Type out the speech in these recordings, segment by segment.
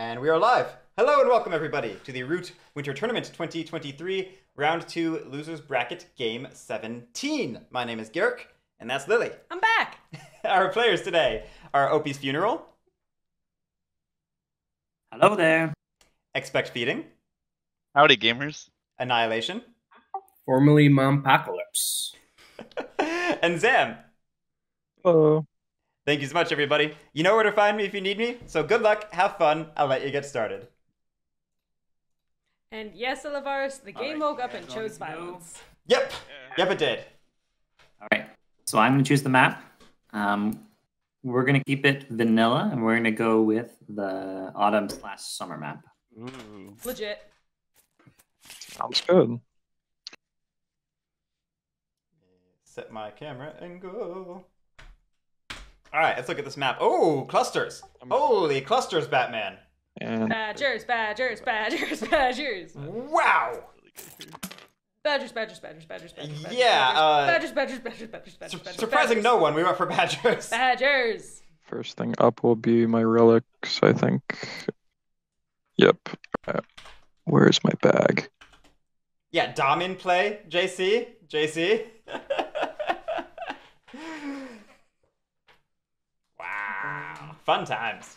And we are live. Hello and welcome everybody to the Root Winter Tournament 2023 Round 2 Losers Bracket Game 17. My name is Garrick, and that's Lily. I'm back! Our players today are Opie's Funeral. Hello there. Expect Feeding. Howdy, gamers. Annihilation. Formerly Mompocalypse. And Zam. Hello. Thank you so much, everybody. You know where to find me if you need me, so good luck, have fun, I'll let you get started. And yes, Elavaris, the game woke up and chose violence. Yep, it did. Alright, so I'm going to choose the map. We're going to keep it vanilla, and we're going to go with the autumn/summer map. Ooh. Legit. Sounds good. Set my camera and go. Alright, let's look at this map. Oh, clusters. Holy clusters, Batman. And Badgers, badgers, badgers, badgers. Wow. Badgers, badgers, badgers, badgers, badgers. Yeah, Badgers, badgers, badgers, badgers, badgers, badgers. Surprising no one, we went for badgers. Badgers. first thing up will be my relics, I think. Yep. Where's my bag? Yeah, Dom in play, JC. Wow, fun times.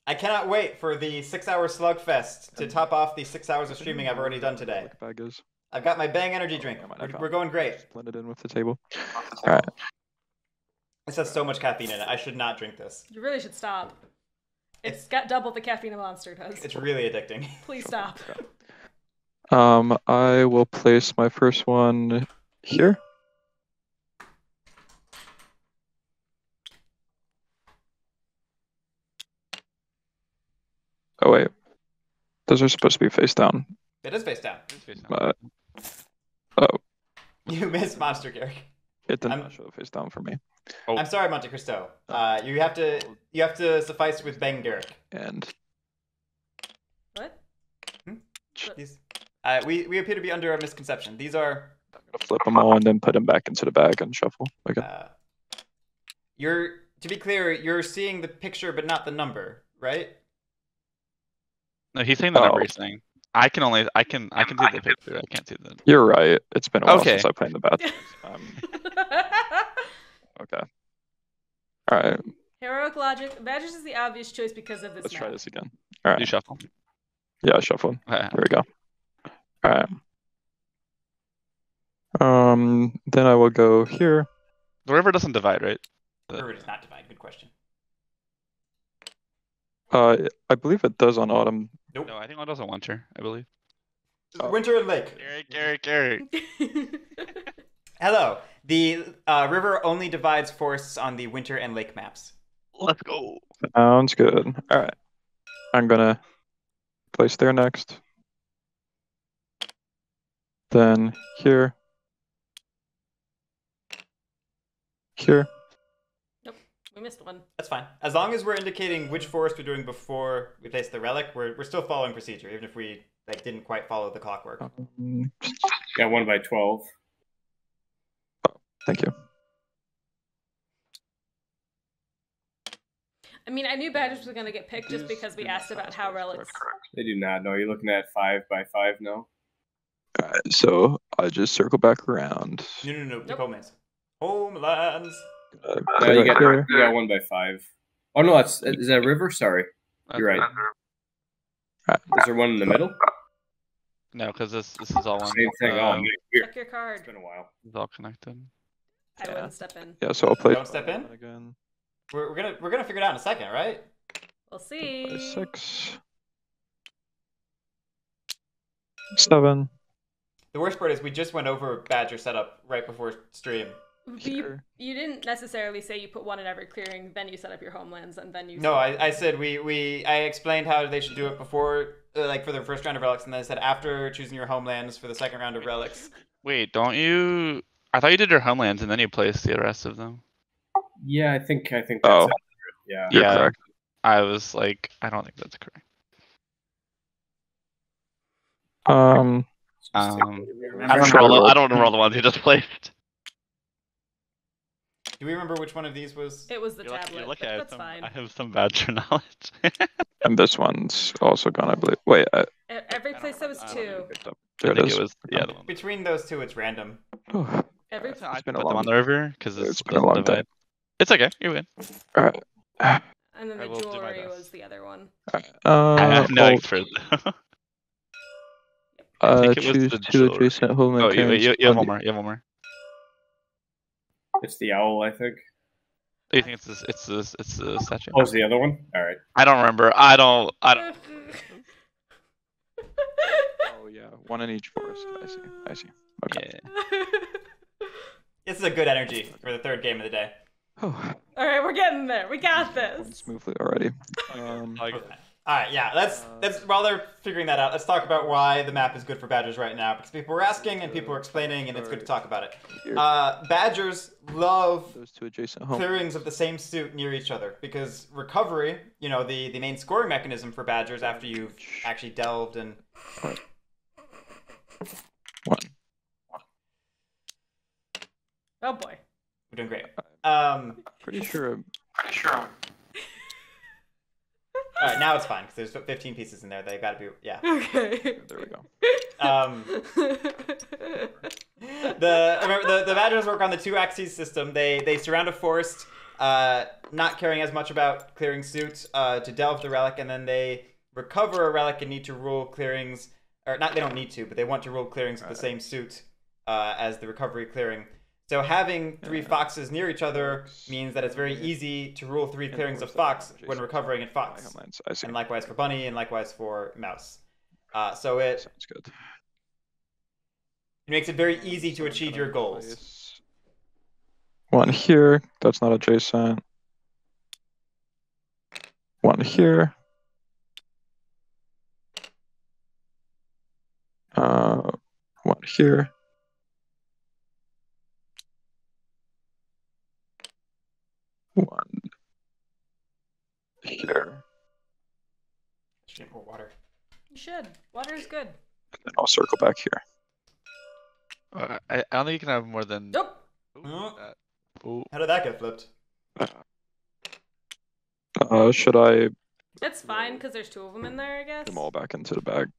I cannot wait for the 6-hour slugfest to top off the 6 hours of streaming I've already done today. Relic bag is. I've got my Bang energy drink. We're going great. Just blend it in with the table. All right. This has so much caffeine in it. I should not drink this. You really should stop. It's got double the caffeine a Monster does. It's really addicting. Please stop. I will place my first one here. Oh wait, those are supposed to be face down. It is face down. But You missed Monster Garrick. it did not show face down for me. I'm sorry, Monte Cristo. You have to suffice with Bang Garrick. And What? These, we appear to be under a misconception. These are I'm gonna flip them all and then put them back into the bag and shuffle. Okay. to be clear, you're seeing the picture but not the number, right? No, he's saying the number he's saying. I can see the picture. I can't see the. You're right. It's been a while Okay. since I played in the bathroom. Okay. All right. Heroic logic. Badgers is the obvious choice because of this Let's map. try this again. All right. You shuffle. Yeah, shuffle. Okay. Here we go. All right. Then I will go here. The river doesn't divide, right? Or it is not divided. Good question. I believe it does on autumn. Nope. No, I think one doesn't winter. I believe. Winter and Lake. Garrick. Hello. The river only divides forests on the winter and lake maps. Let's go. Sounds good. All right. I'm gonna place there next. Then here. Here. We missed one. That's fine. As long as we're indicating which forest we're doing before we place the relic, we're still following procedure, even if we didn't quite follow the clockwork. Yeah, 1x12. Thank you. I mean, I knew Badgers was going to get picked just because we asked about how relics. They do not know. You're looking at 5x5 now. All right. So I just circle back around. No. The homelands. Homelands. No, you got 1x5. Oh no, is that a river? Sorry, you're right. Is there one in the middle? No, because this is all one. Same thing. Oh, here. Check your card. It's been a while. It's all connected. I wouldn't step in. Yeah. So I'll play. Don't step in? Again. We're gonna figure it out in a second, right? We'll see. 6, 7. The worst part is we just went over Badger setup right before stream. You didn't necessarily say you put one in every clearing, then you set up your homelands, and then you... No, I said I explained how they should do it before, for the first round of relics, and then I said after choosing your homelands for the second round of relics. Wait, don't you? I thought you did your homelands and then you placed the rest of them. Yeah, I think that's Oh. it. Yeah. You're Yeah. correct. I was like, I don't think that's correct. Um, I don't know all the ones you just placed. Do we remember which one of these was? It was the You're lucky- tablet. you're lucky but I have that's some- fine. I have some Badger knowledge. And this one's also gone, I believe. Wait, Every I place don't that was remember. two. picked up. I There it think is. it was the other one. Between those two, it's random. Oh, Every So I It's been put a them long- on the river because it's been a long day. It's okay. You win. Alright. and then I the will do my jewelry best. was the other one. I am no Well, expert though. I think it was choose the two jewelry. adjacent Holman Oh, you clearings. have one more. You have one more. It's the owl, I think. Do you think it's this? It's the statue? Oh, it's the other one. All right. I don't remember. I don't. Oh yeah, one in each forest. I see. Okay. Yeah. This is a good energy for the third game of the day. Oh, All right, we're getting there. We got going this. smoothly already. Like, All right, yeah. Let's while they're figuring that out, let's talk about why the map is good for badgers right now. Because people were asking and people were explaining, and it's good to talk about it. Here, Badgers love those two adjacent homes. clearings of the same suit near each other because recovery, you know, the main scoring mechanism for badgers after you've actually delved and One. Oh boy. we're doing great. Pretty sure. All right, now it's fine because there's 15 pieces in there. They got to be yeah. Okay. There we go. Remember the badgers work on the 2-axis system. They surround a forest, not caring as much about clearing suits to delve the relic, and then they recover a relic and need to rule clearings, or not. They don't need to, but they want to rule clearings with the same suit as the recovery clearing. So having 3 foxes near each other means that it's very easy to rule 3 clearings of fox when recovering in fox, Homelands. I see. and likewise for bunny, and likewise for mouse. So it Sounds good. makes it very easy to achieve your goals. Place one here. That's not adjacent. One here. One here. One here. Should drink more water. You should. Water is good. And then I'll circle back here. I don't think you can have more than. Nope. Ooh, ooh. How did that get flipped? Should I That's fine because there's 2 of them in there, I guess. put them all back into the bag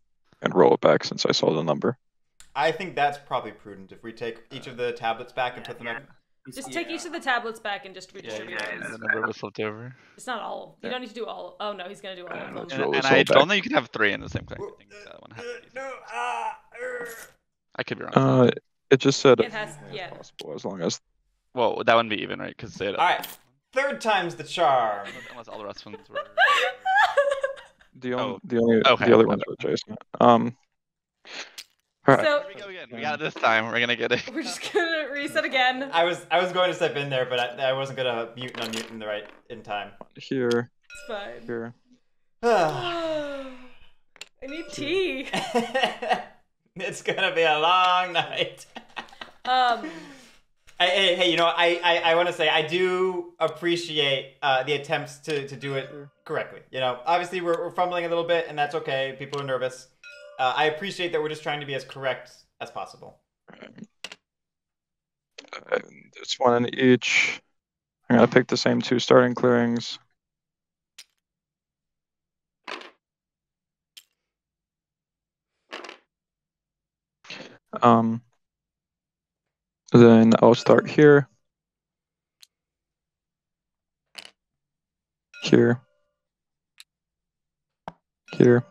and roll it back since I saw the number? I think that's probably prudent if we take each of the tablets back and put them up. Just take each of the tablets back and just Yeah, redistribute and those. the number was flipped over. It's not all. You don't need to do all. Oh no, he's gonna do all of Let's them. roll And this I all don't back. think you can have 3 in the same click. I think that one has to be. No, I could be wrong. It just said It has. Yeah. possible as long as Well, that wouldn't be even, right? Because All right, third time's the charm. unless all the rest ones were. the Oh. only Okay. the other ones are adjacent. All right. So Here we go again. We got it this time. We're gonna get it. we're just gonna reset again. I was going to step in there, but I wasn't gonna mute and unmute in time. Here, It's fine. here. I need tea. It's gonna be a long night. Um. Hey, you know, I want to say I do appreciate the attempts to do it correctly. You know, obviously we're fumbling a little bit, and that's okay. People are nervous. I appreciate that we're just trying to be as correct as possible. It's one in each. I'm gonna pick the same 2 starting clearings. Then I'll start here. Here. Here.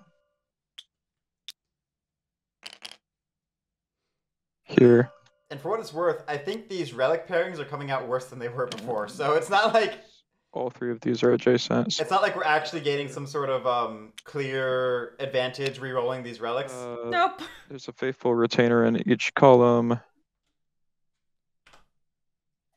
Here. And for what it's worth, I think these relic pairings are coming out worse than they were before. So it's not like All 3 of these are adjacent. it's not like we're actually gaining some sort of clear advantage re-rolling these relics. Nope. There's a faithful retainer in each column.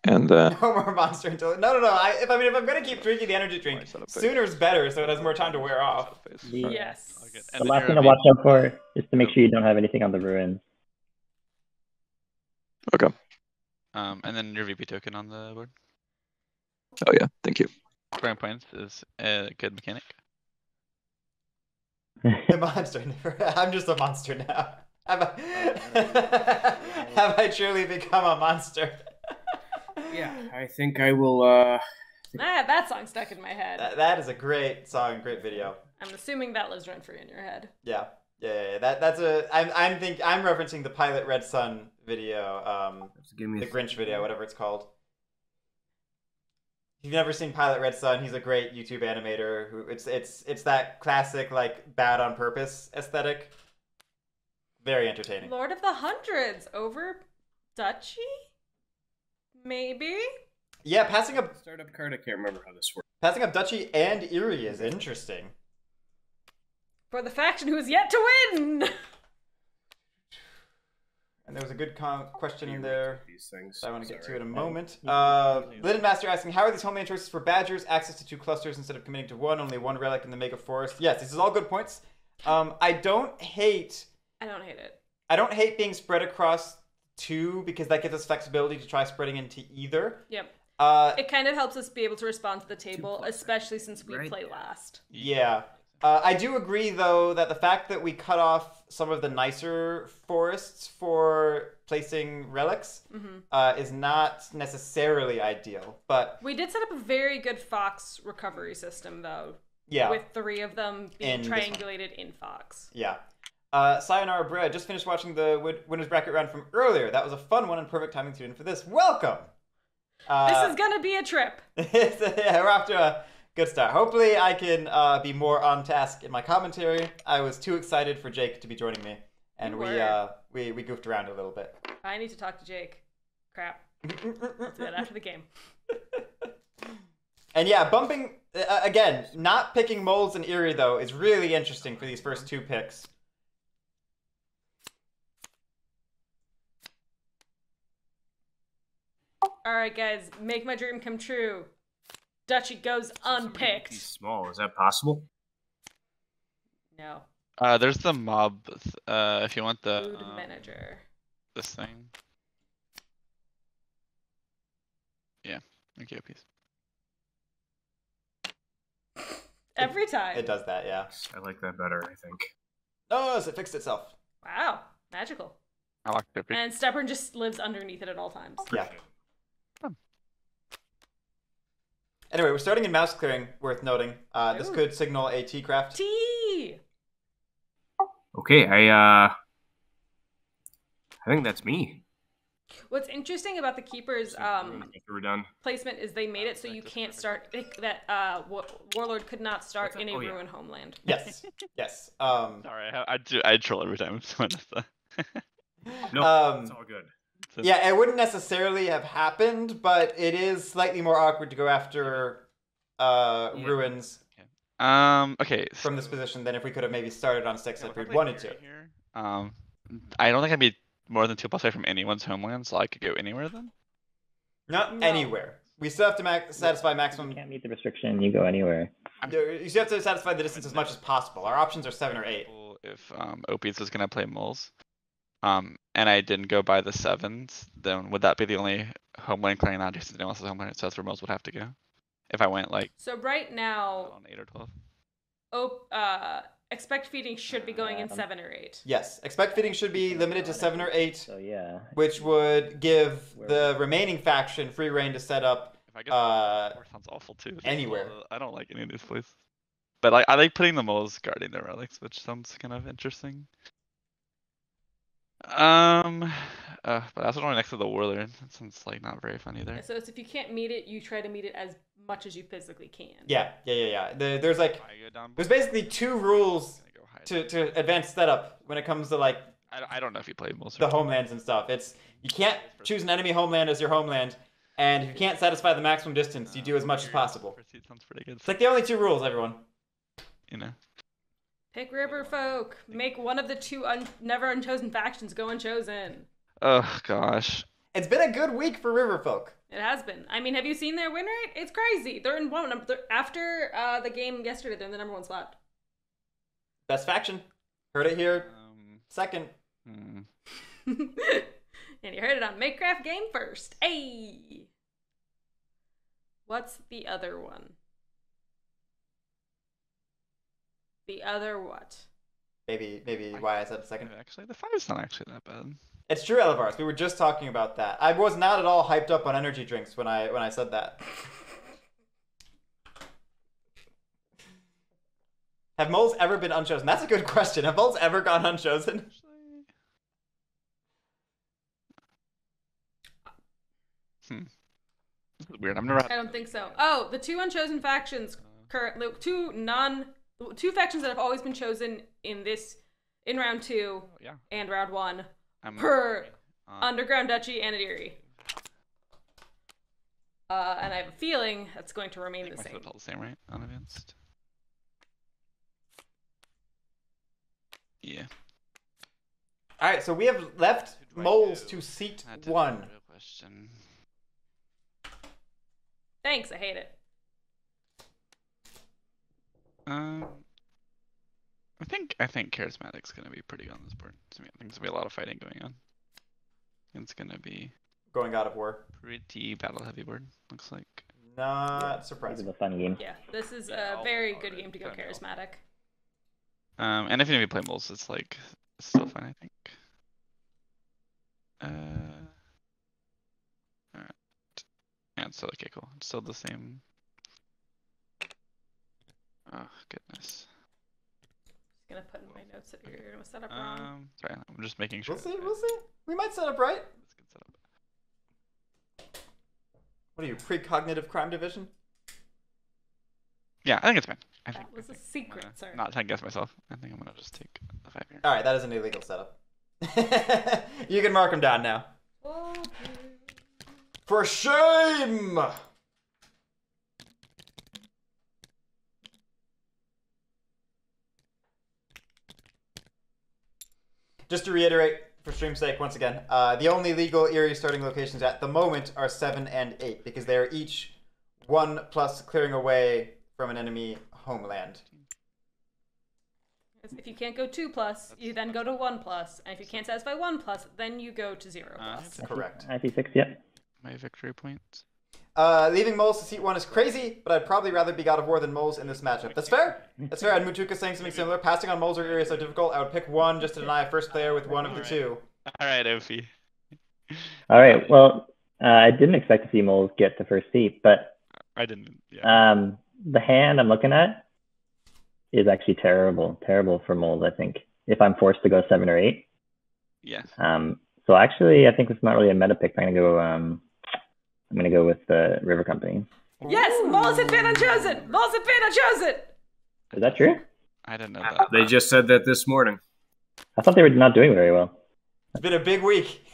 And then No more monster until no. If I'm gonna keep drinking the energy drink, sooner's better, so it has more time to wear off. Yes. Okay. The last thing to watch out for is to make sure you don't have anything on the ruins. Okay. And then your VP token on the board. Oh yeah, thank you. Scoring points is a good mechanic. The monster. I'm just a monster now. Have I truly become a monster? Yeah, I think I will. That song stuck in my head. That is a great song, great video. I'm assuming that lives rent free in your head. Yeah. That's a. I'm referencing the Pilot Red Sun video. The Grinch video, whatever it's called. If you've never seen Pilot Red Sun, he's a great YouTube animator. Who it's that classic like bad on purpose aesthetic. Very entertaining. Lord of the Hundreds over Duchy? Maybe? Yeah, passing up startup card. I can't remember how this works. Passing up Duchy and Erie is interesting. For the faction who is yet to win! And there was a good question in there These things. that I want to get to in a moment. Linden Master asking, how are these homeland choices for Badgers? Access to 2 clusters instead of committing to 1, only 1 relic in the Mega Forest. Yes, this is all good points. I don't hate it. I don't hate being spread across 2 because that gives us flexibility to try spreading into either. Yep. It kind of helps us be able to respond to the table, especially since we play last. Yeah. I do agree, though, that the fact that we cut off some of the nicer forests for placing relics is not necessarily ideal. But we did set up a very good Fox recovery system, though. Yeah. With 3 of them being triangulated in Fox. Yeah. Sayonara Bread, just finished watching the winners bracket round from earlier. That was a fun one and perfect timing to tune in for this. Welcome! This is gonna be a trip. Yeah, we're off to a good start. Hopefully I can be more on task in my commentary. I was too excited for Jake to be joining me, and we goofed around a little bit. I need to talk to Jake. Crap. Let's do that after the game. And yeah, bumping again, not picking Moles and Erie though is really interesting for these first 2 picks. Alright guys, make my dream come true. Duchy goes unpicked. Small, is that possible? No. There's the mob, if you want the... Food manager. This thing. Yeah, okay, peace. Every time. It does that, yeah. I like that better, I think. Oh, so it fixed itself. Wow, magical. I like it. And Stubborn just lives underneath it at all times. Yeah. Anyway, we're starting in mouse clearing, worth noting. This could signal a T-craft. T! Okay, I think that's me. What's interesting about the Keeper's we're done. placement is they made it so you can't start, Warlord could not start in a ruined homeland. Yes, yes. Sorry, I troll every time. No, it's all good. Yeah, it wouldn't necessarily have happened, but it is slightly more awkward to go after ruins. Okay. From this position than if we could have maybe started on 6 if we'd wanted to. I don't think I'd be more than 2 plus away from anyone's homeland, so I could go anywhere then. Not anywhere. We still have to satisfy maximum. You can't meet the restriction. You go anywhere. You still have to satisfy the distance as much as possible. Our options are 7 or 8. If Opiates is gonna play moles, and I didn't go by the 7s, then would that be the only homeland clearing not adjacent to anyone else's homeland? So that's where moles would have to go. If I went like. So right now. On 8 or 12. Expect feeding should be going in 7 or 8. Yes, expect feeding should be limited to 7 or 8. So yeah. Which would give the remaining faction free reign to set up. If I guess sounds awful too. Anywhere. I don't like any of these places. But I like putting the moles guarding their relics, which sounds kind of interesting. But I also don't want next to the Warlord. That sounds like not very fun either. So it's if you can't meet it, you try to meet it as much as you physically can. Yeah. There's like there's basically 2 rules to advanced setup when it comes to like I don't know if you play moles. The homelands and stuff. It's you can't choose an enemy homeland as your homeland, and if you can't satisfy the maximum distance, you do as much as possible. Sounds pretty good. It's like the only 2 rules, everyone. You know. Pick river folk. Make one of the 2 never unchosen factions go unchosen. Oh gosh. It's been a good week for river folk. It has been. I mean, have you seen their win rate? It's crazy. They're in one number. After the game yesterday, they're in the #1 slot. Best faction. Heard it here. Second. And you heard it on Makecraft Game First. Hey. What's the other one? The other what? maybe why I said a second. Actually, the 5's not actually that bad. It's true, Elevars. We were just talking about that. I was not at all hyped up on energy drinks when I said that. Have moles ever been unchosen? That's a good question. Have moles ever gone unchosen? Weird. I've never. I don't think so. Oh, the 2 unchosen factions currently, 2 factions that have always been chosen in round 2 and round 1 per Underground Duchy and Aerie. And I have a feeling that's going to remain the same. It's all the same, right? Unadvanced. Yeah. All right, so we have left moles to seat 1. Question. Thanks, I hate it. I think Charismatic's gonna be pretty good on this board. I think there's gonna be a lot of fighting going on. It's gonna be going God of War. Pretty battle heavy board, looks like. Not surprising. It's a fun game. Yeah, this is a very good game to go Charismatic. And if you play moles, it's like still fine, I think. Alright. Yeah, it's still okay, cool. It's still the same. Oh goodness. Just gonna put in my notes that you're gonna set up wrong. Sorry, I'm just making sure. We'll see. We might set up right. Let's get set up. What are you, precognitive crime division? Yeah, I think it's fine. That was a secret, sir. Not trying to guess myself. I think I'm gonna just take the 5 here. All right, that is an illegal setup. You can mark them down now. Okay. For shame! Just to reiterate, for stream's sake, once again, the only legal Aerie starting locations at the moment are 7 and 8, because they are each 1 plus clearing away from an enemy homeland. If you can't go 2+, you then go to 1+, and if you can't satisfy 1+, then you go to 0+. That's correct. I see 6, yep. My victory points. Leaving moles to seat 1 is crazy, but I'd probably rather be God of War than moles in this matchup. That's fair. That's fair. And Mutuka saying something similar. Passing on moles or Aerie is so difficult. I would pick 1 just to deny a first player with 1 of the 2. All right, Ophi. All right. Well, I didn't expect to see moles get to first seat, but I didn't. Yeah. The hand I'm looking at is actually terrible for moles. I think if I'm forced to go 7 or 8. Yeah. So actually, I think it's not really a meta pick. I'm gonna go with the River Company. Yes, moles have been unchosen. Moles have been unchosen. Is that true? I didn't know that. They just said that this morning. I thought they were not doing very well. It's been a big week.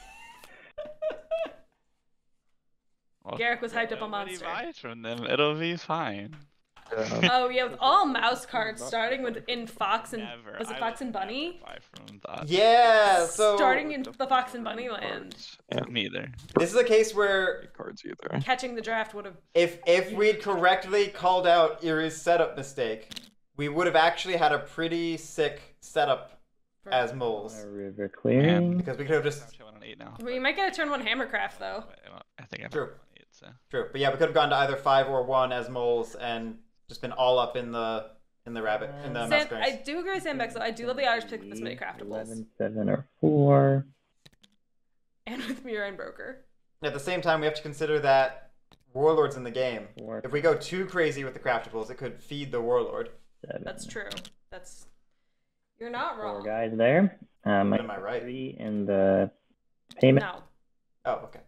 Well, Garrick was hyped up on nobody Monster. buys from them. It'll be fine. Oh yeah, with all mouse cards starting with in Fox and Never. was it I Fox would and Bunny? never buy from that. Yeah, so Starting in the Fox and Bunny land. Yeah, Me either. this is a case where cards either. Catching the draft would have. if we'd correctly called out Erie's setup mistake, we would have actually had a pretty sick setup as moles. River clearing. Because we could have just I'm showing on 8 now. We might get a turn 1 Hammercraft though. I think I'm True. on 8, so. True, but yeah, we could have gone to either 5 or 1 as moles and just been all up in the rabbit in the Sam, mouse I do agree with Sandbeck though. I do love the Irish pick with this many craftables 11, 7, or 4. and with Mira and Broker. At the same time, we have to consider that Warlord's in the game. 4, If we go too crazy with the craftables, it could feed the Warlord. 7. That's true. That's you're not 4 wrong. guys there. Am I right? 3 in the payment. No, Oh, okay.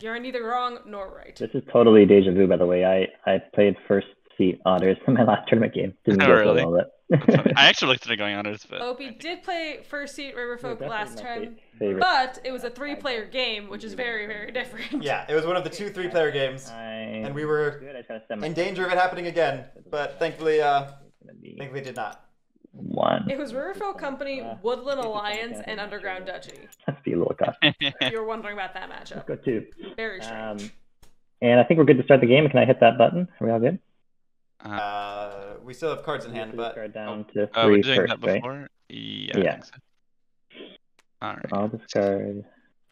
you're neither wrong nor right. This is totally deja vu, by the way. I played first seat otters in my last tournament game. Didn't Oh, go really? so well, That's funny. I actually looked at it going on it, but Opie did play first seat Riverfolk Definitely last my time, favorite. but it was a 3-player game, which is very, very different. Yeah, it was one of the 2 3-player games, and we were Good. I tried to set my in danger of it happening again, but thankfully, It's gonna be did not. 1. It was Riverfolk Company, Woodland Alliance, and Underground Duchy. Let's be a little cautious. If you were wondering about that Let's matchup. go 2. Very strange. And I think we're good to start the game. Can I hit that button? Are we all good? We still have cards in hand, but Discard down to 3 we're doing first, that right? before? Yeah. Yeah. I think so. Alright. I'll discard,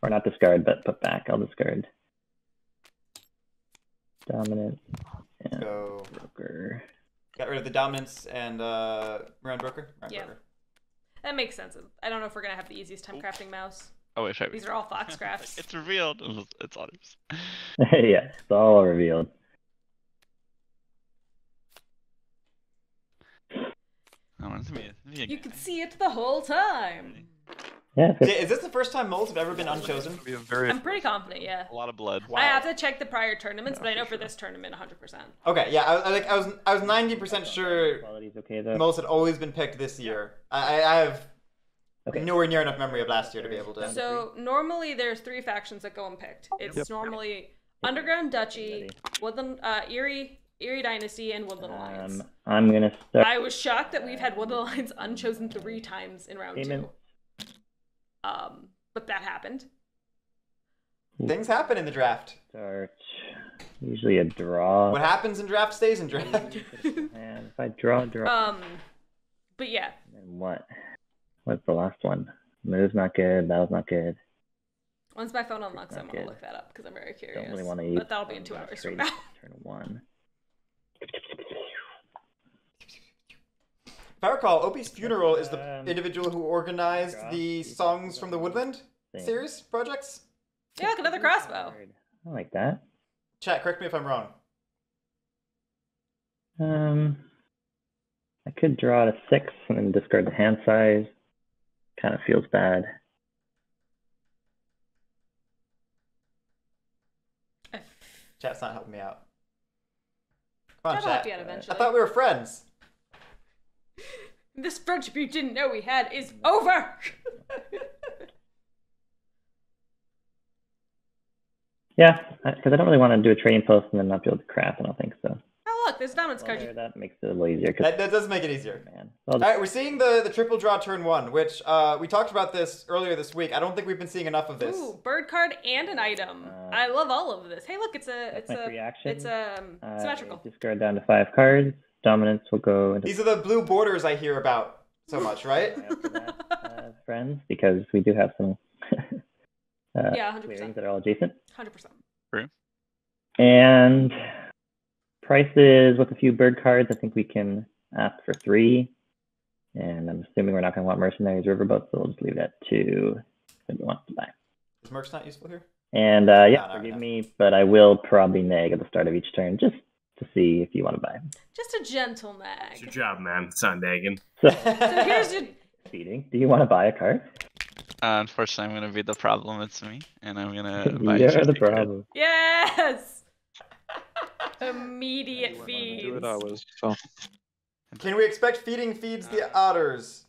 or not discard, but put back. I'll discard Dominant and go Broker. got rid of the dominance and round broker. Round Yeah. broker. That makes sense. I don't know if we're gonna have the easiest time crafting mouse. Oh wait, These are all Foxcrafts. It's revealed. It's otters. Yeah, it's all revealed. You could see it the whole time. Yeah. Is this the first time moles have ever been unchosen? I'm pretty confident, yeah. A lot of blood. Wow. I have to check the prior tournaments, but I know for this tournament, 100%. Okay, yeah, I was 90% sure Quality's okay, though. moles had always been picked this year. I have nowhere near enough memory of last year to be able to. So normally there's 3 factions that go unpicked. It's normally Underground Duchy, Woodland, Eerie Dynasty, and Woodland Alliance. I'm gonna start. I was shocked that we've had Woodland Alliance unchosen 3 times in round 2. But that happened. Things happen in the draft. Start. Usually a draw. What happens in draft stays in draft. And if I draw. But yeah. And what? What's the last one? Move's not good. That was not good. Once my phone unlocks, I'm gonna look that up because I'm very curious. Don't really want to use. But that'll be in 2 hours from now. Turn 1. If I recall, Opie's Funeral is the individual who organized the Songs from the Woodland series projects. Yeah, look, another crossbow. I like that. Chat, correct me if I'm wrong. I could draw to 6 and then discard the hand size. Kind of feels bad. Chat's not helping me out. Come on, That'll chat. help you out eventually. I thought we were friends. This friendship you didn't know we had is over! Yeah, because I don't really want to do a trading post and then not be able to craft, I don't think so. Oh look, there's dominance card. That makes it a little easier. That does make it easier. Man. Alright, we're seeing the triple draw turn 1, which we talked about this earlier this week. I don't think we've been seeing enough of this. Ooh, bird card and an item. I love all of this. Hey look, it's symmetrical. Discard down to 5 cards. Dominance will go into... These are the blue borders I hear about so much, right? Friends, because we do have some yeah, 100%. clearings that are all adjacent. 100%. True. And prices with a few bird cards, I think we can ask for 3. And I'm assuming we're not going to want mercenaries, riverboats, so we'll just leave it at 2 if we want to buy. Is merch not useful here? And yeah, forgive me, but I will probably nag at the start of each turn just to see if you want to buy. Just a gentle nag. It's your job, man. It's not nagging. So here's your... Feeding. Do you want to buy a card? Unfortunately, I'm going to be the problem. It's me. And I'm going to buy You're the problem. Yes! Immediate feeds. Do what I was, so. Can we expect feeding feeds the otters?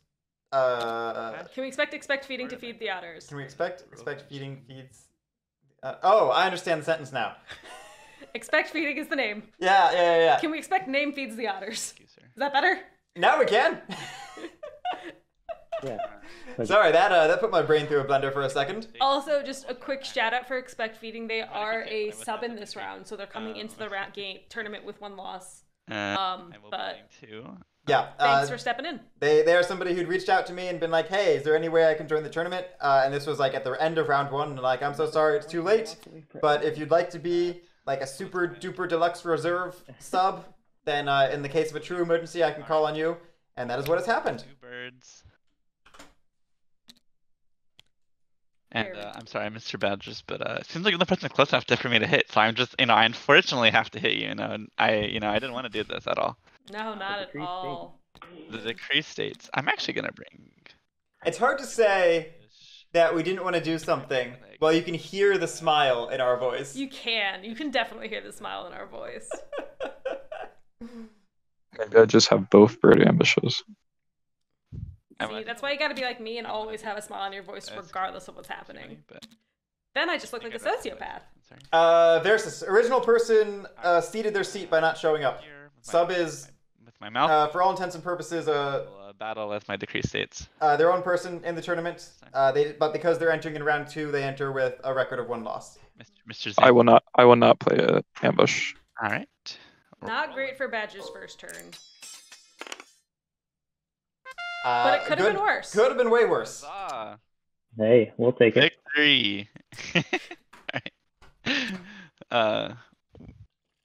Can we expect feeding to feed the otters? Can we expect feeding feeds? Oh, I understand the sentence now. Expect feeding is the name. Yeah. Can we expect name feeds the otters? Is that better? Now we can. Yeah. Sorry, that put my brain through a blender for a second. Also, just a quick shout out for Expect Feeding. They are a sub in this round, so they're coming into the tournament with 1 loss. But yeah, thanks for stepping in. They are somebody who'd reached out to me and been like, "Hey, is there any way I can join the tournament?" And this was like at the end of round 1, and like, "I'm so sorry, it's too late. But if you'd like to be like a super duper deluxe reserve sub, then in the case of a true emergency, I can call on you." And that is what has happened. 2 birds. And I'm sorry, Mr. Badgers, but it seems like the person close enough for me to hit. So I'm just, I unfortunately have to hit you. And I didn't want to do this at all. No, not at all. The decree states I'm actually gonna bring. It's hard to say that we didn't want to do something. Well, you can hear the smile in our voice. You can definitely hear the smile in our voice. Maybe I just have both bird ambushes. See, that's why you gotta be like me and always have a smile on your voice regardless of what's happening. Then I just look like a sociopath. Versus original person ceded their seat by not showing up. Sub is, with my mouth. For all intents and purposes, battle as my decree states. Their own person in the tournament. But because they're entering in round 2, they enter with a record of 1 loss. Mr. I will not play an ambush. All right. Not great for Badger's first turn. But it could have been worse. Could have been way worse. Hey, we'll take it. Victory.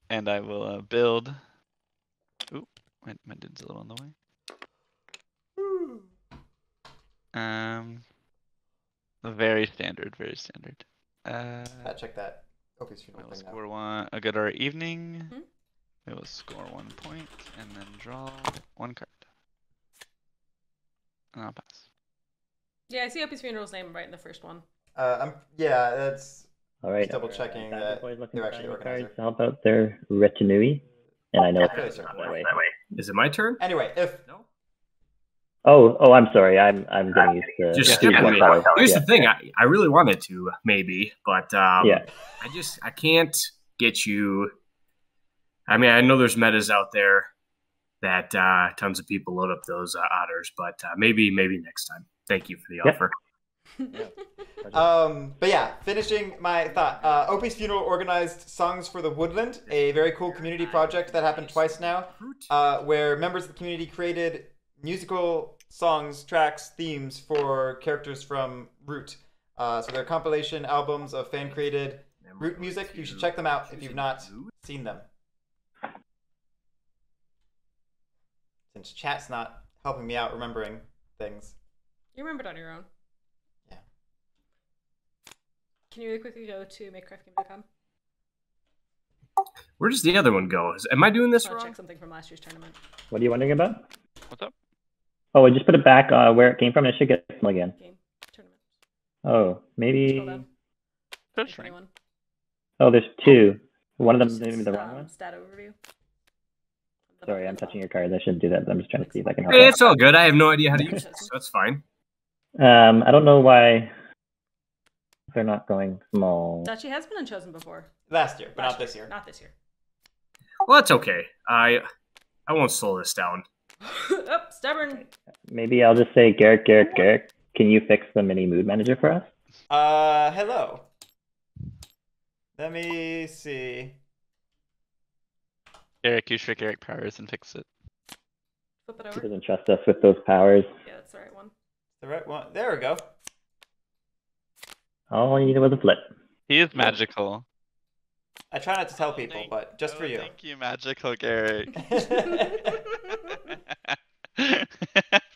And I will build. Oop, my dude's a little on the way. Very standard, very standard. Check that. Opie's funeral We'll thing now. score one. A good our evening. Mm-hmm. We will score 1 point and then draw 1 card. And I'll pass. Yeah, I see Opie's funeral's name right in the first one. Yeah, that's. All right. Just double checking that they're actually organizer. How about their retinue? And I know it's not that way. Is it my turn? Anyway, if no. Oh, I'm sorry. I'm getting used to. Just skip me. Here's the thing. I really wanted to maybe, but I can't get you. I mean, I know there's metas out there that tons of people load up those otters, but maybe next time. Thank you for the offer. But yeah, finishing my thought. Opie's Funeral organized Songs for the Woodland, a very cool community project that happened twice now, where members of the community created musical songs, tracks, themes for characters from Root. So they're compilation albums of fan-created Root music. You should check them out if you've not seen them. Since chat's not helping me out remembering things. You remembered on your own. Yeah. Can you really quickly go to makecraftgame.com? Where does the other one go? Am I doing this wrong? Check something from last year's tournament. What are you wondering about? What's up? Oh, I just put it back where it came from. It should get small again. Game tournament. Oh, maybe. Oh, there's two. One of them maybe the wrong one. Stat overview. Sorry, I'm touching your cards. I shouldn't do that, but I'm just trying to see if I can help. Hey, it's all good. I have no idea how to use this, so that's fine. I don't know why they're not going small. Dutchy has been unchosen before. Last year, but not this year. Not this year. Well, that's okay. I won't slow this down. Oh, stubborn. Maybe I'll just say, Garrick, can you fix the mini mood manager for us? Hello. Let me see. Garrick, you should Garrick powers and fix it. Flip it over. He doesn't trust us with those powers. Yeah, that's the right one. The right one. There we go. All you needed was a flip. He is magical. I try not to tell people, but just for you. Thank you, magical Garrick.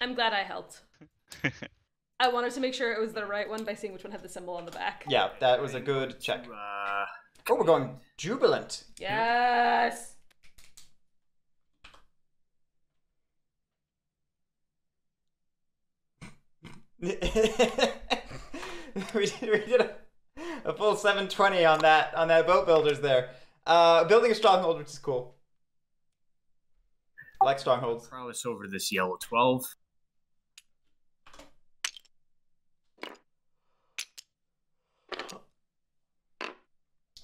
I'm glad I helped. I wanted to make sure it was the right one by seeing which one had the symbol on the back. Yeah, that was a good check. Oh, we're going Jubilant. Yes. we did a full 720 on that boat builders there. Building a stronghold, which is cool. I like strongholds. Prowess over this yellow 12.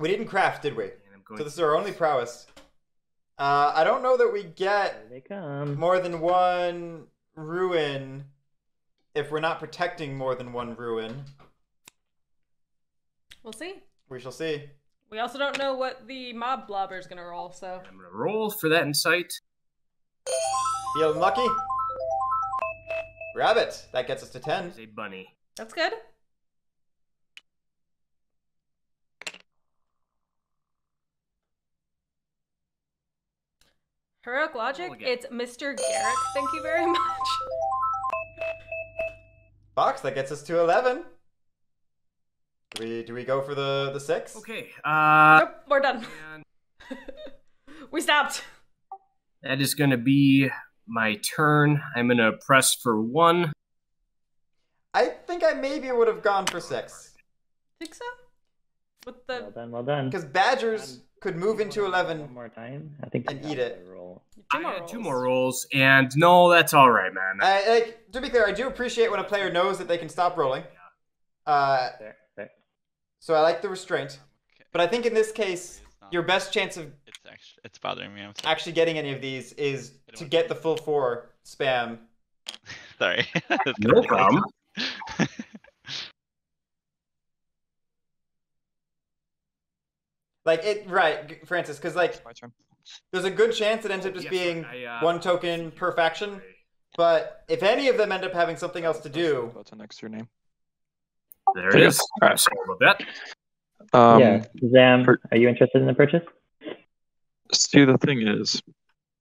We didn't craft, did we? So this is our only prowess. I don't know that we get more than one ruin if we're not protecting more than one ruin. We'll see. We shall see. We also don't know what the mob blobber is going to roll, so... I'm going to roll for that insight. Feeling lucky? Grab it. That gets us to 10. It's a bunny. That's good. Heroic Logic, it's Mr. Garrick. Thank you very much. Box, that gets us to 11. Do we go for the 6? Okay. Nope, we're done. We stopped. That is going to be my turn. I'm going to press for 1. I think I maybe would have gone for 6. Think so? With the... Well done. Because Badgers could move into 11 one more time. I think and eat it. I had 2 more rolls, and no, that's all right, man. To be clear, I do appreciate when a player knows that they can stop rolling. Fair. So I like the restraint. But I think in this case, your best chance of it's bothering me. actually getting any of these is to get the full 4 spam. Sorry. No problem. Right, Francis, because there's a good chance it ends up just being 1 token per faction. But if any of them end up having something else to do, that's an extra name. There it is. I'm sorry about that. Yeah, Zam, are you interested in the purchase? See, the thing is,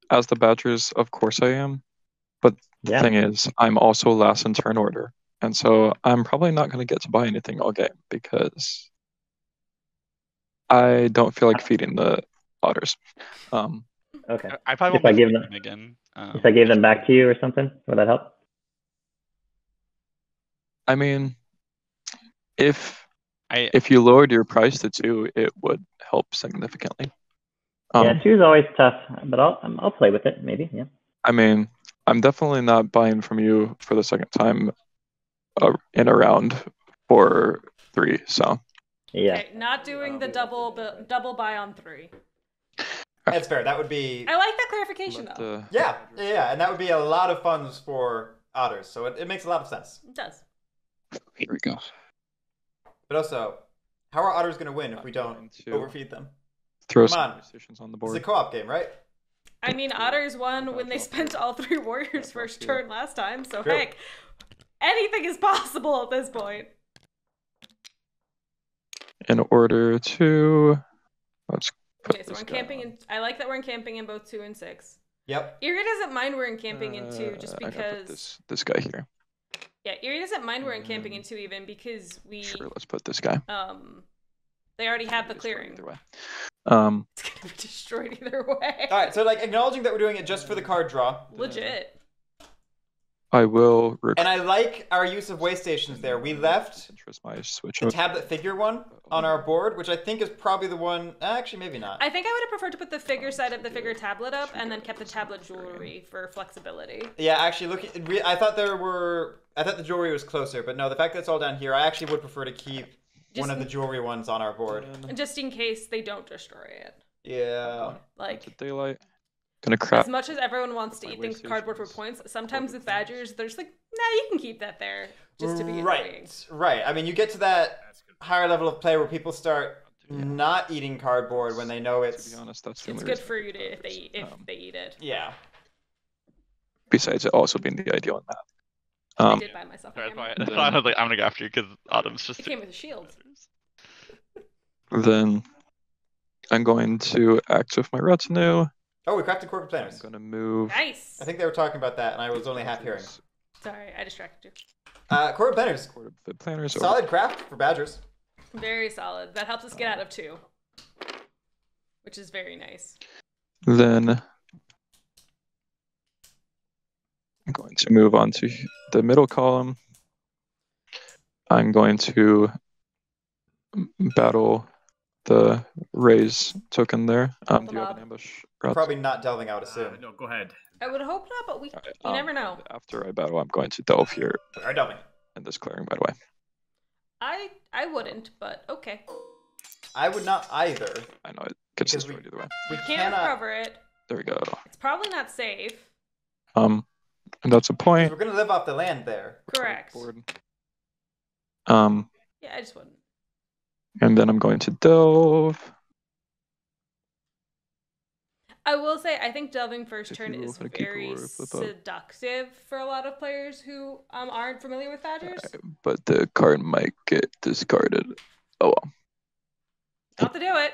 as the Badgers, of course I am. But the thing is, I'm also last in turn order. And so I'm probably not going to get to buy anything all game because I don't feel like feeding the otters. Okay. I probably if I give them again. If I gave them back to you or something, would that help? I mean, if you lowered your price to 2, it would help significantly. Yeah, 2 is always tough, but I'll play with it maybe. Yeah. I mean, I'm definitely not buying from you for the second time in a round for 3. So. Yeah. Okay, not doing the double buy on 3. That's fair. That would be. I like that clarification though. Yeah, and that would be a lot of funds for otters, so it makes a lot of sense. It does. Here we go. But also, how are otters going to win if we don't overfeed them? Throw Come on. Decisions on the board. It's a co-op game, right? I mean, otters won when they spent all 3 warriors first turn last time, so True. heck, anything is possible at this point. In order to, let's. Okay, so we're encamping in. I like that we're encamping in both 2 and 6. Yep. Erie doesn't mind we're encamping in 2 just because. This guy here. Yeah, Erie doesn't mind we're encamping in 2 even because we. Sure, let's put this guy. They already have the clearing. Either way. It's gonna be destroyed either way. All right, so like acknowledging that we're doing it just for the card draw. Legit. I will. And I like our use of way stations there. We left my switch the tablet figure one on our board, which I think is probably the one. Actually, maybe not. I think I would have preferred to put the figure side of the figure tablet up and then kept the tablet jewelry for flexibility. Yeah, actually, I thought the jewelry was closer, but no, the fact that it's all down here, I actually would prefer to keep one of the jewelry ones on our board. Just in case they don't destroy it. Yeah. Like daylight. Gonna crap. As much as everyone wants to eat things cardboard for points, sometimes with badgers, there's like, nah, you can keep that there just to be annoying. Right. I mean, you get to that higher level of play where people start not eating cardboard when they know it's. To be honest, that's it's good for you to if they eat it. Yeah. Besides it also being the ideal in that. I did buy myself. That's why I was like, I'm gonna go after you because Autumn's just. It came with a shield. Then I'm going to act with my retinue. Oh, we crafted corporate planners. I'm gonna move. Nice. I think they were talking about that, and I was only half hearing. Sorry, I distracted you. Corporate planners. Corporate planners. Solid craft for badgers. Very solid. That helps us get out of 2, which is very nice. Then I'm going to move on to the middle column. I'm going to battle the raise token there. Do you have an ambush? Probably not delving, I would assume. No, go ahead. I would hope not, but you never know. After I battle, I'm going to delve here. Or delving. And this clearing, by the way. I wouldn't, but okay. I would not either. I know it gets destroyed either way. We can't cover it. There we go. It's probably not safe. And that's a point. We're gonna live off the land there. Correct. Yeah, I just wouldn't. And then I'm going to delve. I will say, I think delving first turn is very seductive for a lot of players who aren't familiar with badgers. But the card might get discarded. Oh well. Not to do it.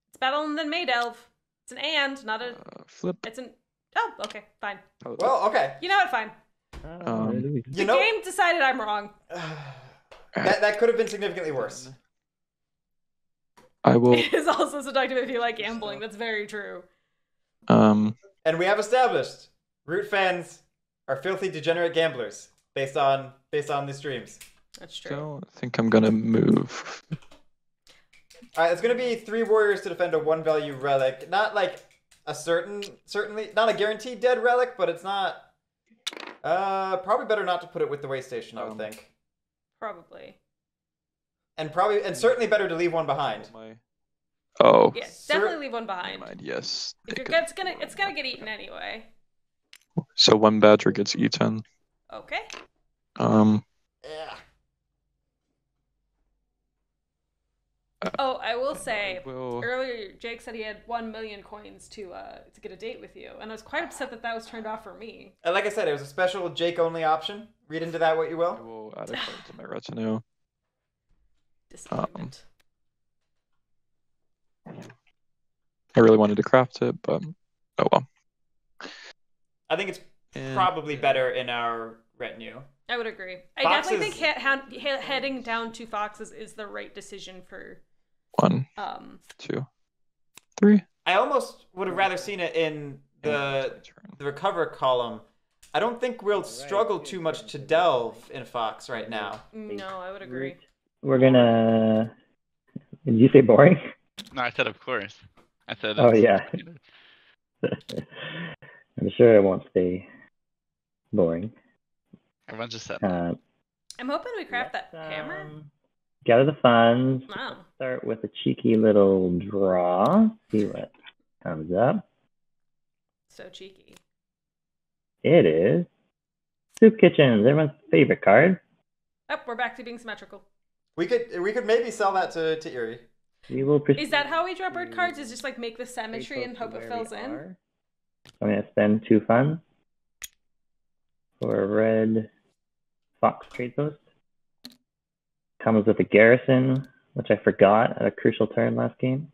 It's battle and then may delve. It's an and, not a flip. It's an. Oh, okay, fine. Well, okay. You know what? Fine. The game decided I'm wrong. That could have been significantly worse. I will. It is also seductive if you like gambling. That's very true. And we have established Root fans are filthy degenerate gamblers based on the streams. That's true. I think I'm gonna move. All right, it's gonna be 3 warriors to defend a 1 value relic. Not like a certainly not a guaranteed dead relic, but it's not. Probably better not to put it with the way station. I would think. Probably. And certainly better to leave one behind. Oh. Yeah, definitely leave one behind. Yes. It's gonna get eaten anyway. So 1 badger gets eaten. Okay. Yeah. Oh, I will say, earlier Jake said he had 1 million coins to get a date with you, and I was quite upset that was turned off for me. And like I said, it was a special Jake-only option. Read into that what you will. I will add a card to my retinue. Disappointment. I really wanted to craft it, but oh well. I think it's probably better in our retinue. I would agree. I definitely think heading down to Foxes is the right decision for 1, 2, 3. I almost would have rather seen it in the recover column. I don't think we'll struggle too much to delve in Fox right now. No, I would agree. We're gonna. Did you say boring? No, I said of course. I said. Oh yeah. I'm sure it won't stay boring. Everyone just said. I'm hoping we craft that hammer. Gather the funds. Wow. Start with a cheeky little draw. See what comes up. So cheeky. It is Soup Kitchens, everyone's favorite card. Oh, we're back to being symmetrical. We could maybe sell that to Eerie. We will Is that how we draw bird cards? Is just like make the symmetry and hope it fills in? I'm gonna spend 2 funds for a red Fox trade post. Comes with a garrison, which I forgot at a crucial turn last game.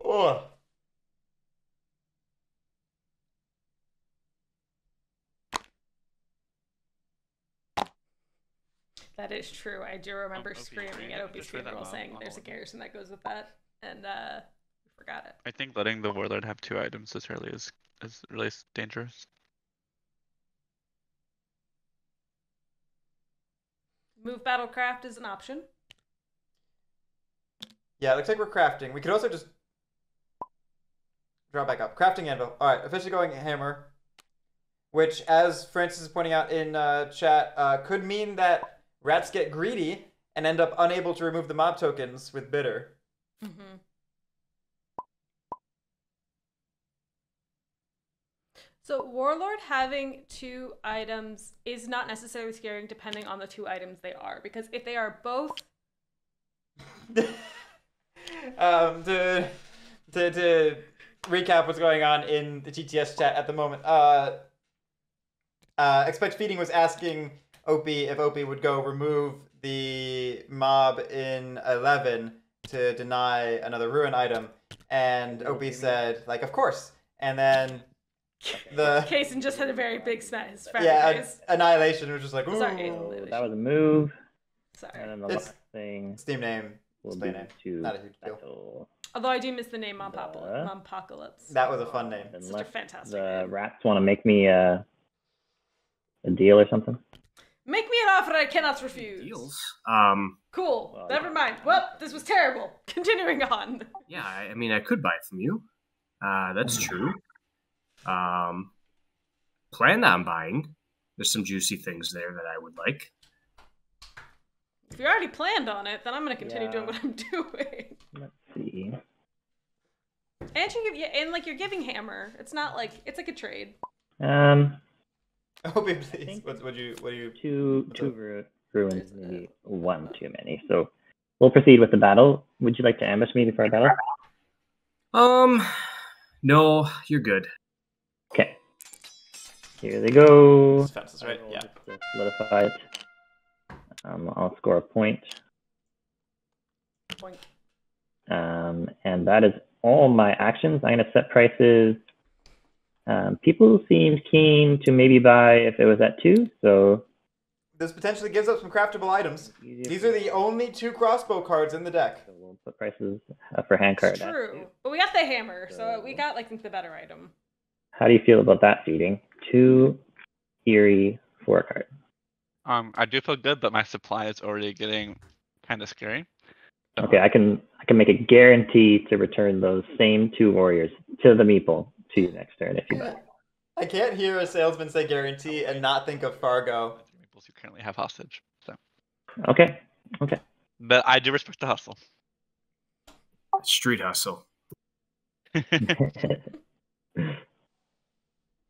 Oh. That is true. I do remember screaming at Opie's funeral saying there's a garrison that goes with that, and we forgot it. I think letting the Warlord have 2 items this early is really dangerous. Move Battlecraft is an option. Yeah, it looks like we're crafting. We could also just draw back up. Crafting anvil. All right, officially going hammer, which, as Francis is pointing out in chat, could mean that rats get greedy and end up unable to remove the mob tokens with bitter. Mm-hmm. So Warlord having 2 items is not necessarily scary depending on the 2 items they are, because if they are both to recap what's going on in the TTS chat at the moment, Expect Feeding was asking Opie if Opie would go remove the mob in 11 to deny another ruin item, and Opie said, like, of course. And then the Kaysen just had a very big face. Annihilation was just like, ooh. Sorry, that was a move. Sorry. And then the last thing. Steam name. Display name. Not a huge deal. Although I do miss the name Mompocalypse. That was a fun name. Such a fantastic name. The rats want to make me a deal or something. Make me an offer I cannot refuse. Deals. Cool. Well, never mind. Well, this was terrible. Continuing on. Yeah, I mean, I could buy it from you. That's true. Plan on buying. There's some juicy things there that I would like. If you already planned on it, then I'm going to continue doing what I'm doing. Let's see. And you're giving hammer. It's not like it's like a trade. Opie, please. What do you? Two ruins, maybe 1 too many. So we'll proceed with the battle. Would you like to ambush me before battle? No, you're good. Okay. Here they go. Fences, right? Yeah. Solidify it. I'll score a point. And that is all my actions. I'm going to set prices. People seemed keen to maybe buy if it was at 2, so... This potentially gives up some craftable items. These are the only 2 crossbow cards in the deck. So we'll put prices for hand card. True. But we got the hammer, so we got, like, the better item. How do you feel about that feeding? 2 Eerie 4 card. I do feel good, but my supply is already getting kind of scary. So. Okay, I can make a guarantee to return those same 2 warriors to the meeple to you next turn if you buy. I can't hear a salesman say guarantee and not think of Fargo. You currently have hostage. So. Okay. But I do respect the hustle. Street hustle.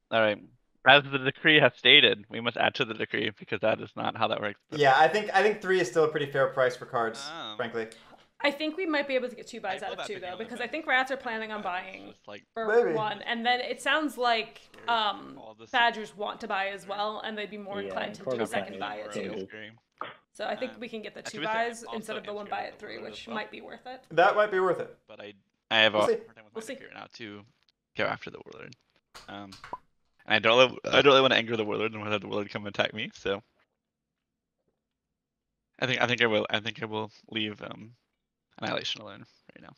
All right. As the decree has stated, we must add to the decree because that is not how that works. Yeah, I think 3 is still a pretty fair price for cards, frankly. I think we might be able to get 2 buys out of 2 though, because I think rats are planning on buying for 1, and then it sounds like Badgers want to buy as well, and they'd be more inclined to do a second buy at 2. So I think we can get the 2 buys instead of the 1 buy at 3, which might be worth it. That might be worth it. But I have a we'll see here now to go after the Warlord. And I don't really want to anger the warlord and have the warlord come attack me. So I think I will leave Annihilation alone right now.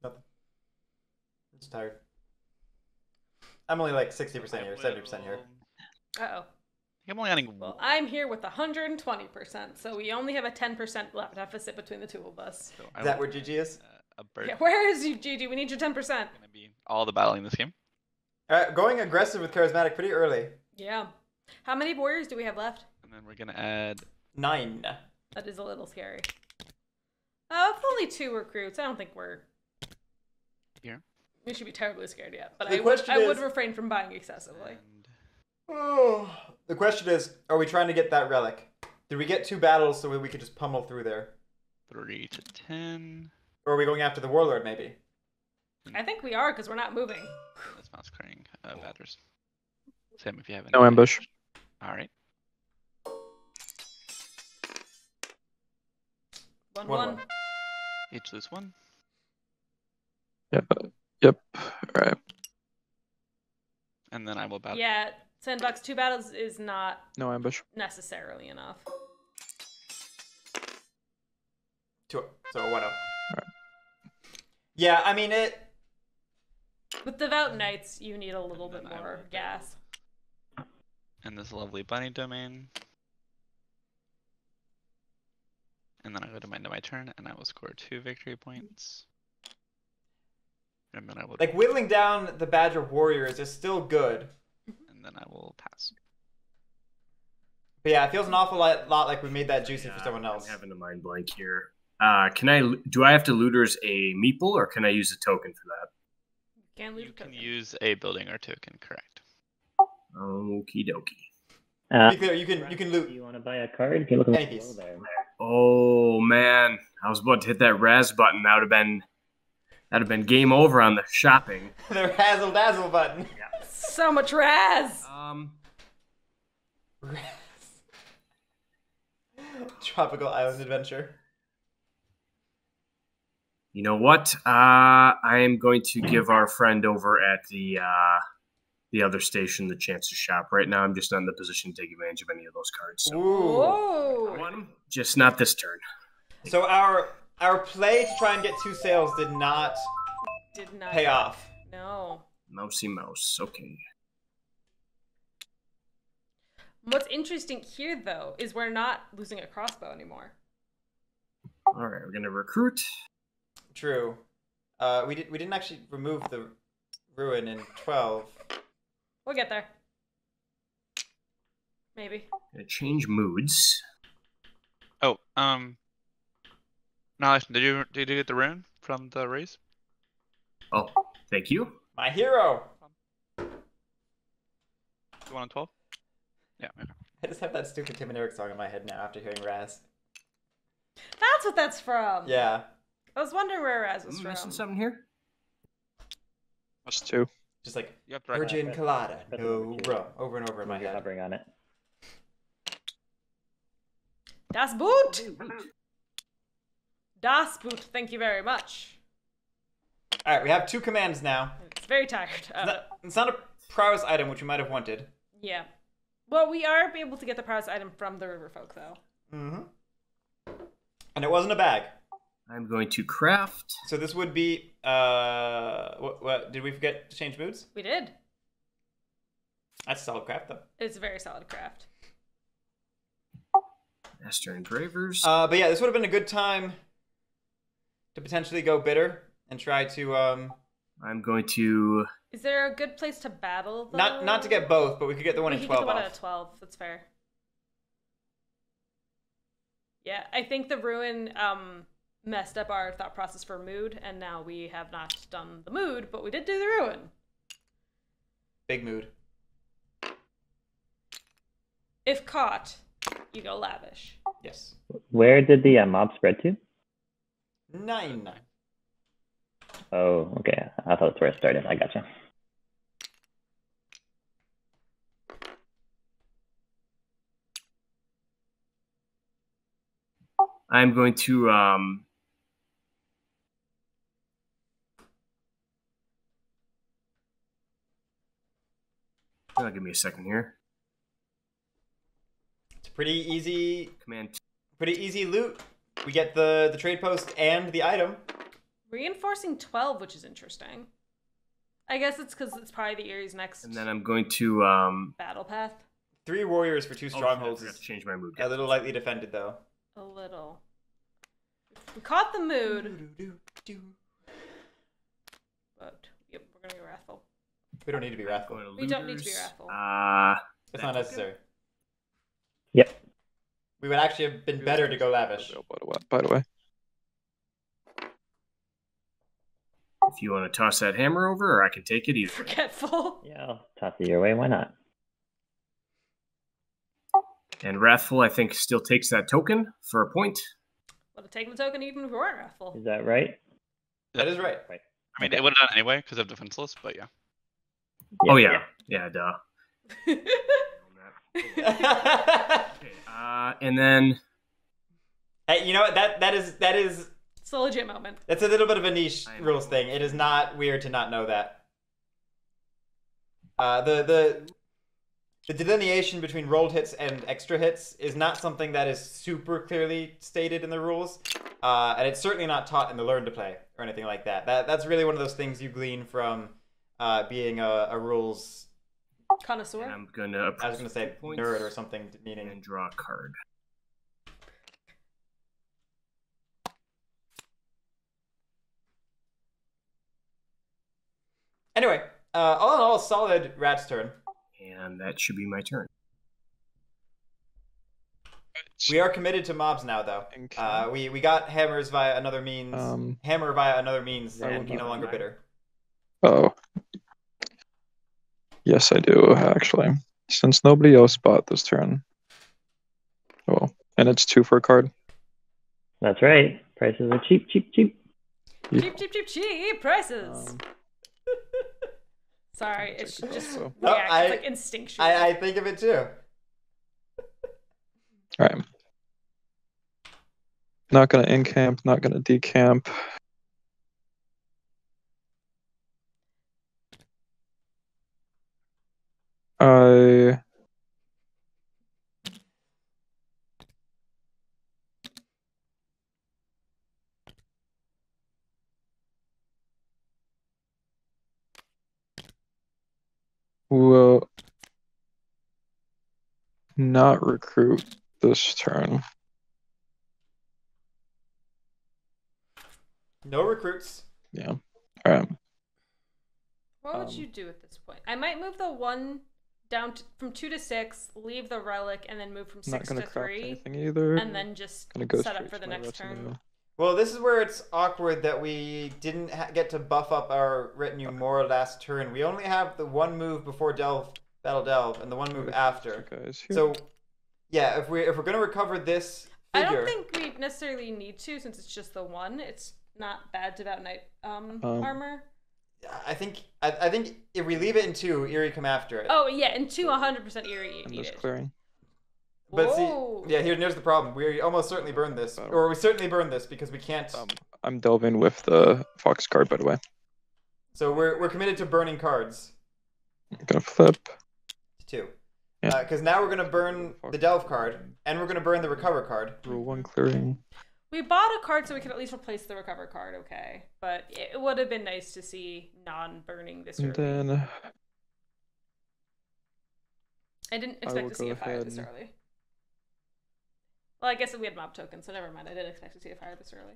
Nothing. I'm just tired. I'm only like 60% here, 70% here. Uh-oh. I'm only adding. Well, I'm here with 120%, so we only have a 10% left deficit between the two of us. So is that where GG is? A bird. Yeah, where is you, GG? We need your 10%. Gonna be all the battling this game. Alright, going aggressive with Charismatic pretty early. Yeah. How many warriors do we have left? And then we're gonna add 9. That is a little scary. With only 2 recruits, I don't think we're... Here? We should be terribly scared yet, but I would refrain from buying excessively. Oh, the question is, are we trying to get that relic? Did we get 2 battles so we could just pummel through there? 3 to 10. Or are we going after the warlord, maybe? I think we are, because we're not moving. That's mouse crying. Batters. Sam, if you have any. No ambush. Alright. 1-1. Each lose 1. Yep. Alright. And then I will battle. Yeah, $10, 2 battles is not No ambush. necessarily enough. 2. So 1-0. Right. Yeah, I mean it. With Devout Knights, you need a little bit more gas. And this lovely bunny domain. And then I go to my turn, and I will score 2 victory points. And then I will like whittling down the Badger Warriors is still good. And then I will pass. But yeah, it feels an awful lot like we made that juicy for someone else. I'm having a mind blank here. Do I have to looters a meeple, or can I use a token for that? You can use a building or token, correct? Okie dokie. Be clear, you can loot. Do you want to buy a card? You can look at the below there. Oh man, I was about to hit that Raz button. That'd have been game over on the shopping. The razzle dazzle button. Yeah. So much Raz. Raz. Tropical Island Adventure. You know what? I am going to give our friend over at the other station the chance to shop. Right now, I'm just not in the position to take advantage of any of those cards. So. Whoa. I want them, just not this turn. So our play to try and get 2 sales did not pay off. No. Mousy mouse. Okay. What's interesting here, though, is we're not losing a crossbow anymore. All right, we're gonna recruit. True. We didn't actually remove the ruin in 12. We'll get there. Maybe. Gonna change moods. Oh, no, did you get the rune from the race? Oh, thank you. My hero. 1 on 12. Yeah. Okay. I just have that stupid Tim and Eric song in my head now after hearing Raz. That's what that's from. Yeah. I was wondering where Raz was I'm from. missing something here. That's 2. Just like Right. Virgin Colada, no rum, over and over in my head. Hovering on it. Das Boot. Das Boot. Thank you very much. All right, we have 2 commands now. It's very tired. It's not a prowess item, which we might have wanted. Yeah. Well, we are able to get the prowess item from the river folk, though. Mm-hmm. And it wasn't a bag. I'm going to craft. So this would be, what did we forget to change moods? We did. That's a solid craft, though. It's a very solid craft. Master Engravers. But yeah, this would have been a good time to potentially go bitter and try to, I'm going to... Is there a good place to battle, though? Not to get both, but we could get the one in 12 We could get the one off. at 12. That's fair. Yeah, I think the ruin messed up our thought process for mood, and now we have not done the mood, but we did do the ruin. Big mood. If caught, you go lavish. Yes. Where did the mob spread to? 9. Oh, okay. I thought that's where it started. I gotcha. I'm going to Give me a second here. It's pretty easy. Pretty easy loot. We get the trade post and the item. Reinforcing 12, which is interesting. I guess it's because it's probably the Erie's next. And then I'm going to battle path. 3 warriors for 2 strongholds. I forgot to change my mood. A little lightly defended though. A little. We caught the mood. But yep, we're gonna be wrathful. We don't need to be wrathful. We don't need to be wrathful. It's not necessary. Yep. We would actually have been better to go lavish. By the way. If you want to toss that hammer over, or I can take it either. Forgetful. Yeah, I'll toss it your way. Why not? And Wrathful, I think, still takes that token for a point. Would have taken the token even if we weren't Wrathful. Is that right? That is right. Right. I mean, it would have done anyway because of defenseless, but yeah. Oh yeah, duh. Okay, and then. Hey, you know what? That is. It's a legit moment. That's a little bit of a niche rules thing. It is not weird to not know that. The delineation between rolled hits and extra hits is not something that is super clearly stated in the rules, and it's certainly not taught in the Learn to Play or anything like that. That's really one of those things you glean from being a rules connoisseur. I was gonna say nerd or something, meaning and draw a card. Anyway, all in all, solid Rat's turn. And that should be my turn. We are committed to mobs now, though. We got hammers via another means. Hammer via another means, and no longer bitter. Oh. Yes, I do, actually. Since nobody else bought this turn. Well, and it's 2 for a card. That's right. Prices are cheap, cheap, cheap. Yeah. Cheap prices. Sorry, it's just it's like instinctual. I think of it too. Alright. Not gonna encamp, not gonna decamp. I will not recruit this turn. No recruits. Yeah. Alright. What would you do at this point? I might move the 1 down from 2 to 6, leave the relic, and then move from 6 to 3. Either. And then just set up for the next turn. Well, this is where it's awkward that we didn't get to buff up our retinue more last turn. We only have the 1 move before Battle Delve and the 1 move after. So, yeah, if we're gonna recover this figure, I don't think we necessarily need to, since it's just the 1. It's not bad to Devout Knight armor. I think if we leave it in 2, Erie come after it. Oh yeah, in 2, 100% Erie needed. Clearing. But see, yeah, here's the problem. We almost certainly burn this, or we certainly burn this because we can't. I'm delving with the Fox card, by the way. So we're committed to burning cards. I'm gonna flip. 2. Because now we're gonna burn the Delve card, and we're gonna burn the Recover card. Rule 1 clearing. We bought a card so we could at least replace the Recover card, okay? But it would have been nice to see non-burning this early. And then I didn't expect to see a fire this early. Well, I guess we had mob tokens, so never mind. I didn't expect to see a fire this early.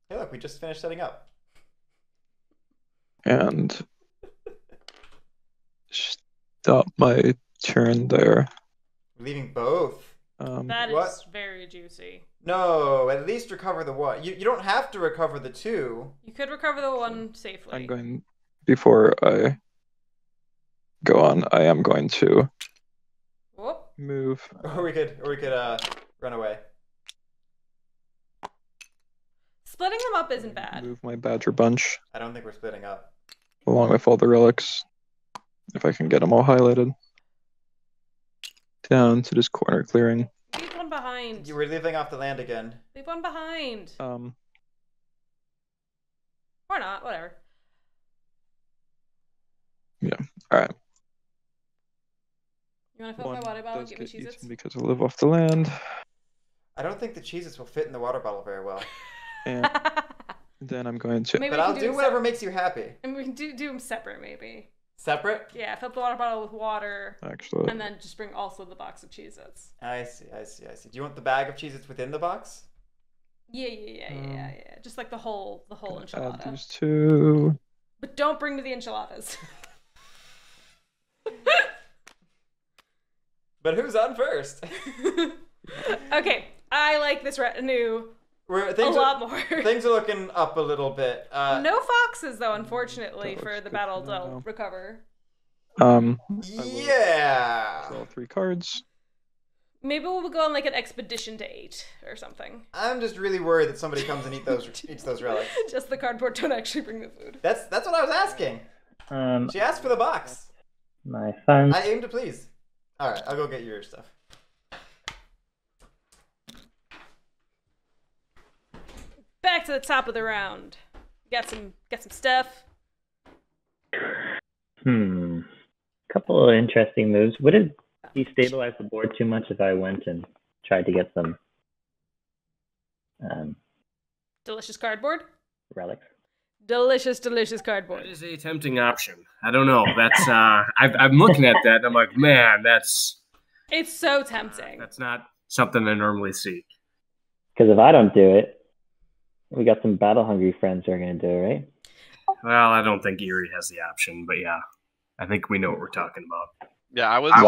Hey, look, we just finished setting up. And stop my turn there. Leaving both. That is very juicy. No, at least recover the 1. You don't have to recover the 2. You could recover the 1 safely. I'm going, before I go on, I am going to move. Or we could run away. Splitting them up isn't bad. Move my Badger Bunch. I don't think we're splitting up. Along with all the relics. If I can get them all highlighted. down to this corner clearing. Leave one behind. You were leaving off the land again. Leave one behind. Or not, whatever. Yeah, alright. You want to fill my water bottle and give me Cheez-Its? Because I live off the land. I don't think the Cheez-Its will fit in the water bottle very well. And then I'm going to... But I'll do whatever makes you happy. And we can do them separate, maybe. Separate? Yeah, fill up the water bottle with water. Actually. And then just bring also the box of Cheez-Its. I see. Do you want the bag of Cheez-Its within the box? Yeah. Just like the whole enchilada. Add these two. But don't bring me the enchiladas. But who's on first? Okay, I like this retinue a lot more. Things are looking up a little bit. No foxes, though, unfortunately, for the battle to recover. Yeah. Draw 3 cards. Maybe we'll go on like an expedition to 8 or something. I'm just really worried that somebody comes and eats those relics. Just the cardboard, don't actually bring the food. That's what I was asking. She asked for the box. My funds. I aim to please. All right, I'll go get your stuff. Back to the top of the round. Got some stuff. Couple of interesting moves. Would it destabilize the board too much if I went and tried to get some delicious cardboard? Relics. Delicious cardboard. That is a tempting option. I don't know. That's I'm looking at that and I'm like, man, it's so tempting. That's not something I normally see. Because if I don't do it, we got some battle-hungry friends who are going to do it, right? Well, I don't think Erie has the option, but yeah, I think we know what we're talking about. Yeah, I was just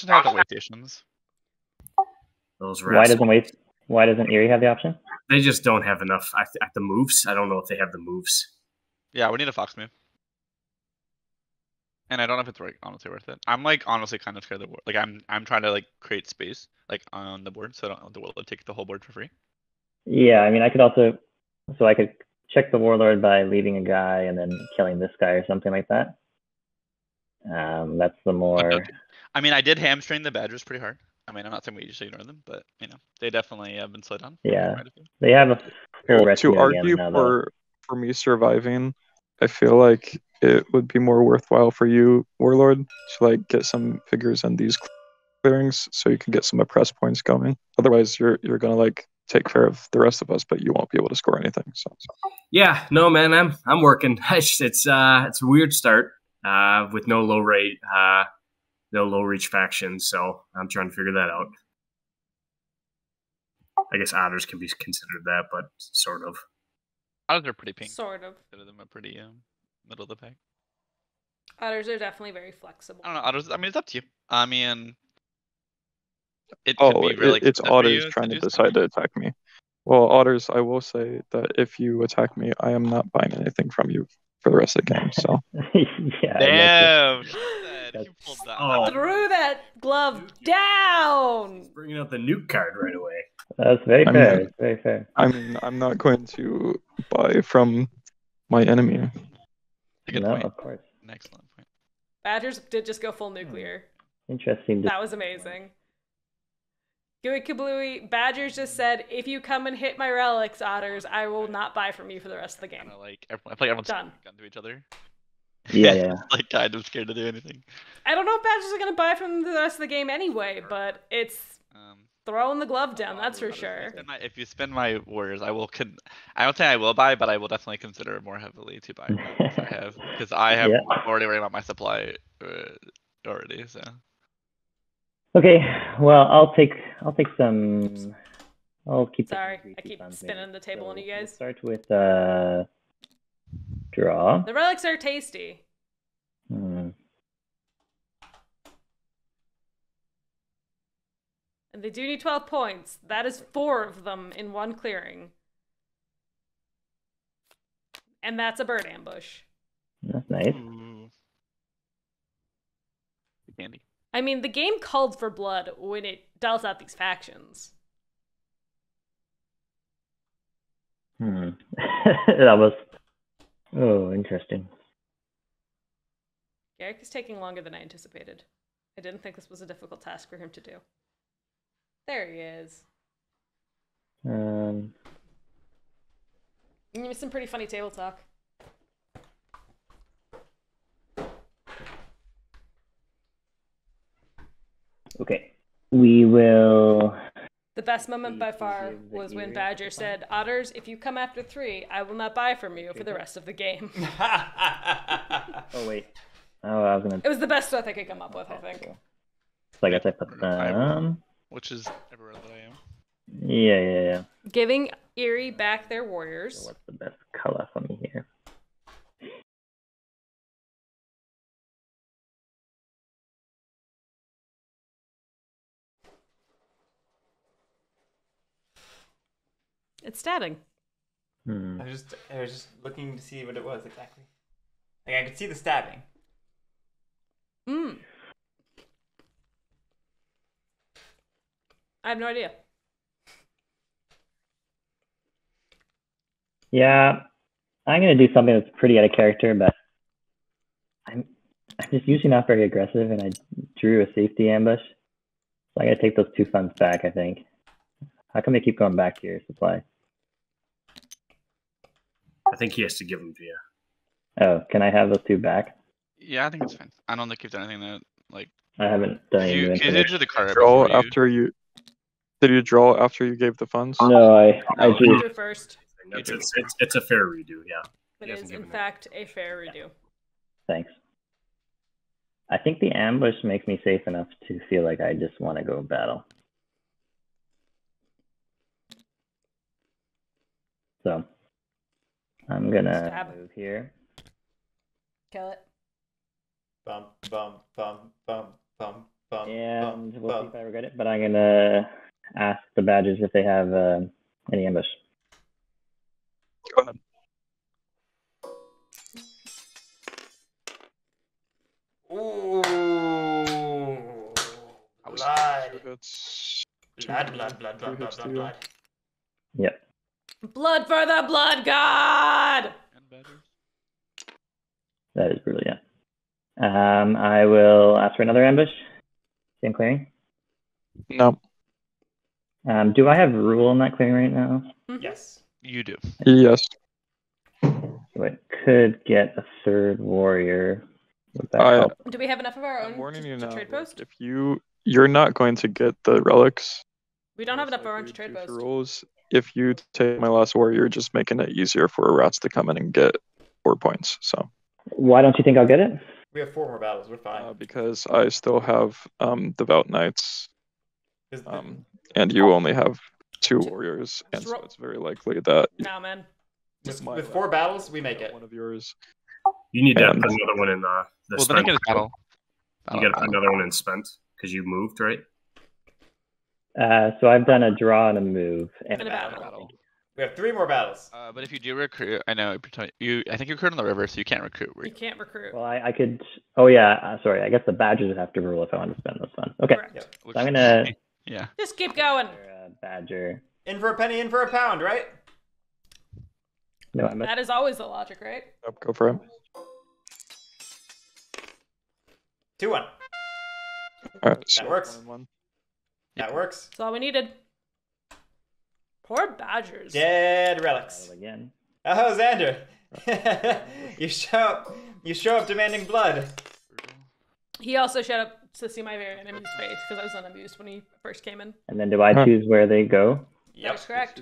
talking about way stations. Those Why doesn't Erie have the option? They just don't have enough at the moves. I don't know if they have the moves. Yeah, we need a fox move. And I don't know if it's honestly worth it. I'm like honestly kind of scared of the board. Like I'm trying to like create space like on the board so I don't want the warlord to take the whole board for free. Yeah, I mean I could check the warlord by leaving a guy and then killing this guy or something like that. That's the more. I mean, I did hamstring the Badgers pretty hard. I mean, I'm not saying we usually ignore them, but you know, they definitely have been slid on. Yeah, they have a full to argue for me surviving. I feel like it would be more worthwhile for you, Warlord, to like get some figures in these clearings so you can get some oppress points going. Otherwise, you're gonna like take care of the rest of us, but you won't be able to score anything. So. Yeah, no, man, I'm working. It's a weird start with no low rate, no low reach factions, so I'm trying to figure that out. I guess otters can be considered that, but sort of. Otters are pretty pink. Sort of. Consider them a pretty middle of the pack. Otters are definitely very flexible. I don't know. Otters. I mean, it's up to you. I mean, it could be really. It's otters trying to decide to attack me. Well, otters, I will say that if you attack me, I am not buying anything from you for the rest of the game. So. Yeah. Damn. You pulled that. Threw that glove down. He's bringing out the nuke card right away. That's very fair. It's very fair. I mean, I'm not going to buy from my enemy. Good point. Of course. An excellent point. Badgers did just go full nuclear. Interesting. That was amazing. Gooey Kablooey, Badgers just said, if you come and hit my relics, Otters, I will not buy from you for the rest of the game. I feel like everyone's done to each other. Yeah. Like kind of scared to do anything. I don't know if Badgers are going to buy from the rest of the game anyway, but it's throwing the glove down, that's for sure. If you spend my warriors, I don't think I will buy, but I will definitely consider more heavily to buy because I have already worried about my supply already. So. Okay, well, I'll take some. I'll keep. Sorry, I keep spinning the table on you guys. We'll start with draw. The relics are tasty. And they do need 12 points. That is 4 of them in one clearing. And that's a bird ambush. That's nice. Candy. I mean, the game called for blood when it dealt out these factions. That was... Oh, interesting. Garrick is taking longer than I anticipated. I didn't think this was a difficult task for him to do. There he is. Give me some pretty funny table talk. Okay. We will... The best moment by far was when Badger said, "Otters, if you come after 3, I will not buy from you for the rest of the game." Oh, wait. Oh, I was gonna... It was the best stuff I could come up with, I think. So I guess I put them... Which is everywhere that I am. Yeah. Giving Erie back their warriors. So what's the best color for me here? It's stabbing. I was just looking to see what it was exactly. Like I could see the stabbing. I have no idea. Yeah, I'm gonna do something that's pretty out of character, but I'm just usually not very aggressive, and I drew a safety ambush. So I gotta take those 2 funds back, I think. How come they keep going back to your supply? I think he has to give them to you. Oh, can I have those 2 back? Yeah, I think it's fine. I don't think you've done anything that like. I haven't done anything. You did the card draw after you. Did you draw after you gave the funds? No, I drew first. It's a fair redo, yeah. It is, in fact, a fair redo. Thanks. I think the ambush makes me safe enough to feel like I just want to go battle. So I'm gonna move here. Kill it. Bum bum bum bum bum bum. And we'll see if I regret it, but I'm gonna ask the badgers if they have any ambush. Go ahead. Ooh. Blood. Yep. Blood for the blood god! That is brilliant. I will ask for another ambush. Same clearing? No. Do I have rule in that clearing right now? Yes. You do. Yes. So I could get a 3rd warrior. Would that help? Do we have enough of our own warning you to now, trade post? If you're not going to get the relics. We don't have enough of our own to trade post. Rules. If you take my last warrior, you're just making it easier for rats to come in and get 4 points. So. Why don't you think I'll get it? We have 4 more battles. We're fine. Because I still have Devout Knights. And you only have 2 warriors, and so it's very likely that. Nah, man. With 4 battles, we make it. One of yours. You need to put another one in the well, spent. Then battle. You got to put another one in spent because you moved, right? So I've done a draw and a move and a battle. We have 3 more battles. But if you do recruit, I know I think you're recruited on the river, so you can't recruit. You can't recruit. Well, I could. Oh yeah, sorry. I guess the badgers would have to rule if I want to spend those funds. Okay. Yep. So I'm gonna. Yeah. Just keep going. Badger. In for a penny, in for a pound, right? No, that is always the logic, right? Yep, go for it. 2-1. All right. That works. That works. That's all we needed. Poor badgers. Dead relics. Again. Oh, Xander. You show up demanding blood. He also showed up to see my very enemy's face because I was unamused when he first came in. And then do I choose where they go? Yep. That's correct.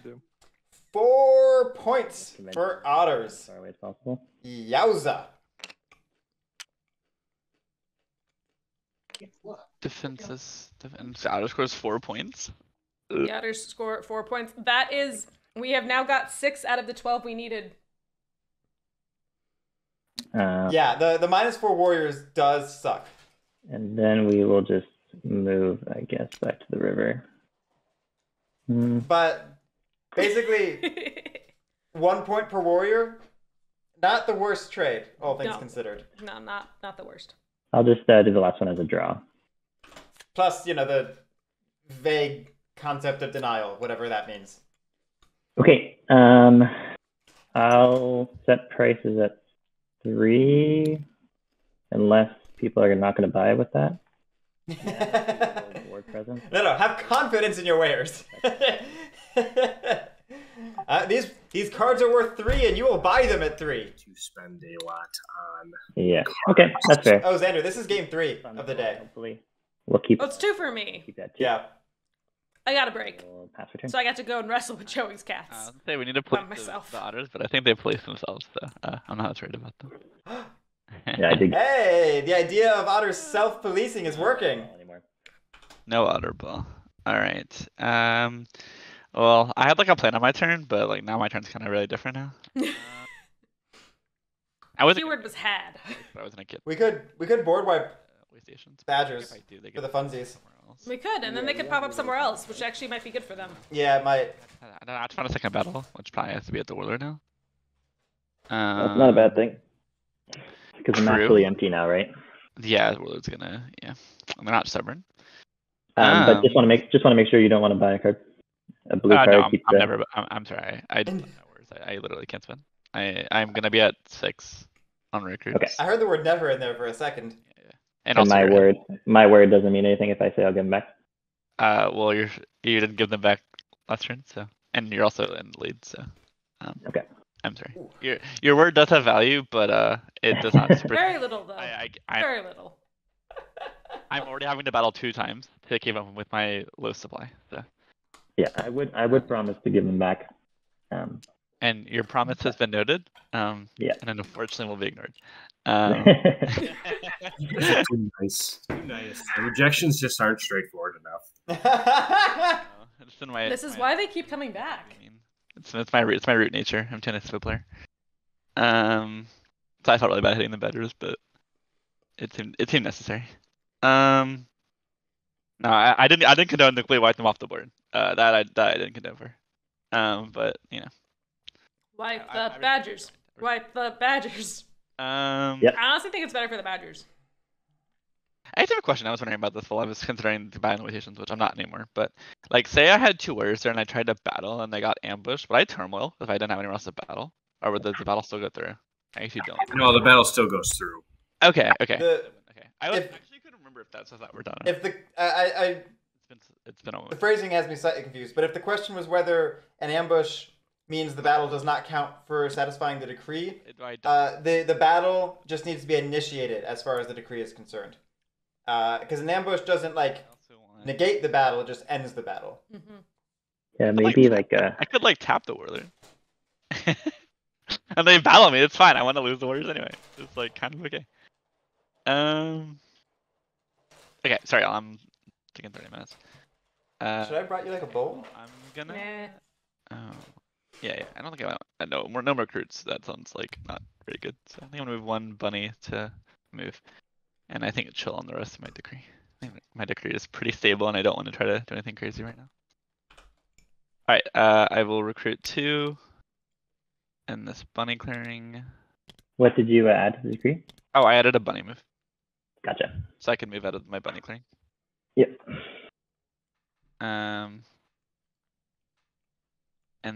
4 points for otters. As far away as possible. Yowza. Defense. Otters scores 4 points. The otters score 4 points. That is, we have now got 6 out of the 12 we needed. Yeah, the -4 warriors does suck. And then we will just move, I guess, back to the river. But basically, 1 point per warrior. Not the worst trade, all things considered. No, not the worst. I'll just do the last one as a draw. Plus, the vague concept of denial, whatever that means. Okay. I'll set prices at 3, unless people are not going to buy with that. Board presence. No, have confidence in your wares. These cards are worth 3, and you will buy them at 3. To spend a lot on. Yeah. Okay, that's fair. Oh, Xander, this is game 3 of the day. Hopefully, we'll keep. Oh, it's 2 for me. Keep that 2. Yeah. I got a break, We'll pass return. so I got to go and wrestle with Joey's cats. I would say we need to play myself. the otters, but I think they place themselves, so I'm not as worried about them. Yeah, I did. Hey, the idea of Otter's self-policing is working. No otter ball. All right. Well, I had like a plan on my turn, but like now my turn's kind of really different now. I was. Keyword was had. But I wasn't a kid. We could board wipe Waystations. Badgers If I do, they for get the funsies. somewhere else. We could, and then they could pop up somewhere else, which actually might be good for them. Yeah, it might. I don't know. I have to find a second battle, which probably has to be at the Warlord now. That's not a bad thing. Because the map's true. really empty now, right? Yeah, the Warlord's gonna. Yeah, they're not stubborn. But just want to make sure you don't want to buy a card. A blue card. No, keeps I'm the- never. I'm sorry. I don't know words. I literally can't spend. I'm gonna be at 6 on recruits. Okay. I heard the word never in there for a second. Yeah. And And also my word doesn't mean anything if I say I'll give them back. well, you didn't give them back last turn, so and you're also in the lead, so. Okay. I'm sorry. Your word does have value, but it does not. Very little, though. I'm Very little. already having to battle 2 times to keep up with my low supply. So. Yeah, I would promise to give them back. And your promise has been noted. Yeah. And unfortunately will be ignored. Too nice. Too nice. The rejections just aren't straightforward enough. It's been my, This is why they keep coming back. I mean, it's my root nature. I'm too nice of a player. So I felt really bad hitting the Badgers, but it seemed necessary. No, I didn't condone the wipe them off the board. That I didn't condone for. But you know. Wipe the Badgers. Wipe the Badgers. Yep. I honestly think it's better for the Badgers. I actually have a question. I was wondering about this while I was considering the battle limitations, which I'm not anymore. But like, say I had 2 warriors there and I tried to battle and they got ambushed. Would I turmoil if I didn't have anyone else to battle, or would the battle still go through? I actually don't. No, the battle still goes through. Okay. The- Okay. I actually couldn't remember if that's how that were done. If the It's been a the moment. phrasing has me slightly confused, but if the question was whether an ambush means the battle does not count for satisfying the decree, the battle just needs to be initiated as far as the decree is concerned. Because an ambush doesn't like negate the battle; it just ends the battle. Mm-hmm. Yeah, maybe like I could like tap the warlord. And they battle me. It's fine. I want to lose the warriors anyway. It's like kind of okay. Okay, sorry, I'm taking 30 minutes. Should I have brought you like a bowl? I'm gonna. Nah. Oh, yeah. I don't think I know. No recruits. That sounds like not very good. So I think I'm gonna move 1 bunny to move, and I think it's chill on the rest of my decree. I think my decree is pretty stable, and I don't want to try to do anything crazy right now. All right, I will recruit 2, and this bunny clearing. what did you add to the decree? Oh, I added a bunny move, Gotcha. so I can move out of my bunny clearing. Yep. And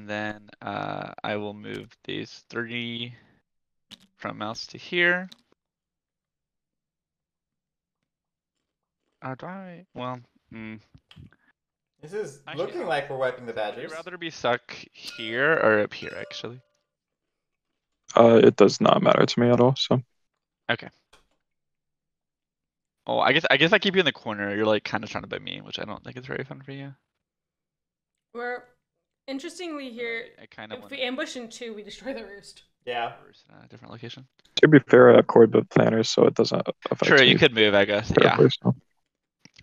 then I will move these 3 from mouse to here. Do I? Well, This is Actually, looking like we're wiping the Would Badgers. you rather be stuck here or up here, actually? It does not matter to me at all. So Okay. Oh, I guess I keep you in the corner. You're like kind of trying to bite me, which I don't think is very fun for you. We're interestingly here. I kind of If want we ambush in 2, we destroy the roost. Yeah. in a different location. to be fair, I have cord book planners, so it doesn't affect True, me. you could move, I guess. per Yeah. personal.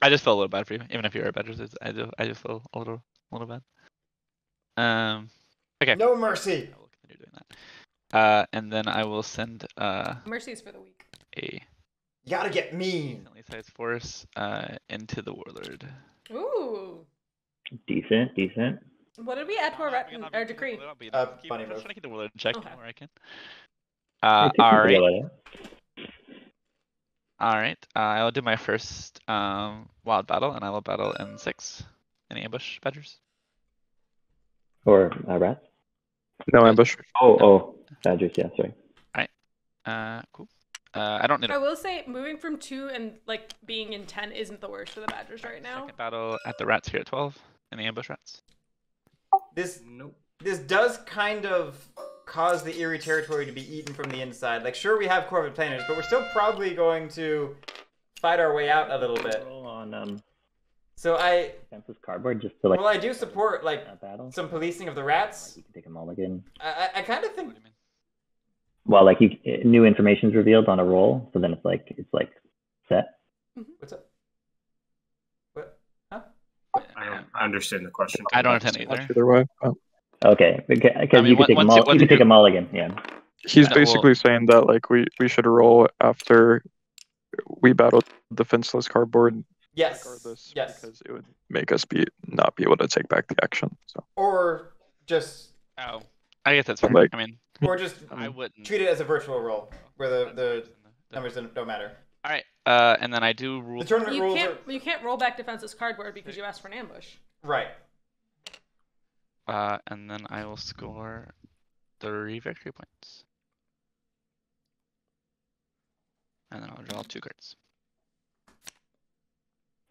I just feel a little bad for you, even if you're a better. I just feel a little bad. Okay. No mercy. I will continue doing that. And then I will send Mercies for the weak. a You gotta get mean. decently sized force into the warlord. Ooh. Decent. What did we add to our decree? Bunny I'm move. trying to keep the warlord in check Okay. where I can. It takes All me to right. realize it. All right. I will do my first wild battle, and I will battle in 6. Any ambush badgers? Or rats. No ambush. Oh, Badgers. Yeah, sorry. Cool. I don't need. I will say, moving from 2 and like being in 10 isn't the worst for the Badgers right now. Second battle at the rats here at 12 in the ambush rats. This does kind of cause the Eerie territory to be eaten from the inside. Like, sure, we have Corvid Planers, but we're still probably going to fight our way out a little bit. So Defenseless cardboard just to like. Well, I do support like some policing of the rats. You can take a mulligan. I kind of think. Well, like new information's revealed on a roll, so then it's like set. What's up? What? Huh? I don't understand the question. I don't understand either. Either way. Oh. Okay, because you can take a mulligan. Yeah. He's basically saying that like we should roll after we battle defenseless cardboard. Yes. Regardless, yes. Because it would make us not be able to take back the action. So. Or just. Oh, I guess that's fair. Like, I mean. Or just I wouldn't treat it as a virtual roll where the numbers don't matter. All right. And then I do rule. The tournament rules you can't roll back defenseless cardboard because you asked for an ambush. Right. And then I will score 3 victory points. And then I'll draw 2 cards.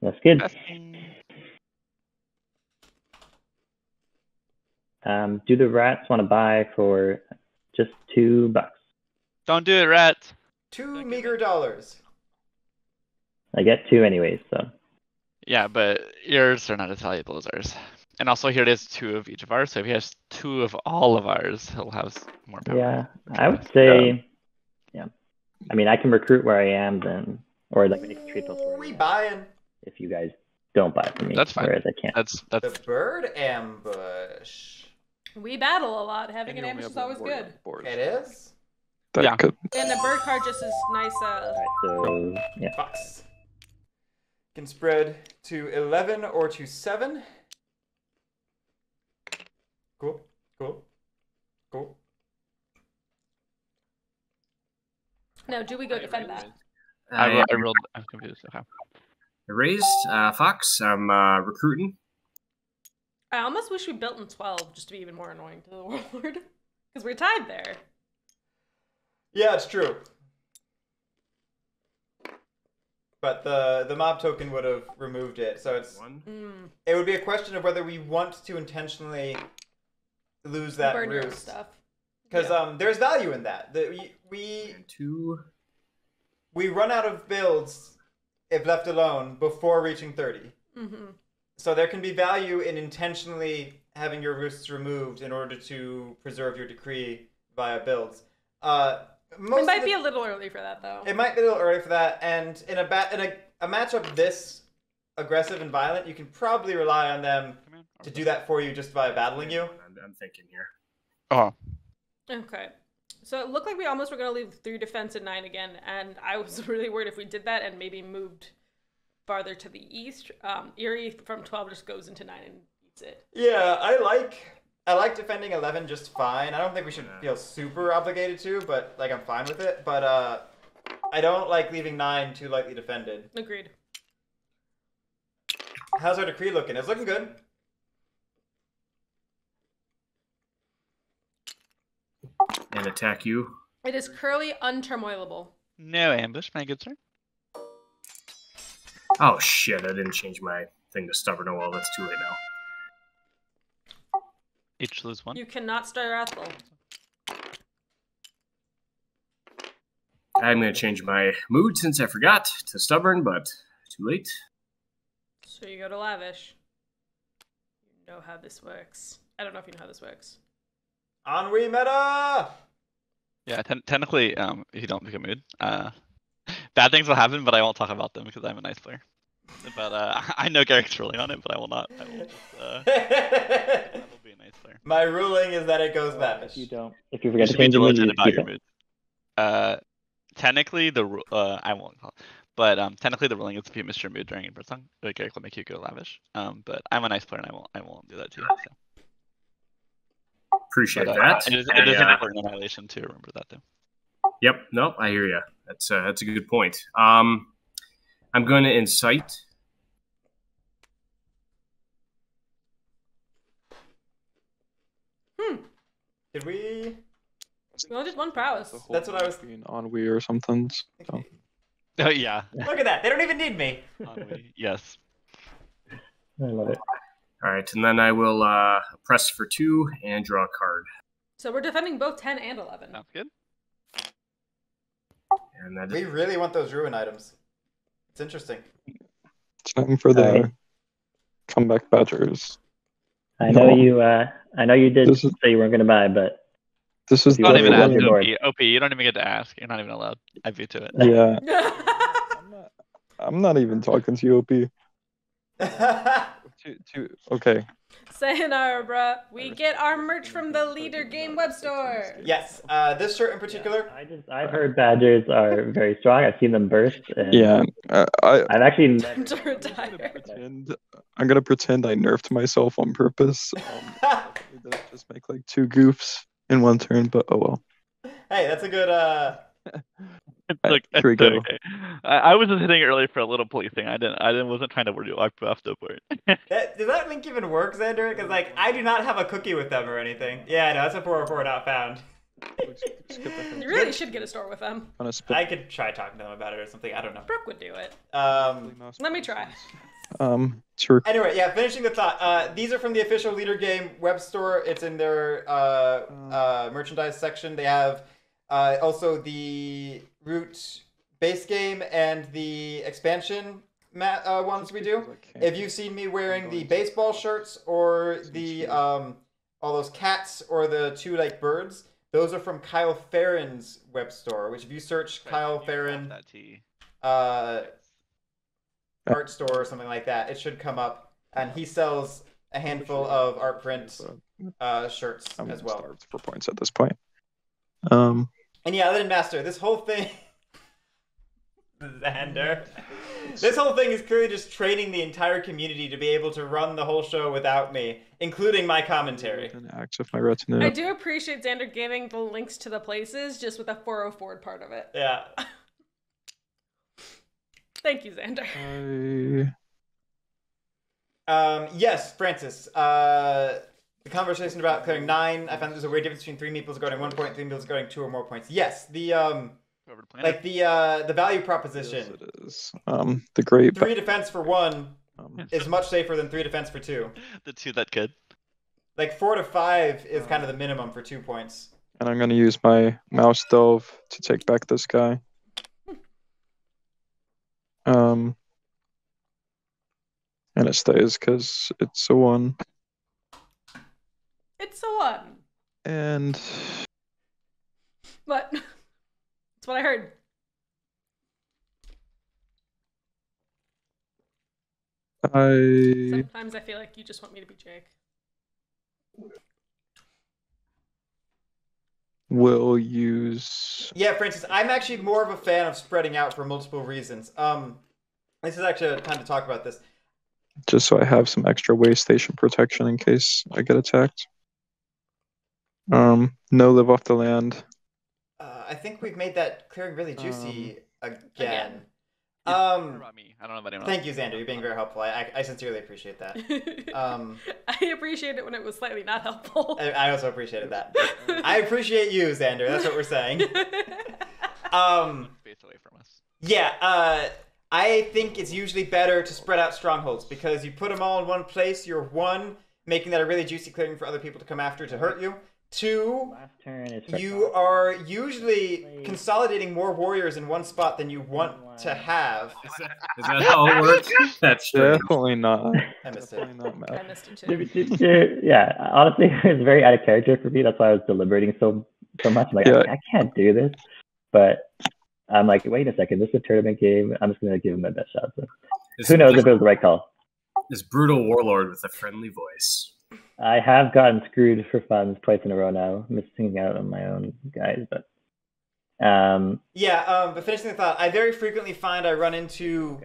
That's good. Do the rats want to buy for just $2? Don't do it, rat. $2 meager dollars. I get 2 anyways, so. Yeah, but yours are not as valuable as ours. And also here it is 2 of each of ours. So if he has 2 of all of ours, he'll have more power. Yeah, I would say, yeah. I mean, I can recruit where I am then, or like we can treat those. We buying. If you guys don't buy from me, that's fine. Whereas I can't. That's the bird ambush. We battle a lot. Having an ambush is always good. It is. Yeah. And the bird card just is nice. Right, so yeah. Fox can spread to 11 or to 7. Cool. Now, do we go defend that? I rolled. I'm confused. Okay. I raised Fox. I'm recruiting. I almost wish we built in 12 just to be even more annoying to the warlord, because we're tied there. Yeah, it's true. But the mob token would have removed it, so it's it would be a question of whether we want to intentionally lose that roost stuff. Because there's value in that. We run out of builds if left alone before reaching 30. So there can be value in intentionally having your roosts removed in order to preserve your decree via builds. It might be a little early for that, though. It might be a little early for that, and in a matchup this aggressive and violent, you can probably rely on them to do that for you just by battling you. I'm thinking here. Oh. Okay. So it looked like we almost were going to leave 3 defense and 9 again, and I was really worried if we did that and maybe moved farther to the east. Eerie from 12 just goes into 9 and beats it. Yeah, I like defending 11 just fine. I don't think we should feel super obligated to, but like I'm fine with it. But I don't like leaving 9 too lightly defended. Agreed. How's our decree looking? It's looking good. And attack you. It is curly unturmoilable. No ambush, my good sir. Oh shit, I didn't change my thing to stubborn. Oh well, that's too late now. Each lose 1. You cannot stir Wrathful. I'm going to change my mood since I forgot to stubborn, but too late. So you go to lavish. You know how this works. I don't know if you know how this works. Ennui meta! Yeah, technically, if you don't pick a mood, bad things will happen, but I won't talk about them because I'm a nice player. But I know Garrick's ruling on it, but I will not. I will be a nice player. My ruling is that it goes lavish. If you forget to change your mood, you about your mood. Technically, I won't call it. But technically, the ruling is if you miss your mood during a bird song, Garrick will make you go lavish. But I'm a nice player, and I won't do that to you. So. Appreciate that. It is an important annihilation to remember that, though. Yep. Nope. I hear you. That's a good point. I'm going to incite. Did we? Well, just one prowess. That's what I was being ennui or something. So. Oh yeah. Look at that. They don't even need me. Yes. I love it. All right, and then I will press for 2 and draw a card. So we're defending both 10 and 11. Sounds good. And that We really want those ruin items. It's interesting. Time for the comeback Badgers. I know you. I know you did say you weren't going to buy, but this is not even ask. board. OP, you don't even get to ask. You're not even allowed. I veto it. Yeah. I'm not even talking to you, OP. Okay. Sayonara, bruh. We get our merch from the Leader Game web store. Yes. This shirt in particular. I've heard Badgers are very strong. I've seen them burst. And yeah. I've actually. I'm gonna pretend I nerfed myself on purpose. Just make like 2 goofs in one turn, but oh well. Hey, that's a good. Look, here we go. Okay. I was just hitting it early for a little policing. Wasn't trying to wipe off the board. Does that link even work, Xander? Because like I do not have a cookie with them or anything. Yeah, no, that's a 404 not found. You really should get a store with them. I could try talking to them about it or something. I don't know. Brooke would do it. Let me try. Sure. Anyway, yeah, finishing the thought. These are from the official Leader Game web store. It's in their merchandise section. They have also the Root base game and the expansion ones we do. If you've seen me wearing the baseball shirts or the all those cats or the 2 like birds, those are from Kyle Farron's web store. Which if you search Kyle Farron art store or something like that, it should come up. And he sells a handful of art print shirts as well. For points at this point. And yeah, other than Master, this whole thing, Xander, this whole thing is clearly just training the entire community to be able to run the whole show without me, including my commentary. I do appreciate Xander giving the links to the places just with a 404 part of it. Yeah. Thank you, Xander. Yes, Francis. The conversation about clearing 9, I found there's a weird difference between 3 meeples guarding 1 point, 3 meeples guarding 2 or more points. Yes, the like the value proposition. Yes, it is. The great 3 defense for 1 is much safer than 3 defense for 2. The 2 that good. Like 4 to 5 is kind of the minimum for 2 points. And I'm gonna use my mouse delve to take back this guy. And it stays because it's a 1. It's a 1. And what? That's what I heard. Sometimes I feel like you just want me to be Jake. Will use. Yeah, Francis, I'm actually more of a fan of spreading out for multiple reasons. This is actually a time to talk about this. Just so I have some extra way station protection in case I get attacked. No live off the land. I think we've made that clearing really juicy again. About me. I don't know about anyone Thank you, Xander. You're being very helpful. I sincerely appreciate that. I appreciate it when it was slightly not helpful. I also appreciated that. I appreciate you, Xander. That's what we're saying. Space away from us. Yeah. I think it's usually better to spread out strongholds because you put them all in one place. You're 1, making that a really juicy clearing for other people to come after to hurt you. 2, you are usually consolidating more warriors in one spot than you want to have. Is that how it works? That's definitely not. I missed it. I missed it too. Yeah, honestly, it's very out of character for me. That's why I was deliberating so much. I'm like, I can't do this. But I'm like, wait a second, this is a tournament game. I'm just going to give him my best shot. So. Who knows if it was the right call? This brutal warlord with a friendly voice. I have gotten screwed for funds twice in a row now, missing out on my own guys, but but finishing the thought, I very frequently find I run into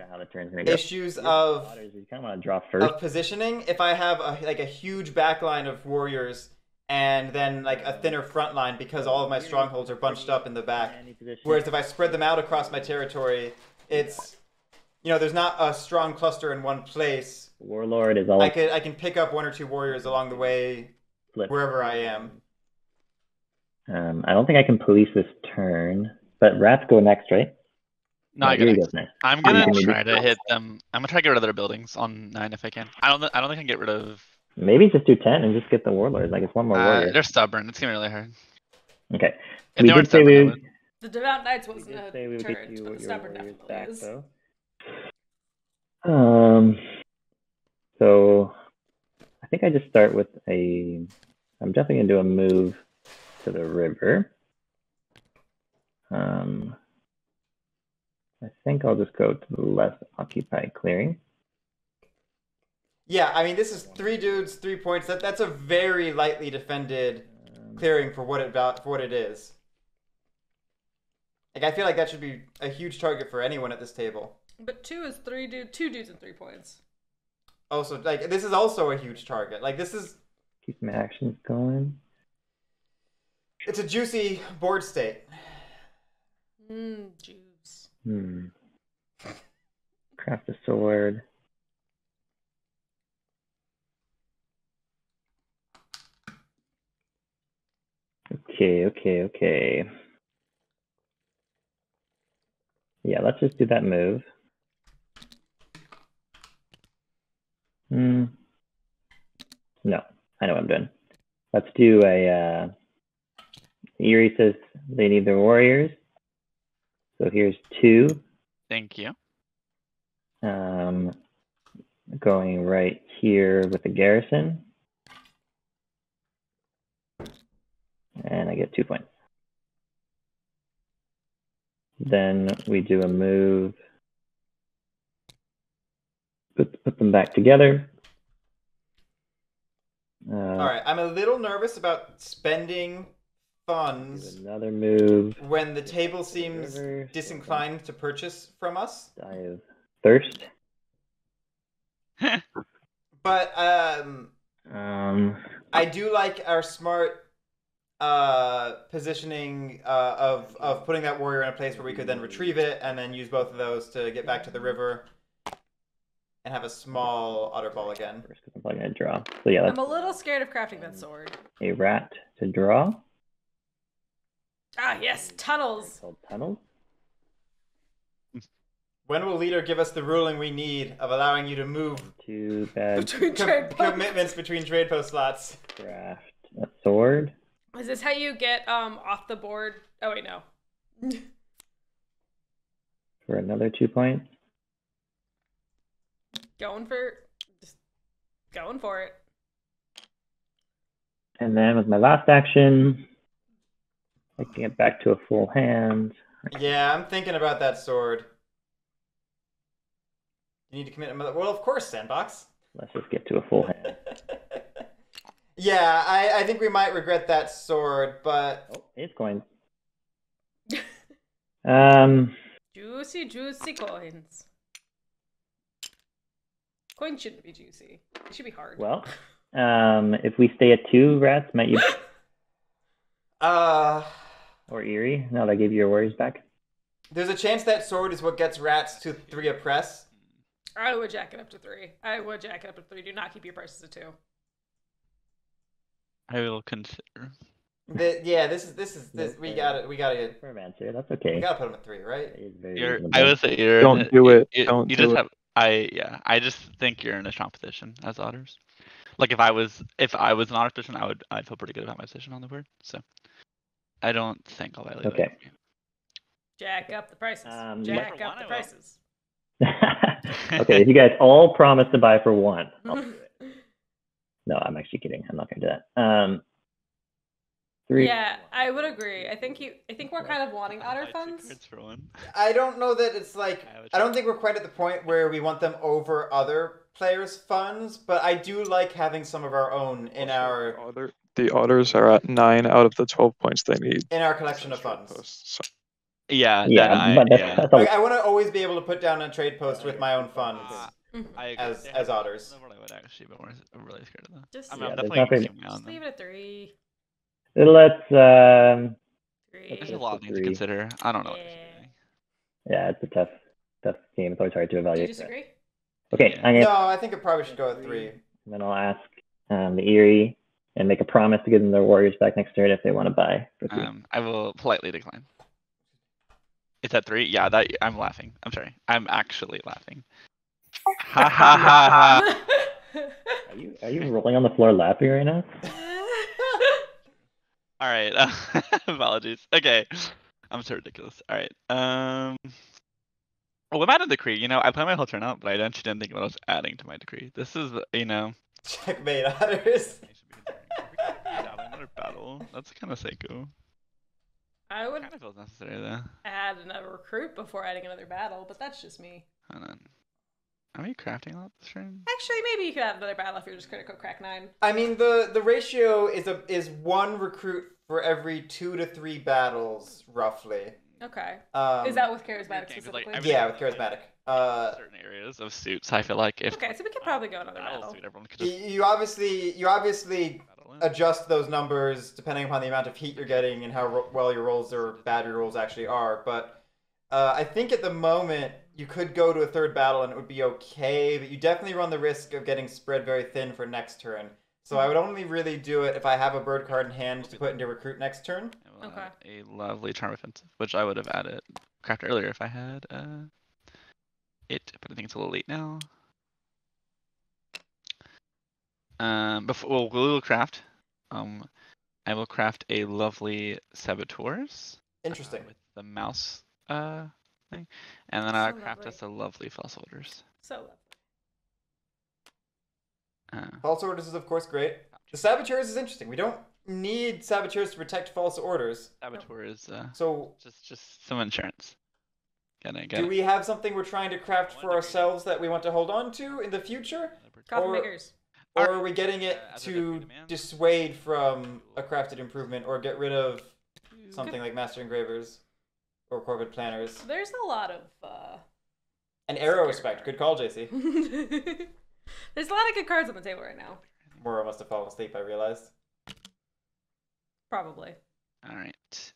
issues of you kind of want to draw first. Of positioning. If I have a huge backline of warriors and then like a thinner front line because all of my strongholds are bunched up in the back, whereas if I spread them out across my territory, it's there's not a strong cluster in one place. Warlord is all. I can pick up 1 or 2 warriors along the way, wherever I am. I don't think I can police this turn, but rats go next, right? No, I go next. I'm gonna try to hit them. I'm gonna try to get rid of their buildings on 9 if I can. I don't think I can get rid of. Maybe just do 10 and just get the warlords. Like it's one more warrior. They're stubborn. It's gonna be really hard. Okay. If we did say the Devout Knights wasn't a turret, but the stubborn definitely is. So I think I just start with I'm definitely gonna do a move to the river. I think I'll just go to the less occupied clearing. Yeah, I mean, this is 3 dudes, 3 points. That's a very lightly defended clearing for what it is. Like, I feel like that should be a huge target for anyone at this table. But 2 is 2 dudes and 3 points. Also, like, this is also a huge target. Like, this is... Keep my actions going. It's a juicy board state. Juice. Craft a sword. Okay. Yeah, let's just do that move. No, I know what I'm doing. Let's do a... Eerie says they need their warriors. So here's 2. Thank you. Going right here with the garrison. And I get 2 points. Then we do a move. Put them back together. All right, I'm a little nervous about spending funds. Another move. When the table seems disinclined to purchase from us. Die of thirst. But I do like our smart positioning of putting that warrior in a place where we could then retrieve it and then use both of those to get back to the river and have a small otter ball again. First, I'm probably gonna draw. So yeah, I'm a little scared of crafting that sword. A rat to draw. Ah, yes, tunnels. Tunnels. When will leader give us the ruling we need of allowing you to move between trade posts? Commitments between trade post slots? Craft a sword. Is this how you get off the board? Oh wait, no. For another 2 points. Going for it. And then with my last action, I can get back to a full hand. Yeah, I'm thinking about that sword. You need to commit another... Well, of course, Sandbox. Let's just get to a full hand. Yeah, I think we might regret that sword, but... Oh, it's coins. Juicy coins. Coins shouldn't be juicy. It should be hard. Well, if we stay at 2 rats, might you... Or Eerie, now that I gave you your warriors back. There's a chance that sword is what gets rats to 3 oppress. I would jack it up to 3. Do not keep your prices at 2. I will consider. We gotta. Firm answer. That's okay. We gotta put him at 3, right? I would say don't do it. Don't do it. I just think you're in a strong position as otters. Like if I was an otter position, I'd feel pretty good about my position on the board. So I don't think I'll violate. Okay. Jack up the prices. Jack up the prices. Okay, if you guys all promise to buy for 1, I'll do it. No, I'm actually kidding. I'm not going to do that. 3. Yeah, I would agree. I think we're kind of wanting otter funds. I don't know that it's like... I don't think we're quite at the point where we want them over other players' funds, but I do like having some of our own in our... The otters are at 9 out of the 12 points they need. In our collection of funds. So. Yeah, I want to always be able to put down a trade post with my own funds as otters. I would actually, but we're really scared of that. Just leave it at 3. Let's. 3. There's a lot of things to consider. I don't know. Yeah, it's a tough game. It's always hard to evaluate. Do you disagree? Okay, No, I think it probably should go at 3. And then I'll ask the Eerie and make a promise to give them their warriors back next turn if they want to buy for 3. I will politely decline. It's at 3? Yeah, that I'm laughing. I'm sorry. I'm actually laughing. Ha ha ha ha. Are you rolling on the floor laughing right now? All right. Apologies. Okay. I'm so ridiculous. All right. Well, I'm adding decree. You know, I planned my whole turn out, but I actually didn't think what I was adding to my decree. This is, you know. Checkmate otters. Another battle. That's kind of psycho. I would kind of feels necessary though. add another recruit before adding another battle, but that's just me. Hold on. Are we crafting a lot this turn? Actually, maybe you could add another battle if you're just critical crack 9. I mean, the ratio is 1 recruit for every 2 to 3 battles, roughly. Okay. Is that with charismatic specifically? Like, yeah, with charismatic. Certain areas of suits, I feel like if. Okay, so we could probably go another battle. Suit, everyone could just... You obviously adjust those numbers depending upon the amount of heat you're getting and how well your rolls or bad your rolls actually are. But I think at the moment you could go to a 3rd battle and it would be okay, but you definitely run the risk of getting spread very thin for next turn. So I would only really do it if I have a bird card in hand to put into recruit next turn. Okay. A lovely charm offensive, which I would have added crafted earlier if I had it, but I think it's a little late now. Before we'll craft. I will craft a lovely saboteurs. Interesting. With the mouse thing, and then I'll craft us a lovely false orders. So lovely. False orders is of course great. The saboteurs is interesting. We don't need saboteurs to protect false orders. Saboteur is so just some insurance. Do we have something we're trying to craft for ourselves that we want to hold on to in the future? Coffee makers. Or are we getting it to dissuade from a crafted improvement or get rid of something like Master Engravers or Corvid Planners? There's a lot of an Arrow Respect. Good call, JC. There's a lot of good cards on the table right now. Mora must have fallen asleep, I realized. Probably. Alright.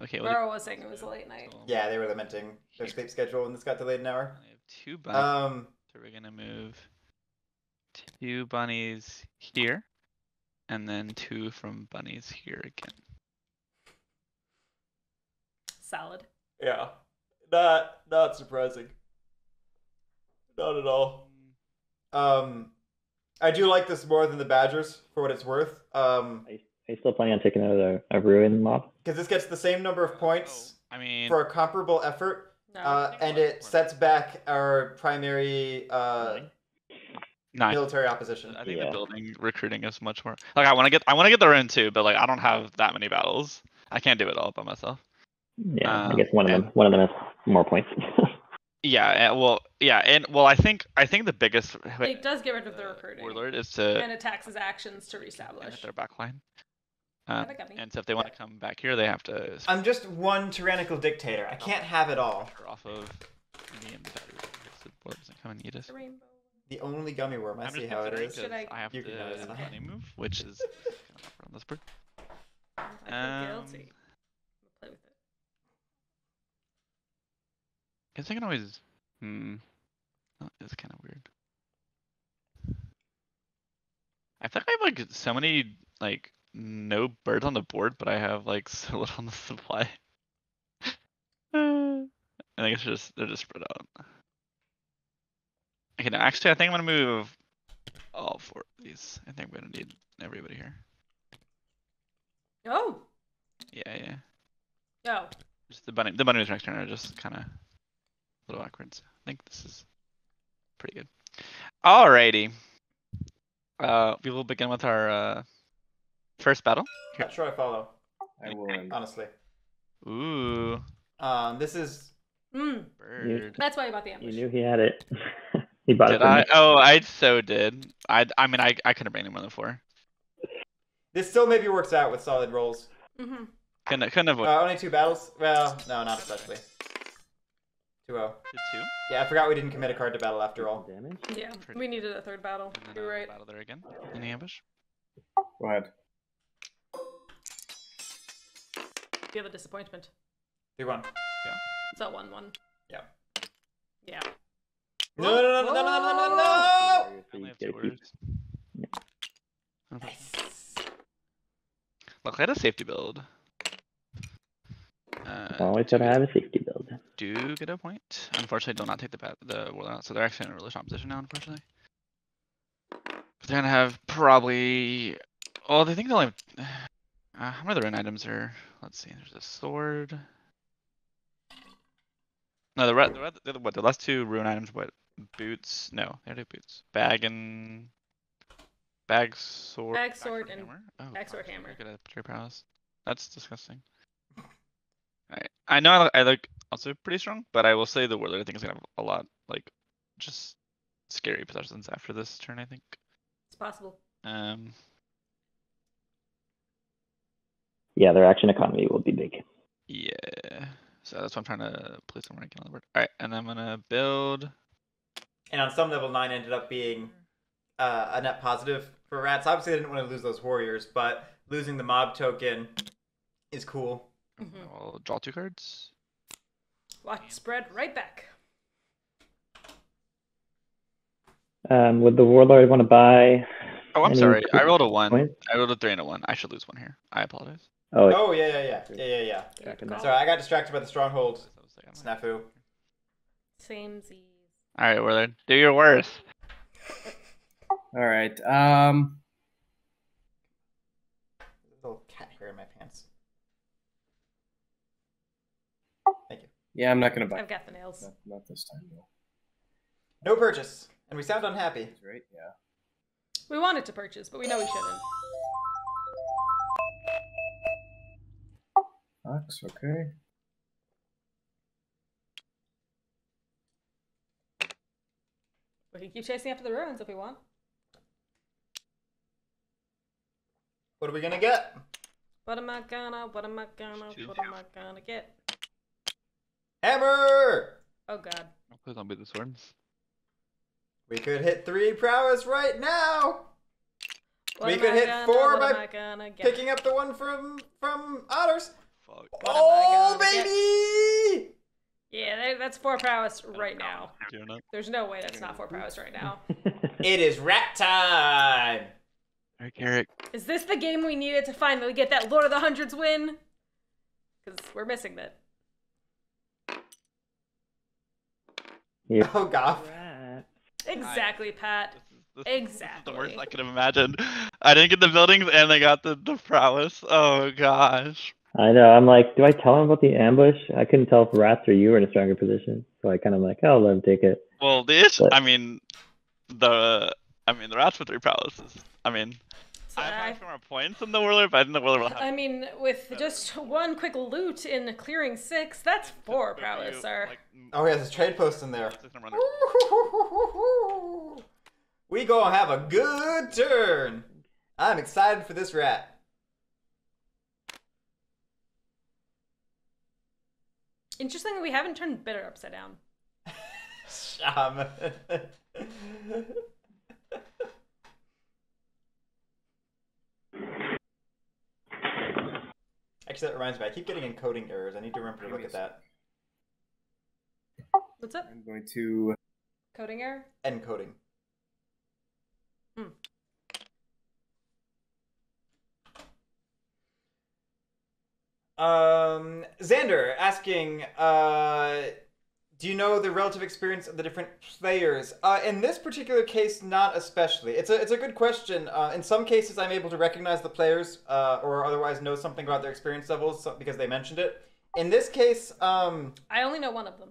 Okay. Mora was saying it was a late night. Yeah, they were lamenting their sleep schedule and this got delayed an hour. I have 2 bunnies. So we're gonna move 2 bunnies here, and then 2 from bunnies here again. Solid. Yeah. Not surprising. Not at all. I do like this more than the Badgers, for what it's worth. Are you still planning on taking out a Ruin mob? Because this gets the same number of points for a comparable effort, No, and it sets back our primary military opposition. I think the building recruiting is much more like I want to get the Ruin too, but like I don't have that many battles. I can't do it all by myself. Yeah, I guess one of them has more points. I think the biggest it does get rid of the recruiting. Warlord is to and attacks his actions to reestablish their backline. And so if they want to come back here, they have to. I'm just one tyrannical dictator. I can't have it all. Off of doesn't come and eat us. The only gummy worm. I see how it is. I have to bunny move, which is kind of on this bird. I feel guilty. Play with it. Guess I can always. It's kind of weird. I feel like I have like so many like no birds on the board, but I have like so little on the supply. I think they're just spread out. Okay, no, actually, I think I'm gonna move all 4 of these. I think we're gonna need everybody here. Oh. Yeah. Oh. Just the bunnies next turn are just kind of a little backwards. I think this is pretty good. Alrighty. We will begin with our first battle. Here. Not sure I follow. I will. Honestly. Ooh. This is. Bird. That's why I bought the ambush. You knew he had it. He bought did it. I? Oh, I so did. I mean, I couldn't bring any more than 4. This still maybe works out with solid rolls. Mm-hmm. Couldn't avoid. Only 2 battles? Well, no, not especially. 2-0. 2? Yeah, I forgot we didn't commit a card to battle after all. Damage? Yeah, we needed a 3rd battle. You're right. Battle there again in the ambush. Go ahead. You have a disappointment. 3-1. Yeah. It's a 1-1. Yeah. Yeah. No! I only have 2 words. Nice. quite a safety build. Always gotta have a safety build. Do get a point. Unfortunately, do not take the Warlord out, so they're actually in a really strong position now, unfortunately. But they're gonna have probably. Well, they think they'll have. How many of the rune items are? Let's see. There's a sword. No, the last two rune items. What? Boots? No, they do boots. Bag, sword, and hammer. Oh, bag, sword, hammer. Good at your prowess. That's disgusting. Alright. I know I like also pretty strong, but I will say the Warlord I think is gonna have a lot like just scary possessions after this turn. I think it's possible. Yeah, their action economy will be big. Yeah, so that's why I'm trying to place some ranking on the board. All right, and then I'm gonna build. And on some level, 9 ended up being a net positive for Rats. Obviously, they didn't want to lose those warriors, but losing the mob token is cool. I'll draw 2 cards. Watch spread right back. Would the Warlord want to buy? Oh, I'm sorry. I rolled a 1. Points? I rolled a 3 and a 1. I should lose 1 here. I apologize. Oh yeah. Sorry, I got distracted by the stronghold. Snafu. Samesies. All right, Warlord, do your worst. All right. Little cat hair in my pants. Thank you. Yeah, I'm not gonna buy. I've got the nails. Not this time though. No purchase, and we sound unhappy. Right? Yeah. We wanted to purchase, but we know we shouldn't. Fox, okay. We can keep chasing after the ruins if we want. What are we gonna get? What am I gonna get? Hammer! Oh god. Please don't be the swords. We could hit 3 prowess right now! We could hit 4 by picking up the one from Otters. Fuck. Oh, baby! Yeah, that's 4 prowess right now. There's no way that's not 4 prowess right now. It is rat time! Alright, Garrick. Is this the game we needed to finally get that Lord of the Hundreds win? Because we're missing that. Yeah. Oh, God. Exactly, Pat. Exactly. This is the worst I could have imagined. I didn't get the buildings and I got the prowess. Oh, gosh. I know. I'm like, do I tell him about the ambush? I couldn't tell if Rats or you were in a stronger position, so I kind of like, oh, let him take it. Well, the Rats with 3 prowesses. I have more points than the Warlord, but I think the Warlord will have. With just 1 quick loot in clearing 6, that's 4 prowess, sir. Oh, yeah, there's a trade post in there. We gonna have a good turn. I'm excited for this rat. Interesting, we haven't turned Bitter upside down. Shaman. Actually, that reminds me. I keep getting encoding errors. I need to remember to look at that. What's up? I'm going to... Coding error? Encoding. Xander asking, do you know the relative experience of the different players? In this particular case, not especially. It's a good question. In some cases, I'm able to recognize the players or otherwise know something about their experience levels because they mentioned it. In this case, I only know one of them.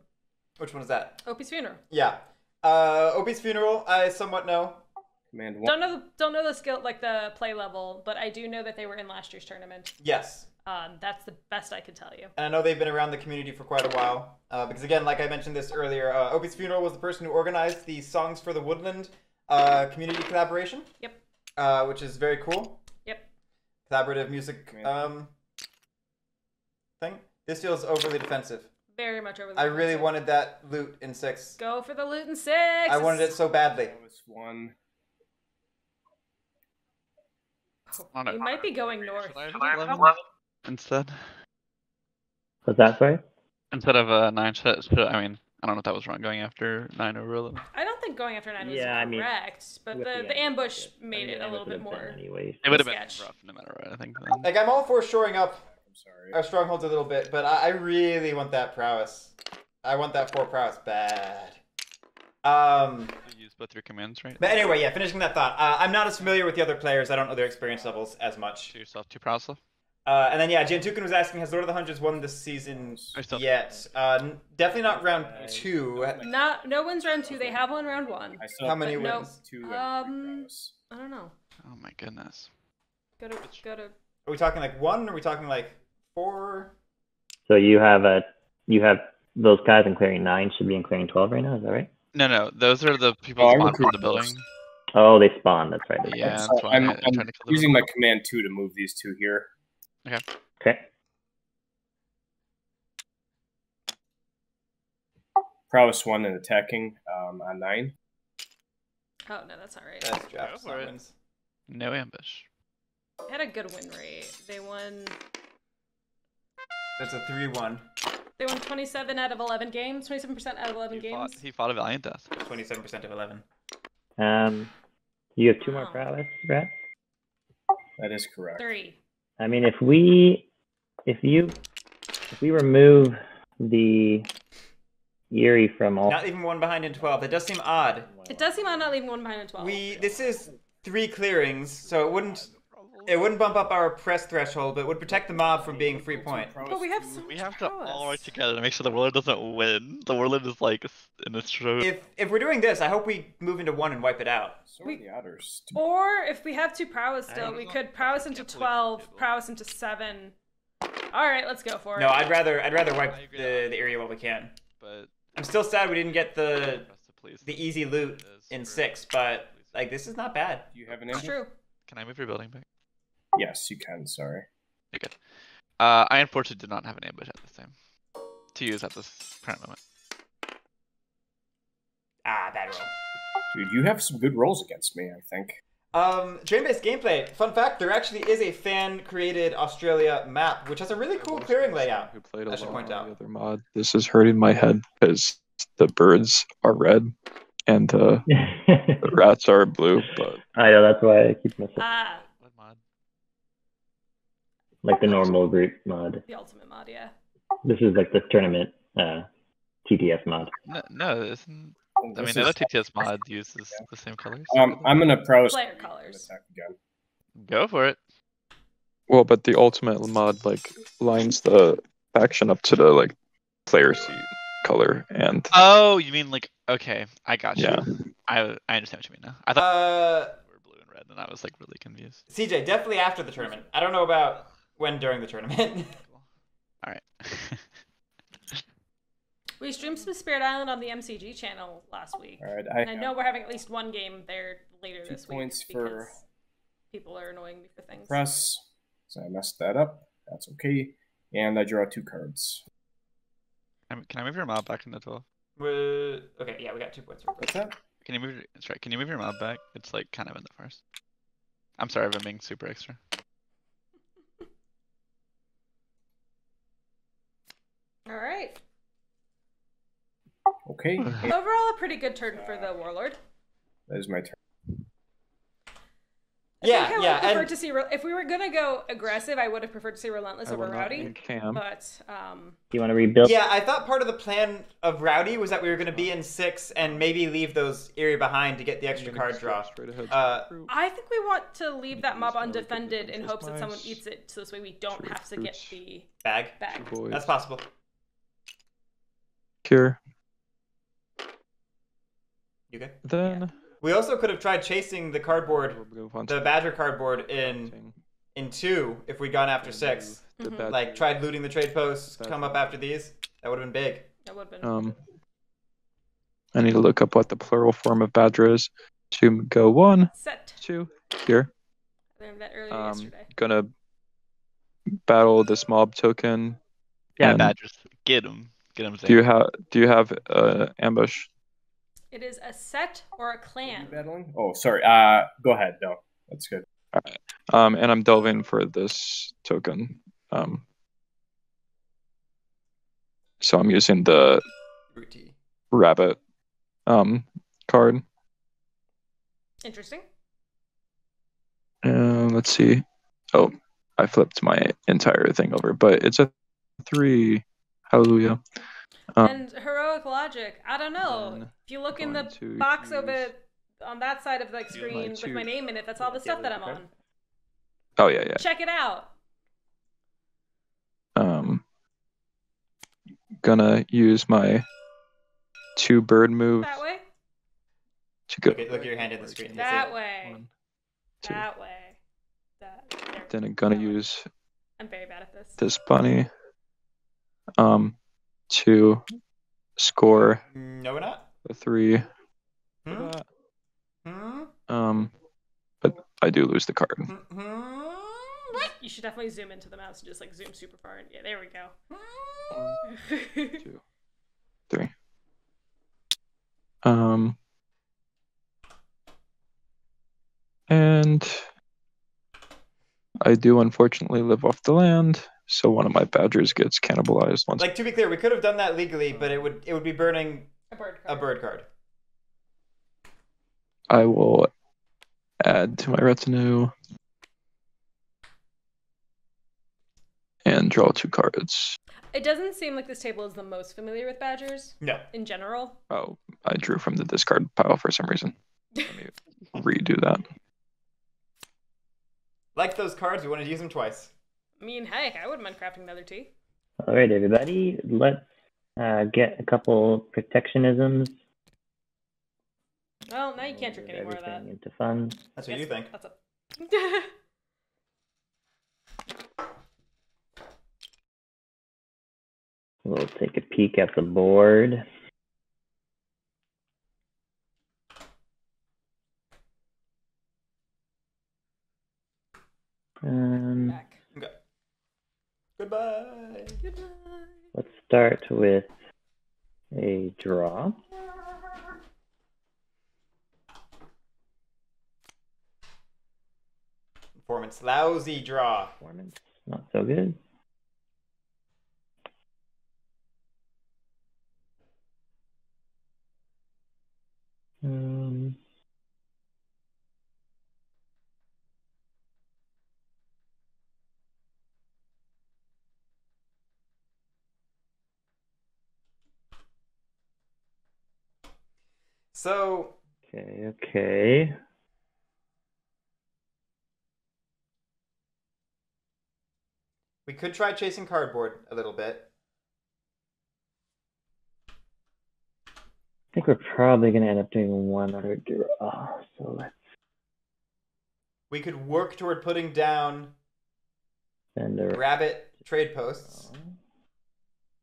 Which one is that? Opie's Funeral. Yeah. Opie's Funeral, I somewhat know. Command 1. Don't know the skill, like the play level, but I do know that they were in last year's tournament. Yes. That's the best I could tell you. And I know they've been around the community for quite a while. Because again, like I mentioned this earlier, Opie's Funeral was the person who organized the Songs for the Woodland community collaboration. Yep. Which is very cool. Yep. Collaborative music thing. This feels overly defensive. Very much overly defensive. I really wanted that loot in 6. Go for the loot in 6! I wanted it so badly. That was 1. You might be going north. Instead. What's that, sorry? Instead of 9, I don't know if that was wrong going after 9 over 11. I don't think going after 9 was correct, but the ambush made it a little bit more. It would have been rough no matter what. I think. Like I'm all for shoring up our strongholds a little bit, but I really want that prowess. I want that 4 prowess bad. You use both your commands, right? But anyway, yeah. Finishing that thought, I'm not as familiar with the other players. I don't know their experience levels as much. To yourself 2 prowess left. And then yeah, Jantukan was asking, has Lord of the Hundreds won this season yet? Definitely not round 2. No one's round 2. They have won round 1. How many wins? 2. I don't know. Oh my goodness. Go to. Are we talking like 1? Or are we talking like 4? So you have those guys in clearing 9 should be in clearing 12 right now. Is that right? No. Those are the people spawned from the building. Oh, they spawn. That's right. Yeah, so that's why I'm trying to kill using my command 2 to move these 2 here. Okay. Prowess 1 and attacking on 9. Oh no, that's not right. That's draft summons. No ambush. They had a good win rate. They won. That's a 3-1. They won 27 out of 11 games. 27% out of 11 games. He fought a valiant death. 27% of 11. You have 2 more prowess, Rat? That is correct. 3. I mean, if we remove the Eerie from all, Not leaving 1 behind in 12. That does seem odd. It does seem odd not leaving 1 behind in 12. This is 3 clearings, so it wouldn't bump up our press threshold, but it would protect the mob from being free point. But we have so We much have to prowess. all work together to make sure the warlord doesn't win. The warlord is like in a stroke. If we're doing this, I hope we move into 1 and wipe it out. So are the others. Or if we have 2 prowess still, we could prowess into 12, prowess into 7. All right, let's go for it. No, I'd rather wipe the area while we can. But I'm still sad we didn't get the please. easy loot in 6, but like this is not bad. Do you have an It's ambush? true. Can I move your building back? Yes, you can. Sorry. You're good. I unfortunately did not have an ambush at this time to use at this current moment. Bad roll. Dude, you have some good rolls against me, I think. Train-based gameplay. Fun fact, there actually is a fan-created Australia map, which has a really cool clearing layout. Who played I should point out. the other mod. This is hurting my head because the birds are red and the rats are blue, but I know that's why I keep missing. What mod? Like the normal route mod. The ultimate mod, yeah. This is like the tournament TTS mod. No, isn't. I mean, the other TTS mod uses the same colors. I'm gonna prowess Player colors. attack again. Go for it. well, but the ultimate mod like lines the faction up to the like player seat color and Oh, you mean like okay? I got you. Yeah. I understand what you mean now. I thought we were blue and red, and I was like really confused. CJ, definitely after the tournament. I don't know about when during the tournament. All right. We streamed some Spirit Island on the MCG channel last week. All right, And I know we're having at least 1 game there later 2 this week points because for people are annoying me for things. press. So I messed that up. That's okay. And I draw 2 cards. Can I move your mob back into 12? Okay, yeah, we got 2 points. What's that? Can you move? That's right. Can you move your mob back? It's like kind of in the first. I'm sorry if I'm being super extra. All right. Okay. Overall, a pretty good turn for the Warlord. That is my turn. Yeah, I would yeah, have preferred and to see if we were gonna go aggressive, I would have preferred to see Relentless over Rowdy. Cam. But Do you want to rebuild? yeah, I thought part of the plan of Rowdy was that we were going to be in 6 and maybe leave those Eerie behind to get the extra card draw. I think we want to leave that mob undefended in hopes that someone eats it, so this way we don't have to get the Bag. That's possible. Cure. You good? Then We also could have tried chasing the cardboard, we'll move on to the Badger cardboard in 2 if we'd gone after 6. the bad Like tried looting the trade posts, come up after these. That would have been big. That would have been. I need to look up what the plural form of Badger is. To go 1, Set. 2, here. I learned that earlier yesterday. Gonna battle this mob token. Yeah, and Badgers. Get him. Get him. Do you have ambush? It is a set or a clan. Battling? Oh, sorry. Go ahead. No, that's good. All right. And I'm delving for this token. So I'm using the rabbit card. Interesting. Let's see. Oh, I flipped my entire thing over, but it's a 3. Hallelujah. And heroic logic. I don't know. If you look in the box over on that side of the screen with my name in it, that's all the stuff that I'm on. Oh yeah. Check it out. Gonna use my 2 bird move. That way? To go. Look at your hand in the screen. That way. 1, 2. That way. Then I'm gonna use. I'm very bad at this. This bunny. To score. No, we're not. A 3. But I do lose the card. You should definitely zoom into the mouse and just like zoom super far. Yeah, there we go. 1, 2, 3. And I do unfortunately live off the land, so one of my badgers gets cannibalized once. Like, to be clear, we could have done that legally, but it would be burning a bird card. I will add to my retinue and draw 2 cards. It doesn't seem like this table is the most familiar with badgers. No. In general. Oh, I drew from the discard pile for some reason. Let me redo that. Like those cards, we wanted to use them twice. I mean, heck, I wouldn't mind crafting another tea. All right, everybody, let's get a couple protectionisms. Well, now you can't drink any more of that. Into fun. That's what you think. That's a... We'll take a peek at the board. Okay. Goodbye. Let's start with a draw. Performance, lousy draw. Performance, not so good. So. Okay. We could try chasing cardboard a little bit. I think we're probably going to end up doing one other draw. So let's. We could work toward putting down rabbit trade posts,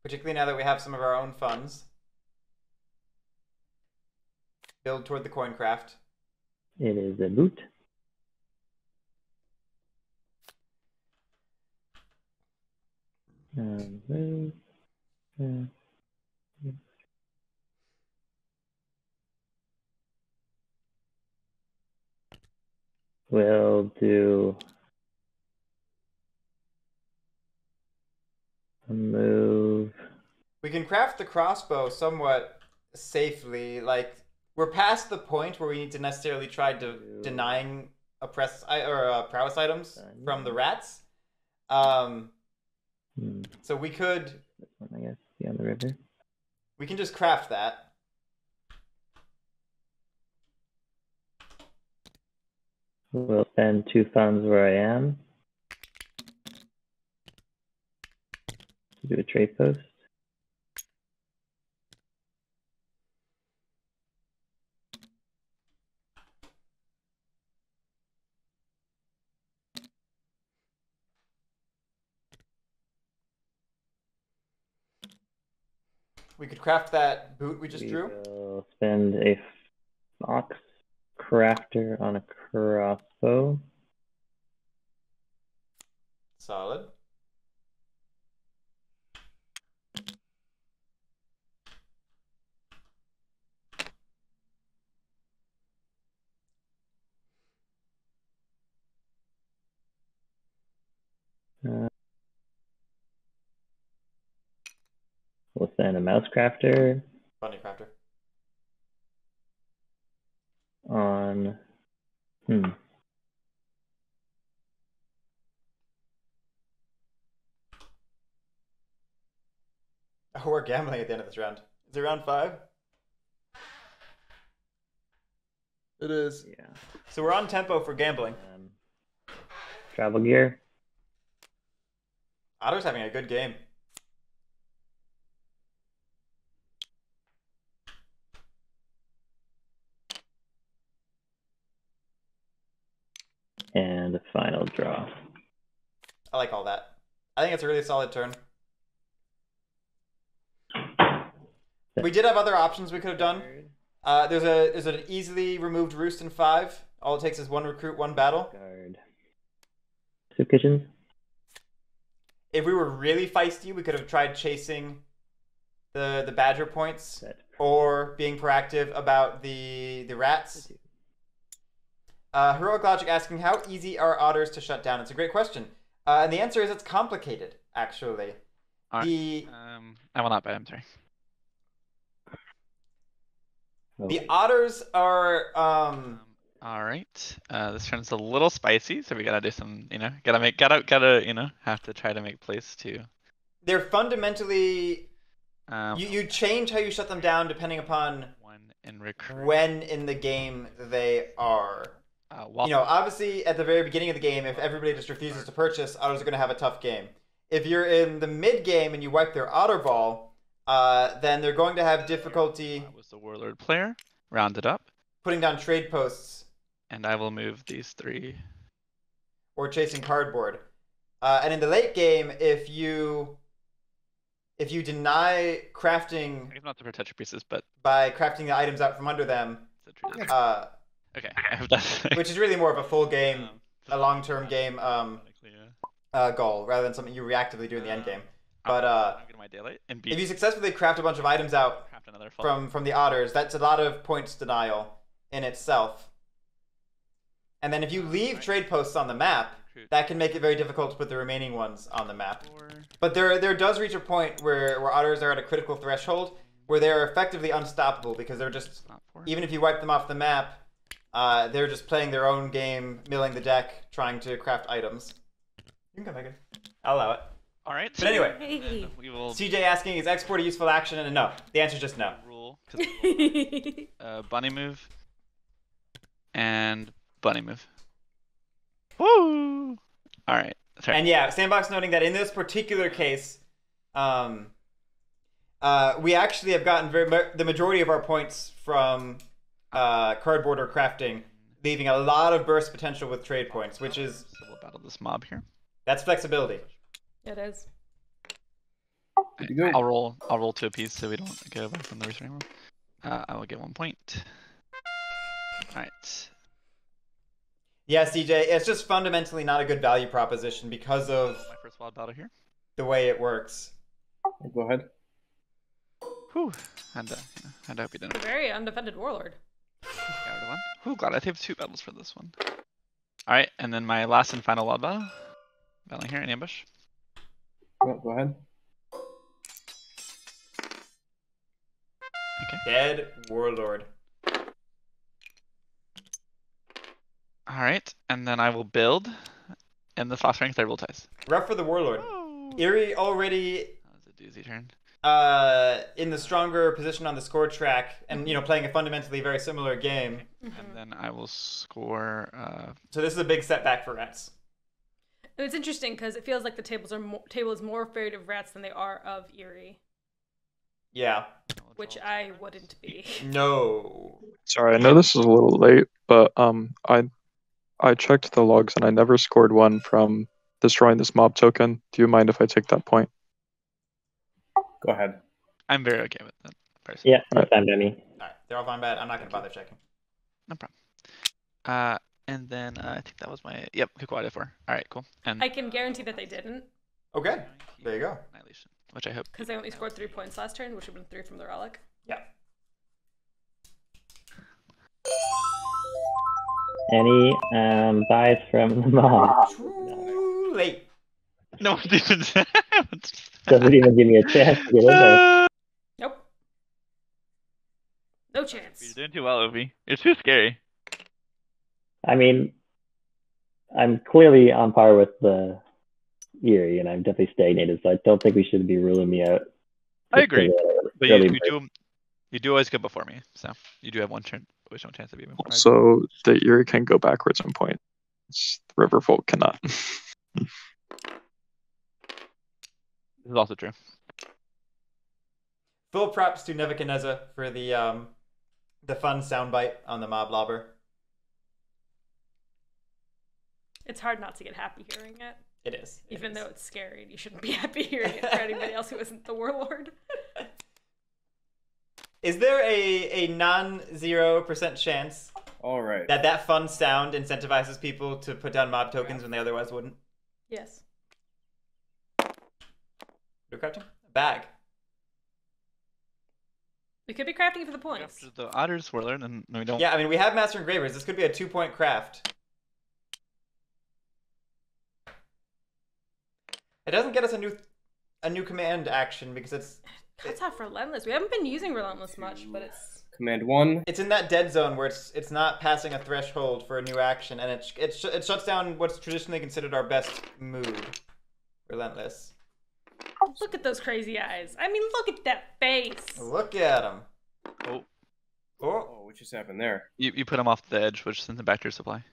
particularly now that we have some of our own funds. Build toward the coin craft. It is a boot. We'll do a move. We can craft the crossbow somewhat safely. Like, we're past the point where we need to necessarily try to denying prowess items from the rats. So we could. This one, I guess, be on the river. We can just craft that. We'll spend 2 funds where I am. Do a trade post. We could craft that boot we just drew. We'll spend a fox crafter on a crossbow. Solid. We'll send a mouse crafter. Bunny crafter. on. Oh, we're gambling at the end of this round. Is it round 5? It is. Yeah. So we're on tempo for gambling. Travel gear. Otter's having a good game. And a final draw. I like all that. I think it's a really solid turn. We did have other options we could have done. There's an easily removed roost in 5. All it takes is 1 recruit, 1 battle. Guard. Soup kitchens. If we were really feisty, we could have tried chasing the badger points or being proactive about the rats. Heroic Logic asking, how easy are otters to shut down? It's a great question. And the answer is it's complicated, actually. Right. I will not bet, I'm sorry. The otters are... Alright. This turns a little spicy, so we gotta do some, gotta have to try to make place to... They're fundamentally... you change how you shut them down depending upon when in the game they are. Obviously at the very beginning of the game, if everybody just refuses to purchase, otters are going to have a tough game. If you're in the mid game and you wipe their otter ball, then they're going to have difficulty. I was the warlord player, rounded up. Putting down trade posts. And I will move these 3. Or chasing cardboard. And in the late game, if you deny crafting, not to protect your pieces, but by crafting the items out from under them, okay, I have that. Which is really more of a full game, a long-term game goal, rather than something you reactively do in the end game. But if you successfully craft a bunch of items out from the otters, that's a lot of points denial in itself. And then if you leave trade posts on the map, that can make it very difficult to put the remaining ones on the map. But there does reach a point where otters are at a critical threshold where they're effectively unstoppable because they're just, even if you wipe them off the map, they're just playing their own game, milling the deck, trying to craft items. You can come back in. I'll allow it. All right. But anyway, CJ asking, is export a useful action? And no. The answer is just no. Bunny move. And bunny move. Woo! All right. Sorry. And yeah, Sandbox noting that in this particular case, we actually have gotten the majority of our points from cardboard or crafting, leaving a lot of burst potential with trade points, which is... So we'll battle this mob here. That's flexibility. It is. I'll roll 2 apiece so we don't go back from the returning roll. I will get 1 point. All right. Yeah, CJ, it's just fundamentally not a good value proposition because of my first wild battle here. The way it works. Go ahead. Whew. And I hope you didn't. A very undefended warlord. Whew, glad I saved 2 battles for this one. Alright, and then my last and final wild battle. Battling here in ambush. Go ahead. Okay. Dead warlord. Alright, and then I will build in this last rank 3rd roll ties. Rough for the warlord. Oh. Eerie already That was a doozy turn. In the stronger position on the score track and playing a fundamentally very similar game. And then I will score So this is a big setback for rats. It's interesting because it feels like the table is more afraid of rats than they are of Eerie. Yeah. Which I wouldn't be. No. Sorry, I know this is a little late, but I checked the logs and I never scored 1 from destroying this mob token. Do you mind if I take that point? Go ahead. I'm very okay with that. Personally. Yeah, that's fine by me. Alright, they're all fine bad. I'm not going to bother checking. No problem. And then I think that was my... Yep, who qualified for. Alright, cool. And I can guarantee that they didn't. Okay, there you go. Annihilation, which I hope... Because they only scored 3 points last turn, which would have been 3 from the relic. Yeah. Any buys from the mob? Too late. No, dude. Doesn't even give me a chance to get in there. Nope. No chance. You're doing too well, Ovi. You're too scary. I mean, I'm clearly on par with the Eerie, and I'm definitely stagnated, so I don't think we should be ruling me out. I agree. But you do always go before me, so you do have one chance of being before. So the Eerie can go backwards in points. The Rivervolt cannot. This is also true. Full props to Nebuchadnezzar for the fun soundbite on the Mob Lobber. It's hard not to get happy hearing it. It is. Even though it's scary, and you shouldn't be happy hearing it for anybody else who isn't the Warlord. Is there a non-0% chance that fun sound incentivizes people to put down mob tokens when they otherwise wouldn't? Yes. We're crafting? A bag. We could be crafting for the points. After the Otters Warlord, and we don't. Yeah, I mean, we have Master Engravers. This could be a 2-point craft. It doesn't get us a new command action because it's off Relentless. We haven't been using Relentless much, but it's Command 1. It's in that dead zone where it's not passing a threshold for a new action, and it shuts down what's traditionally considered our best mood. Relentless. Look at those crazy eyes. I mean, look at that face. Look at him. Oh, what just happened there? You put him off the edge, which sends him back to your supply.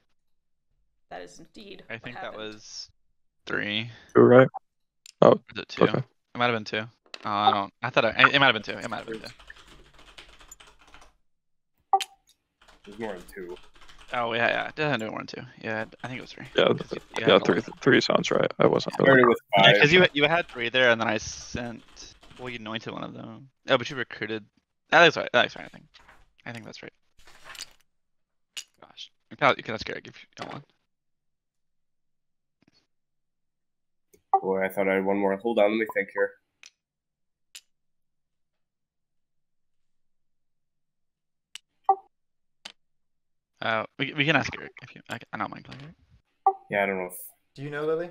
That is indeed. I think that was 3. You're right. Oh, or is it 2? Okay. It might have been 2. Oh, I don't. I thought it might have been 2. It might have been 2. There's more than 2. Oh yeah. Didn't do 1 and 2. Yeah, I think it was 3. Yeah, three sounds right. I wasn't really. Started with 5. Because you had 3 there, and then I sent. Well, you anointed one of them. Oh, but you recruited. That's right. That's right. I think that's right. Gosh, you can ask Eric if you don't want. Boy, I thought I had one more. Hold on, let me think here. We can ask Eric if you. I don't mind playing Eric. Yeah, I don't know if. Do you know, Lily?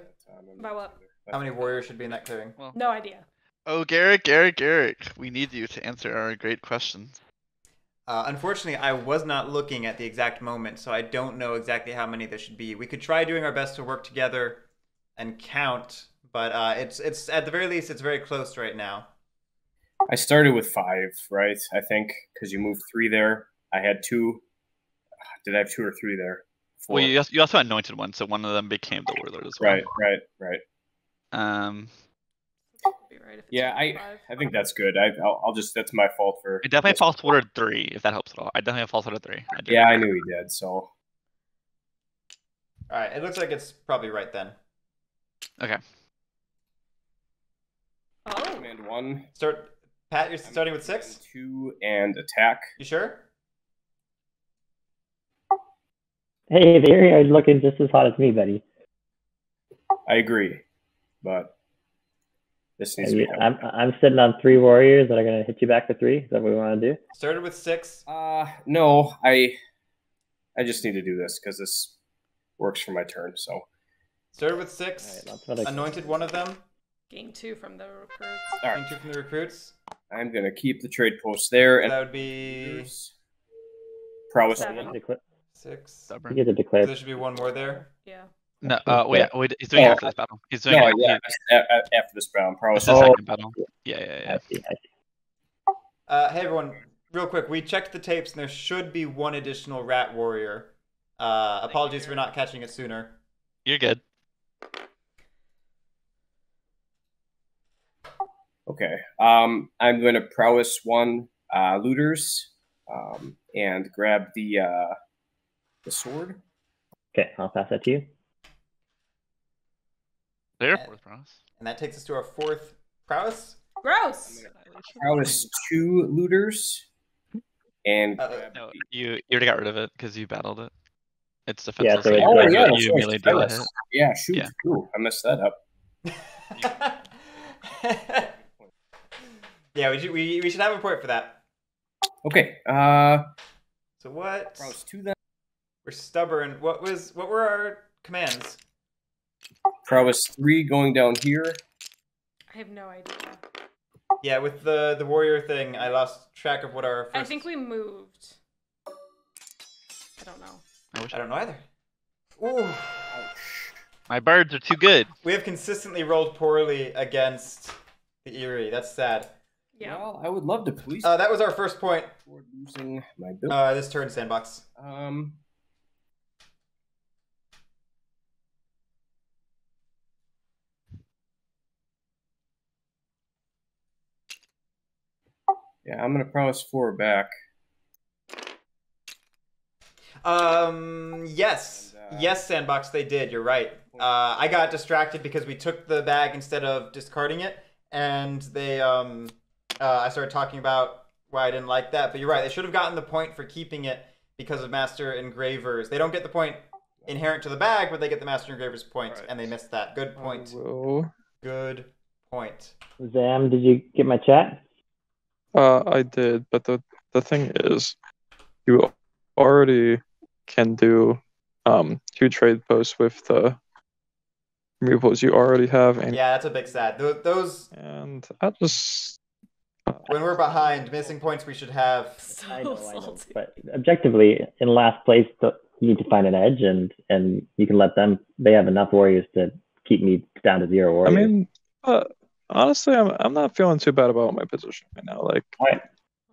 About what? How many warriors should be in that clearing? Well, no idea. Oh, Garrick, we need you to answer our great questions. Unfortunately, I was not looking at the exact moment, so I don't know exactly how many there should be. We could try doing our best to work together and count, but it's at the very least, it's very close right now. I started with 5, right? I think because you moved 3 there. I had 2. Did I have 2 or 3 there? 4. Well, you also anointed one, so one of them became the Warlord as well. Right. Yeah, I think that's good. I'll just that's my fault for. I definitely false ordered 3, if that helps at all. I definitely false ordered 3. I knew he did. So. All right, it looks like it's probably right then. Okay. Oh. Command 1. Pat, you're starting with 6. 2 and attack. You sure? Hey, the area is looking just as hot as me, buddy. I agree, but this needs to be. I'm sitting on 3 warriors that are gonna hit you back for 3. Is that what we want to do? Started with 6. No, I just need to do this because this works for my turn. So. Started with 6. Right, anointed one of them. Gain 2 from the recruits. All right. Gain 2 from the recruits. I'm gonna keep the trade post there, and that would be prowess 6. You get to declare. So there should be 1 more there. Yeah. No, wait, he's doing it after this battle. He's doing it after this battle. It's the second battle. Yeah. I see. Hey everyone, real quick, we checked the tapes and there should be 1 additional rat warrior. Apologies for not catching it sooner. You're good. Okay. I'm going to prowess 1 looters and grab the sword. Okay, I'll pass that to you. There, 4th prowess. And that takes us to our 4th prowess. Gross. Prowess 2 looters. And no, you already got rid of it because you battled it. It's defensive. Yeah, so you immediately deal with it. Yeah, shoot. Yeah. Ooh, I messed that up. Yeah, we should have a point for that. Okay. So what? Prowess 2 then. We're stubborn. What were our commands? Prowess 3 going down here. I have no idea. Yeah, with the warrior thing, I lost track of what our first... I think we moved. I don't know. I don't know either. Ooh. My birds are too good. We have consistently rolled poorly against the Eerie. That's sad. Yeah. Well, I would love to please. That was our first point. For losing my build. This turn, Sandbox. Yeah, I'm gonna promise 4 back. Yes. Yes, Sandbox, they did. You're right. I got distracted because we took the bag instead of discarding it, and they, I started talking about why I didn't like that, but you're right. They should have gotten the point for keeping it because of Master Engravers. They don't get the point inherent to the bag, but they get the Master Engravers point, and they missed that. Good point. Good point. Zam, did you get my chat? I did, but the thing is, you already can do 2 trade posts with the removals you already have, and yeah, that's a big sad. Those and I just when we're behind, missing points we should have. So I know, salty. but objectively, in last place, you need to find an edge, and you can let them. They have enough warriors to keep me down to 0 warriors. I mean, honestly, I'm not feeling too bad about my position right now. Like,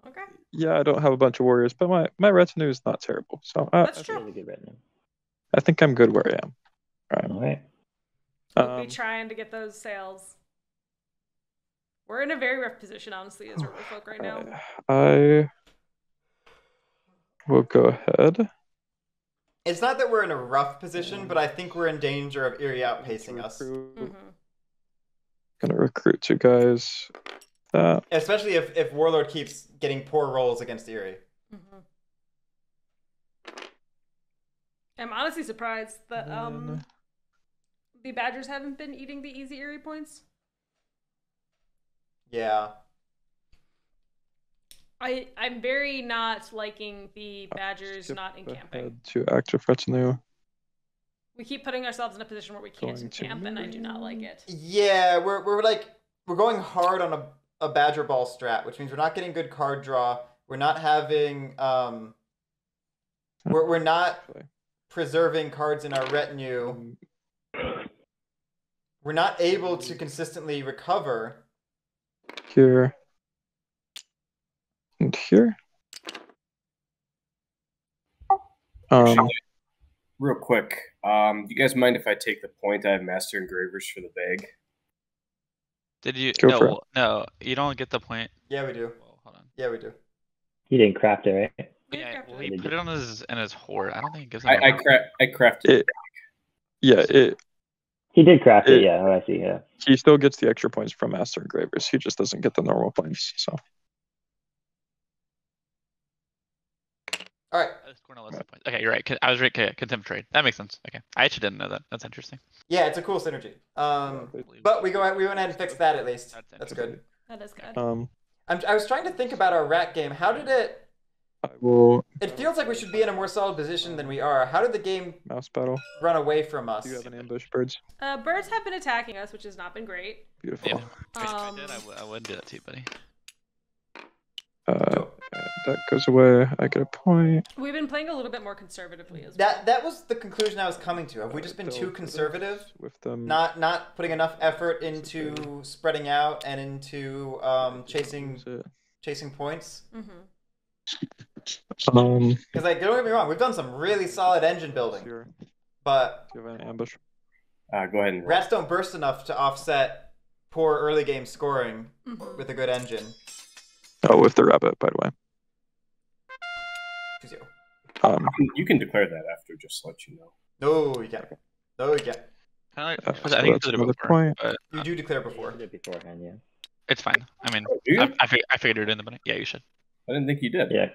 Okay. yeah, I don't have a bunch of warriors, but my retinue is not terrible. So That's true. Really good retinue. I think I'm good where I am. All right. We'll be trying to get those sales. We're in a very rough position, honestly, as Riverfolk right now. I will go ahead. It's not that we're in a rough position, but I think we're in danger of Eerie outpacing us. Gonna recruit you guys. Especially if Warlord keeps getting poor rolls against Eerie. I'm honestly surprised that the Badgers haven't been eating the easy Eerie points. Yeah. I'm very not liking the Badgers not encamping. To active retinue. We keep putting ourselves in a position where we can't encamp, and I do not like it. Yeah, we're going hard on a Badger Ball strat, which means we're not getting good card draw. We're not having we're not preserving cards in our retinue. We're not able to consistently recover. Here. And here. Real quick, do you guys mind if I take the point? I have Master Engravers for the bag. Did you? Go for it. No, you don't get the point. Yeah, we do. Whoa, hold on. Yeah, we do. He didn't craft it, right? Yeah, well, he put it on his hoard. I don't think it gives him. I crafted it. Yeah, he did craft it. Yeah, I see. Yeah. He still gets the extra points from Master Engravers. He just doesn't get the normal points. So. All right. Okay, you're right. I was right. Okay, contempt trade. That makes sense. Okay, I actually didn't know that. That's interesting. Yeah, it's a cool synergy. But we went ahead and fixed that at least. That's good. That is good. I was trying to think about our rat game. How did it? It feels like we should be in a more solid position than we are. How did the game mouse battle run away from us? Do you have an ambush, birds? Birds have been attacking us, which has not been great. Beautiful. Yeah, if I did, I wouldn't do that to you, buddy. That goes away. I get a point. We've been playing a little bit more conservatively as well. That was the conclusion I was coming to. Have we just been too conservative? With them. Not putting enough effort into spreading out and into chasing points. Because like, don't get me wrong, we've done some really solid engine building, but do you have an ambush? Go ahead. And rats don't burst enough to offset poor early game scoring with a good engine. Oh, with the rabbit, by the way. 2-0. You can declare that after, just to let you know. No, you can't. No, you can't. I think it's another point. You do declare before. Did it beforehand, yeah. It's fine. I mean, I figured it in the bunny. Yeah, you should. I didn't think you did. Yeah.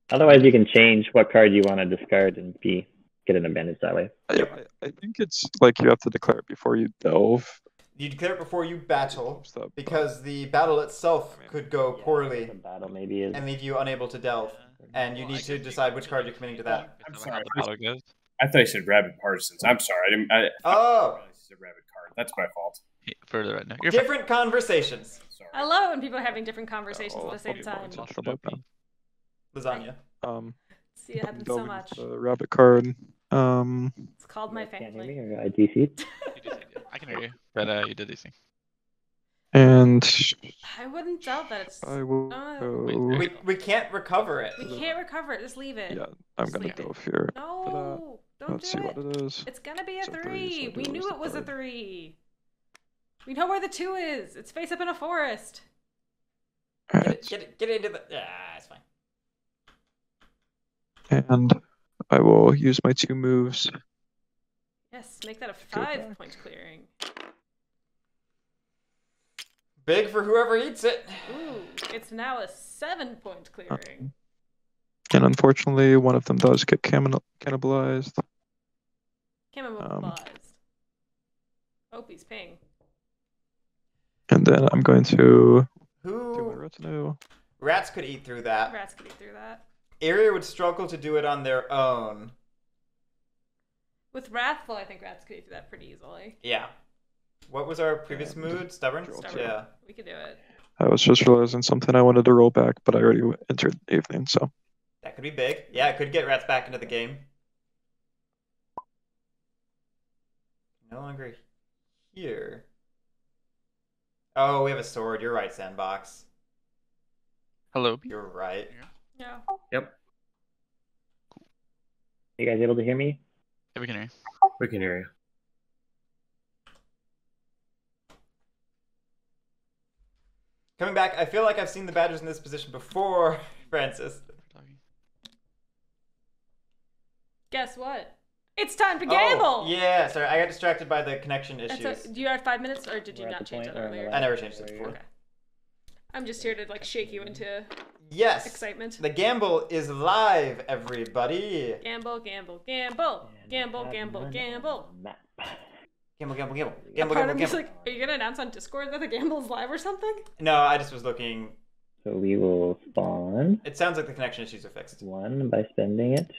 Otherwise, you can change what card you want to discard and get an advantage that way. I think it's like you have to declare it before you delve. You declare it before you battle, because the battle itself could go poorly battle maybe is... and leave you unable to delve. And you need to decide which card you're committing to that. I'm sorry. I thought you said Rabid Partisans. I'm sorry. I didn't realize you said Rabid Card. That's my fault. Further right now. Different conversations. Sorry. I love it when people are having different conversations at the same time. Lasagna. See, it happens so much. The rabbit card. It's It's called my family. Can't hear me or I DC? I can hear you, but you did DC. And I wouldn't doubt that it's. I will go. We can't recover it. We can't recover it. Just leave it. Yeah, I'm gonna go here. No, don't Let's do see it. what it is. It's gonna be a It's a 3. three, so We knew it was a 3. We know where the 2 is. It's face up in a forest. Alright. Get into the. Yeah, it's fine. And I will use my 2 moves. Yes, make that a 5-point clearing. Big for whoever eats it. Ooh, it's now a 7-point clearing. And unfortunately, one of them does get cannibalized. Cannibalized. Opie's ping. And then I'm going to do my Who? retinue. Rats could eat through that. Rats could eat through that. Area would struggle to do it on their own. With Wrathful, I think rats could eat through that pretty easily. Yeah. What was our previous mood? Stubborn? Stubborn. Yeah. We could do it. I was just realizing something I wanted to roll back, but I already entered evening, so. That could be big. Yeah, it could get rats back into the game. No longer here. Oh, we have a sword. You're right, Sandbox. Hello. You're right. Yeah. Yep. Are you guys able to hear me? Yeah, we can hear you. We can hear you. Coming back, I feel like I've seen the Badgers in this position before, Francis. Guess what? It's time to gamble! Oh, yeah, sorry, I got distracted by the connection issues. Do you have 5 minutes, or did you We're at not the change point that where earlier? I never changed it before. Okay. I'm just here to like shake you into Yes. excitement. The gamble is live, everybody. Gamble, gamble, gamble, gamble, gamble, gamble. Gamble, gamble, gamble. A Gamble, part gamble, of me's gamble. like, are you gonna announce on Discord that the gamble is live or something? No, I just was looking. So we will spawn It sounds like the connection issues are fixed. 1 by spending it.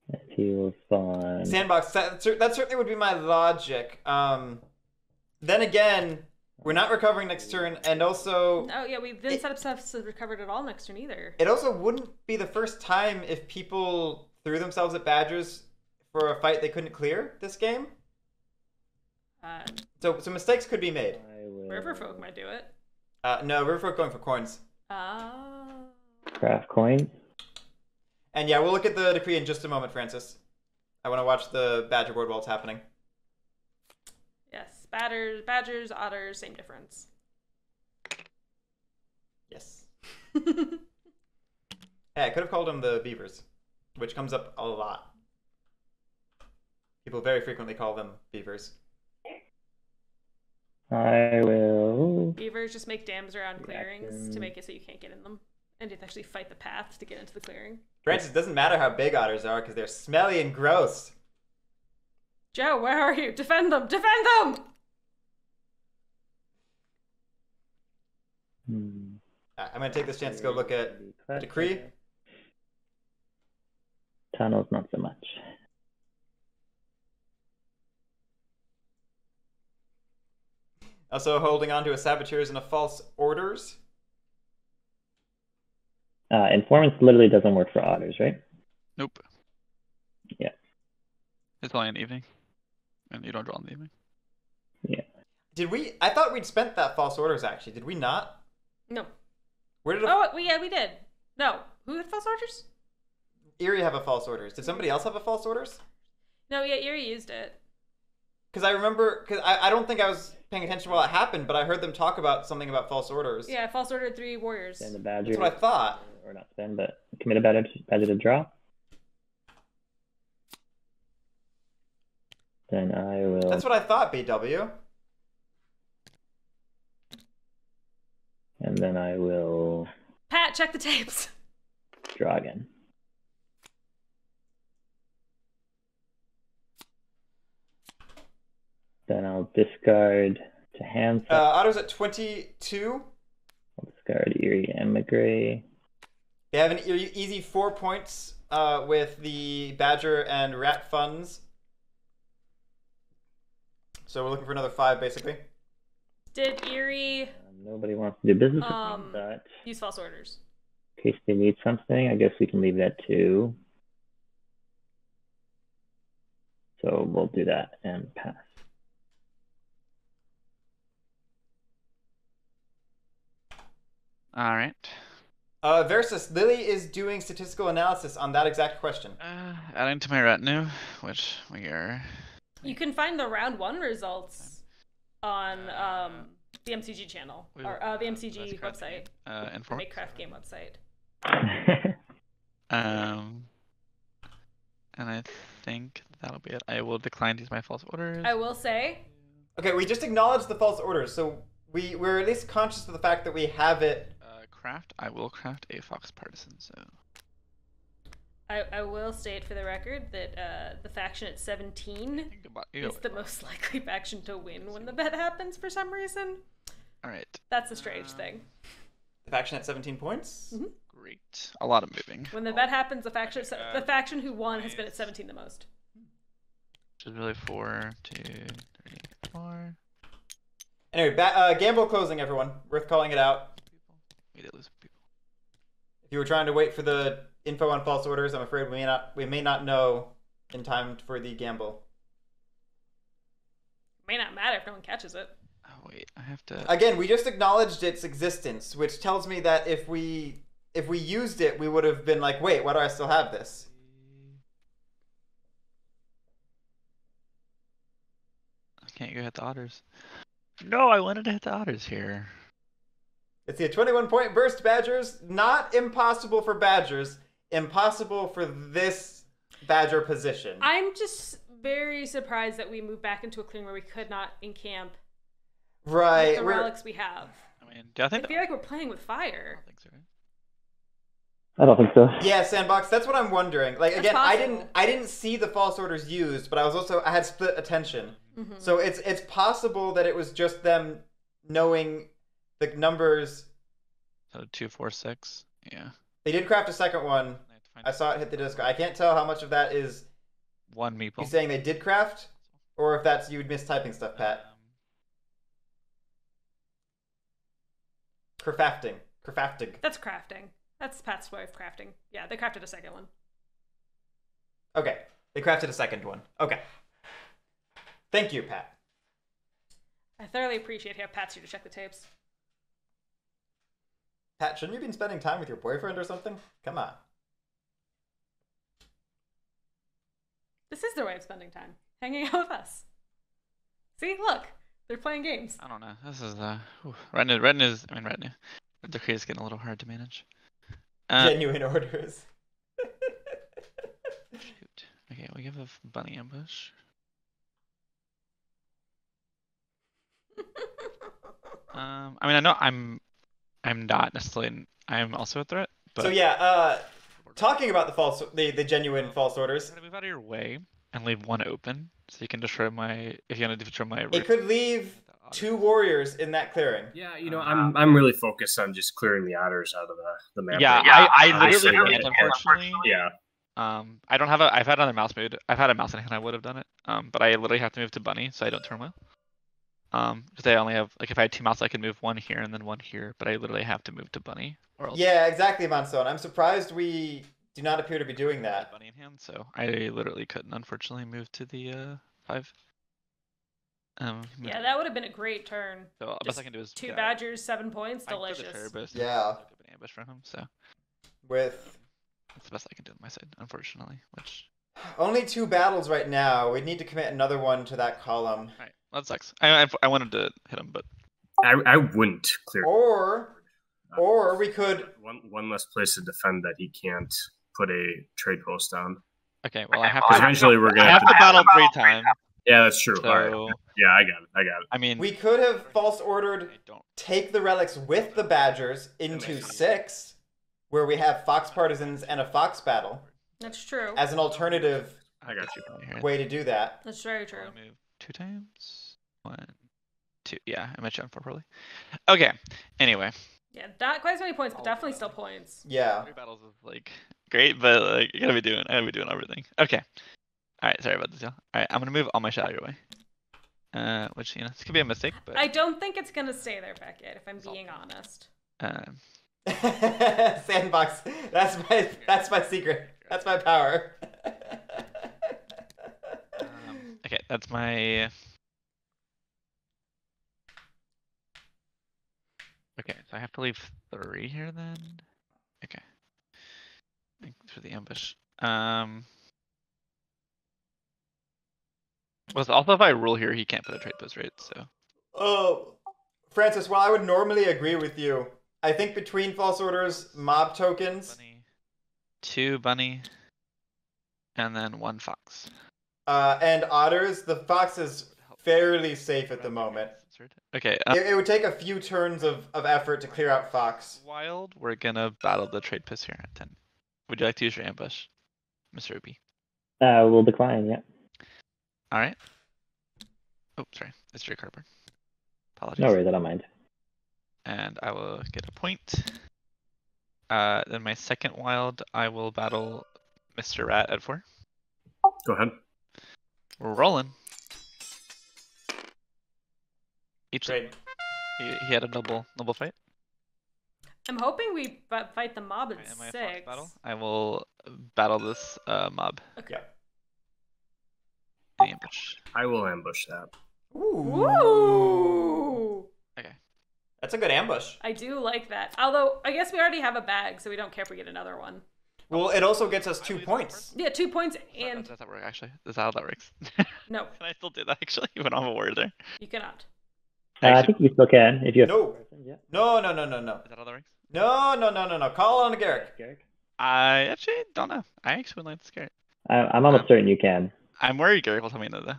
And he will spawn. Sandbox, that certainly would be my logic. Then again, we're not recovering next turn, and also... Oh yeah, we didn't set up stuff to recover it at all next turn either. It also wouldn't be the first time if people threw themselves at Badgers for a fight they couldn't clear this game. So mistakes could be made. Riverfolk might do it. No, Riverfolk going for coins. Craft coins. And yeah, we'll look at the decree in just a moment, Francis. I want to watch the Badger board while it's happening. Yes, badgers, otters, same difference. Yes. Yeah, I could have called them the beavers, which comes up a lot. People very frequently call them beavers. I will. Beavers just make dams around clearings to make it so you can't get in them. And you have to actually fight the path to get into the clearing. Francis, it doesn't matter how big otters are because they're smelly and gross. Joe, where are you? Defend them! Defend them! I'm going to take this chance to go look at the decree. Tunnels, not so much. Also holding on to a saboteurs and a false orders. Informants literally doesn't work for otters, right? Nope. Yeah. It's only an evening. And you don't draw in the evening. Yeah. Did we? I thought we'd spent that false orders actually. Did we not? No. Where did yeah, we did. No. Who had false orders? Erie have a false orders. Did somebody else have a false orders? No, yeah, Erie used it. Because I remember, because I don't think I was paying attention while it happened, but I heard them talk about something about false orders. Yeah, false ordered 3 warriors. Spend the badger. That's what I thought. Or not spend, but commit a badger to draw. Then I will. That's what I thought, BW. And then I will. Pat, check the tapes. Draw again. Then I'll discard to hand. Otto's at 22. I'll discard Erie and McGray. They have an easy 4 points with the Badger and Rat funds. So we're looking for another 5, basically. Did Erie... Nobody wants to do business with me, but... use false orders. in case they need something. I guess we can leave it at 2. So we'll do that and pass. All right. Versus, Lily is doing statistical analysis on that exact question. Adding to my retinue, which we are. You can find the round 1 results on the MCG channel or the MCG website. Makecraft game website. And I think that'll be it. I will decline to use my false orders. I will say. Okay, we just acknowledged the false orders, so we're at least conscious of the fact that we have it. Craft. I will craft a Fox Partisan. So. I will state for the record that the faction at 17 is the most likely faction to win when the bet happens for some reason. All right. That's a strange thing. The faction at 17 points? Mm-hmm. Great. A lot of moving. When the bet happens, the faction who won has been at 17 the most. Which is really 4, 2, 3, 4. Anyway, gamble closing, everyone. Worth calling it out. We did lose people. If you were trying to wait for the info on false orders, I'm afraid we may not know in time for the gamble. May not matter if no one catches it. Oh wait, I have to. Again, we just acknowledged its existence, which tells me that if we used it, we would have been like, wait, why do I still have this? I can't go hit the otters. No, I wanted to hit the otters here. It's a 21-point burst, Badgers. Not impossible for Badgers. Impossible for this Badger position. I'm just very surprised that we moved back into a clearing where we could not encamp. Right. With the relics we have. I mean, do I think? I feel like we're playing with fire. I don't think so. I don't think so. Yeah, Sandbox. That's what I'm wondering. Like That's again, possible. I didn't see the false orders used, but I had split attention. Mm-hmm. So it's possible that it was just them knowing the numbers. So 2, 4, 6. Yeah. They did craft a second one. I saw it hit the disco. I can't tell how much of that is 1 meeple. you saying they did craft, or if that's you mistyping stuff, Pat. Crafting. That's crafting. That's Pat's way of crafting. Yeah, they crafted a second one. Okay. They crafted a second one. Okay. Thank you, Pat. I thoroughly appreciate how Pat's here to check the tapes. Pat, shouldn't you have been spending time with your boyfriend or something? Come on. This is their way of spending time. Hanging out with us. See? Look. They're playing games. I don't know. This is retinue. The decree is getting a little hard to manage. Genuine orders. Shoot. Okay, we have a bunny ambush. I mean, I know I'm not necessarily. I'm also a threat. But so yeah, talking about the genuine false orders. I'm gonna move out of your way and leave one open, so you can destroy my. If you want to destroy my. It could leave 2 warriors in that clearing. Yeah, you know, I'm really focused on just clearing the otters out of the map. Yeah, I literally can't, unfortunately. Yeah. I don't have I've had another mouse mood. I've had a mouse in hand. I would have done it. But I literally have to move to bunny, so I don't turmoil. Because I only have if I had 2 mouse, I could move 1 here and then 1 here. But I literally have to move to bunny. Or else yeah, exactly, Monson. I'm surprised we do not appear to be doing that. Bunny in hand, so I literally couldn't, unfortunately, move to the 5. Yeah, that would have been a great turn. So the best I can do is 2 Badgers, 7 points, delicious. Yeah. An ambush from him, so. With. That's the best I can do on my side, unfortunately. Which. Only 2 battles right now. We'd need to commit another one to that column. Right, that sucks. I wanted to hit him, but. I wouldn't clear. Or we could. One less place to defend that he can't put a trade post down. Okay, well I have to. Eventually, we're gonna have to battle 3 times. Yeah, that's true. So, all right. Yeah, I got it. I mean, we could have false ordered take the relics with the Badgers into 6, where we have Fox Partisans and a Fox battle. That's true. As an alternative I got you. way to do that. That's very true. I move 2 times. 1, 2. Yeah, I mentioned 4 probably. Okay. Anyway. Yeah, not quite as many points, but definitely still points. Yeah. 3 battles is great, but I gotta be doing everything. Okay. Alright, sorry about this, y'all. Alright, I'm gonna move all my shadow your way. Which, this could be a mistake, but... I don't think it's gonna stay there, Beckett, if I'm being honest. Sandbox. That's my secret. That's my power. Okay, that's my. Okay, so I have to leave 3 here then. Okay. Thanks for the ambush. Well, also if I rule here, he can't put a trade post, right? So. Oh, Francis. While I would normally agree with you, I think between false orders, mob tokens, Bunny, 2 bunny, and then 1 fox. And otters, the fox is fairly safe at the moment. Okay. It would take a few turns of effort to clear out fox. Wild, we're gonna battle the trade post here at 10. Would you like to use your ambush, Mr. Opie? We'll decline, yeah. All right. Oh, sorry. It's your cardboard. Apologies. No worries, I don't mind. And I will get a point. Then my second wild, I will battle Mr. Rat at 4. Go ahead. We're rolling. Each Trade. He had a double fight. I'm hoping we fight the mob at Am I a 6. fox battle? I will battle this mob. Okay. Yeah. The ambush. I will ambush that. Ooh. Okay. That's a good ambush. I do like that. Although, I guess we already have a bag, so we don't care if we get another one. Well, it also gets us 2 points. Yeah, 2 points and... Does that work, actually? Is that how that works? No. Can I still do that, actually? When I'm a warrior there? You cannot. I think you still can if you have. No. Yeah. No. Is that how that works? No. Call on Garrick. I actually don't know. I actually would like to scare it. I'm almost certain you can. I'm worried Garrick will tell me no, though.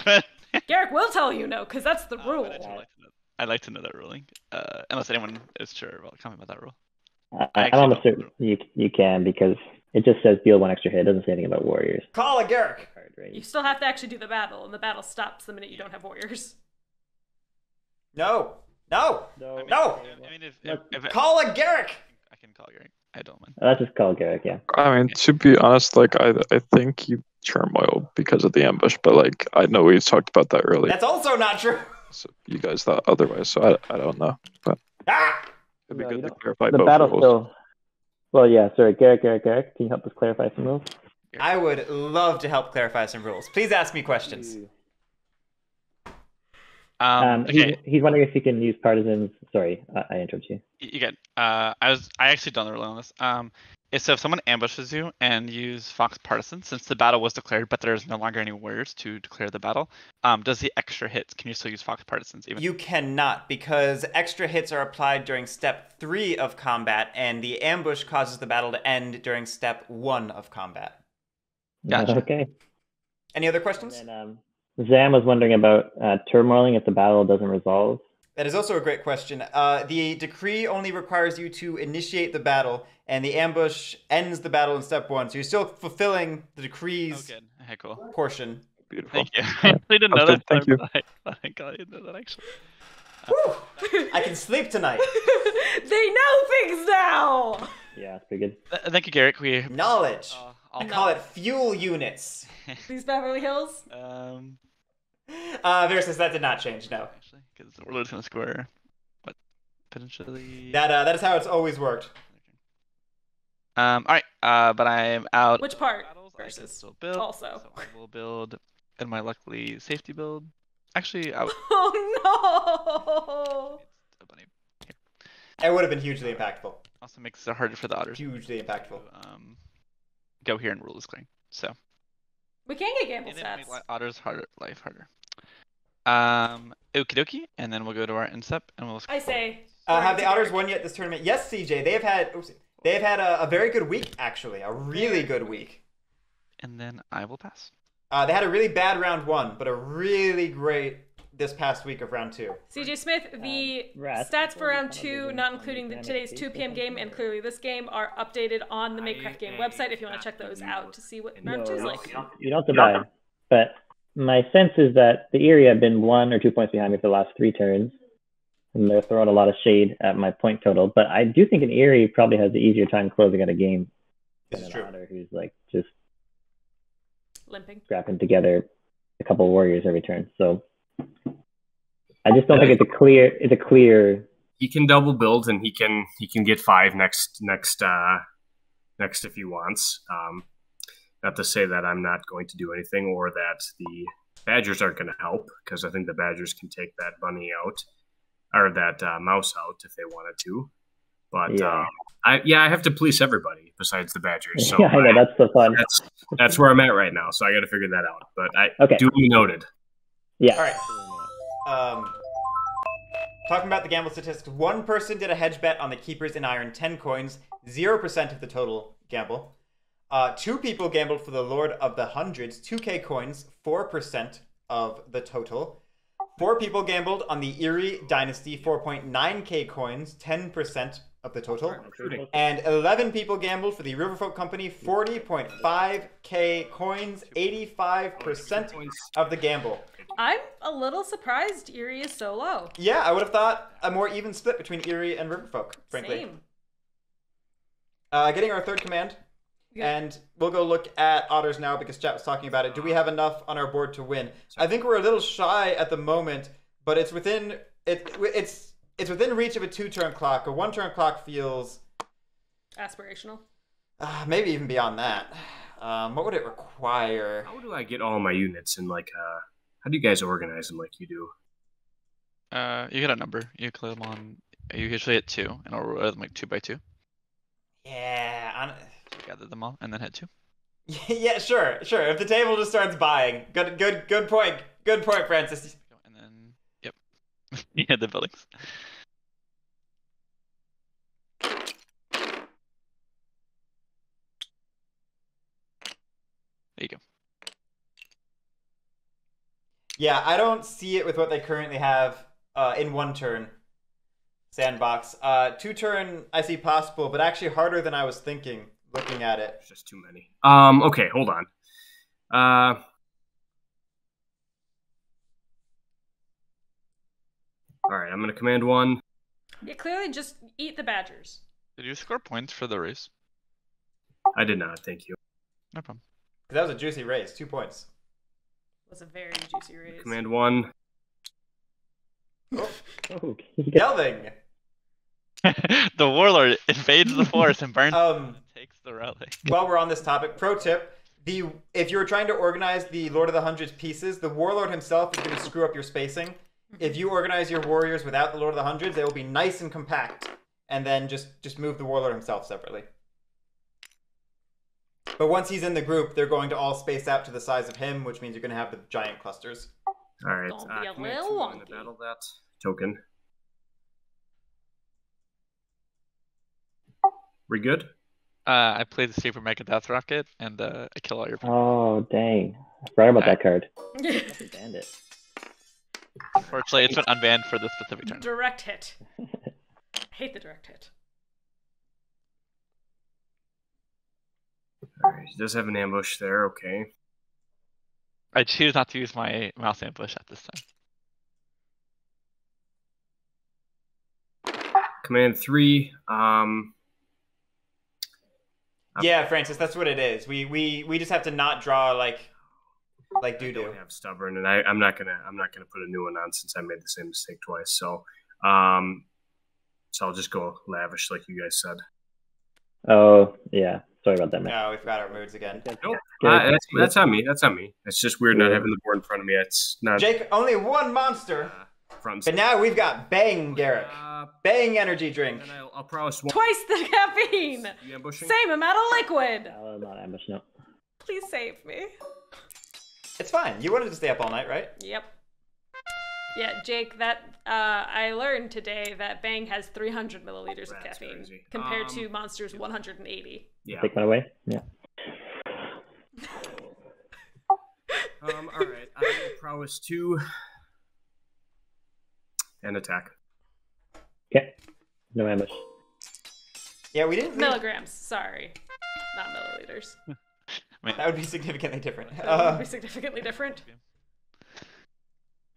But, Garrick will tell you no, because that's the rule. but I'd like to know that ruling. Unless anyone is sure about comment about that rule. I'm almost certain you can because it just says deal 1 extra hit. It doesn't say anything about warriors. Call a Garrick. You still have to actually do the battle, and the battle stops the minute you don't have warriors. No. I mean, if Call a Garrick. I can call Garrick. I don't mind. Let's just call Garrick, yeah. I mean, to be honest, like I think you turmoil because of the ambush, but like I know we talked about that earlier. That's also not true. So you guys thought otherwise, so I don't know, but it'd be good to clarify The both battle rules. still. Well, yeah. Sorry, Garrick. Can you help us clarify some rules? I would love to help clarify some rules. Please ask me questions. Okay. He's wondering if he can use partisans. Sorry, I interrupted you. You get. I actually done the ruling on this. So if someone ambushes you and use Fox Partisan, since the battle was declared, but there's no longer any warriors to declare the battle, does the extra hits? Can you still use Fox Partisans? Even You cannot, because extra hits are applied during step 3 of combat, and the ambush causes the battle to end during step 1 of combat. Gotcha. Okay. Any other questions? And Zam was wondering about turmoiling if the battle doesn't resolve. That is also a great question. The decree only requires you to initiate the battle, and the ambush ends the battle in step 1. So you're still fulfilling the decree's cool. portion. Beautiful. Thank you. I actually didn't know that. Thank you. Thank God I didn't know that, actually. I can sleep tonight. They know things now! Yeah, it's pretty good. Thank you, Garrick. Knowledge. I call it fuel units. These Beverly Hills? Versus that did not change, no. Actually, because we're losing the score. What? Potentially. That is how it's always worked. All right. But I'm out. Which part? Versus still build. Also. So I will build in my luckily safety build. Actually, I would. Oh no! A bunny. It would have been hugely impactful. Also makes it harder for the otters. Hugely impactful. Go here and rule this clearing. So. We can get gamble And then stats. make otters life harder. Okie dokie, and then we'll go to our instep and we'll. I say. Have the otters won yet this tournament? Yes, CJ. They have had a very good week, actually. A really good week. And then I will pass. They had a really bad round 1, but a really great this past week of round 2. CJ Smith, the stats for round 2, not including today's 2 p.m. game and clearly this game, are updated on the Makecraft Game website if you want to check those out to see what round 2 is like. You don't survive. But my sense is that the Eerie have been 1 or 2 points behind me for the last 3 turns. And they're throwing a lot of shade at my point total. But I do think an Eerie probably has the easier time closing out a game than an Otter who's like just limping, scrapping together a couple of warriors every turn. So I just don't think it's a clear he can double build and he can get 5 next if he wants. Not to say that I'm not going to do anything or that the Badgers aren't going to help, because I think the Badgers can take that bunny out or that mouse out if they wanted to. But I have to police everybody besides the Badgers. So yeah, I know, that's so fun. That's where I'm at right now. So I got to figure that out. But duly noted. Yeah. All right. Talking about the gamble statistics, 1 person did a hedge bet on the Keepers in Iron, 10 coins, 0% of the total gamble. 2 people gambled for the Lord of the Hundreds, 2k coins, 4% of the total. 4 people gambled on the Erie Dynasty, 4.9k coins, 10% of the total. And 11 people gambled for the Riverfolk Company, 40.5k coins, 85% of the gamble. I'm a little surprised Erie is so low. Yeah, I would have thought a more even split between Erie and Riverfolk, frankly. Same. Getting our 3rd command. Yeah. And we'll go look at otters now because chat was talking about it. Do we have enough on our board to win? I think we're a little shy at the moment, but it's within it's within reach of a 2-turn clock. A 1-turn clock feels aspirational. Maybe even beyond that. What would it require? How do I get all my units in how do you guys organize them like you do? You get a number. You clear them on. You usually hit 2, and I'll roll them like 2 by 2. Yeah. Gather them all and then hit 2. Yeah, sure. If the table just starts buying, good point. Good point, Francis. And then, yep, you hit the buildings. There you go. Yeah, I don't see it with what they currently have in 1 turn. Sandbox. 2-turn, I see possible, but actually harder than I was thinking. Looking at it. There's just too many. Okay, hold on. All right, I'm going to command 1. Yeah, clearly just eat the Badgers. Did you score points for the race? I did not, thank you. No problem. That was a juicy race. 2 points. It was a very juicy race. Command 1. Delving! The Warlord invades the forest and burns and takes the relic. While we're on this topic, pro tip, if you're trying to organize the Lord of the Hundreds pieces, the Warlord himself is going to screw up your spacing. If you organize your warriors without the Lord of the Hundreds, they will be nice and compact, and then just move the Warlord himself separately. But once he's in the group, they're going to all space out to the size of him, which means you're going to have the giant clusters. All right, don't be a little wonky. Battle that token. We good? I played the Super Mega Death Rocket, and I kill all your people. Oh, dang. I forgot about that card. Banned it. Unfortunately, it's been unbanned for this specific turn. Direct hit. Hate the direct hit. Alright, he does have an ambush there, okay. I choose not to use my mouse ambush at this time. Command 3, yeah, Francis, that's what it is. We just have to not draw like doo-doo. I don't have stubborn, and I'm not gonna put a new one on since I made the same mistake twice. So I'll just go lavish like you guys said. Oh yeah, sorry about that, man. No, we forgot our moods again. Nope. That's on me. That's on me. It's just weird not having the board in front of me. It's not. Jake, only 1 monster. But now we've got Bang, Garrick. Bang energy drink. I'll promise 1. Twice the caffeine. You ambushing? Same amount of liquid. I'll not ambush, no. Please save me. It's fine. You wanted to stay up all night, right? Yep. Yeah, Jake, that I learned today that Bang has 300 milliliters of caffeine crazy. compared to Monster's 180. Yeah. Take one away? Yeah. All right. I will prowess 2 and attack. Okay. No ambush. Yeah, we didn't. Milligrams, sorry. Not milliliters. That would be significantly different. That would be significantly different.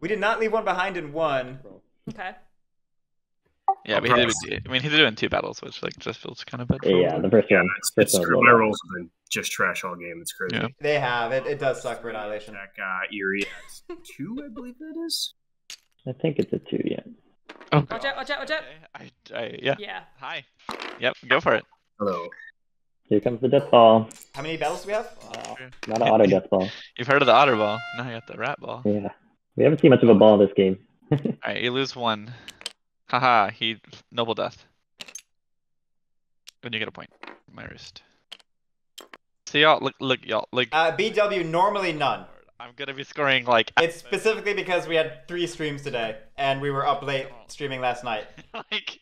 We did not leave one behind in 1. Okay. Yeah, but he did it in 2 battles, which just feels kind of bad. Yeah, the first one. My rolls have been just trash all game. It's crazy. Yeah. They have. It does suck for Annihilation. Erie has 2, I believe that is. I think it's a 2, yeah. Oh, watch out! Watch out! Watch out! Yeah. Yeah. Hi. Yep. Go for it. Hello. Here comes the death ball. How many battles do we have? Not an auto death ball. You've heard of the otter ball. Now you got the rat ball. Yeah. We haven't seen much of a ball this game. Alright, you lose 1. Haha, he noble death. And you get a point. My wrist. See y'all, look y'all, like. BW normally none. I'm gonna be scoring like. It's specifically because we had 3 streams today, and we were up late streaming last night. Like.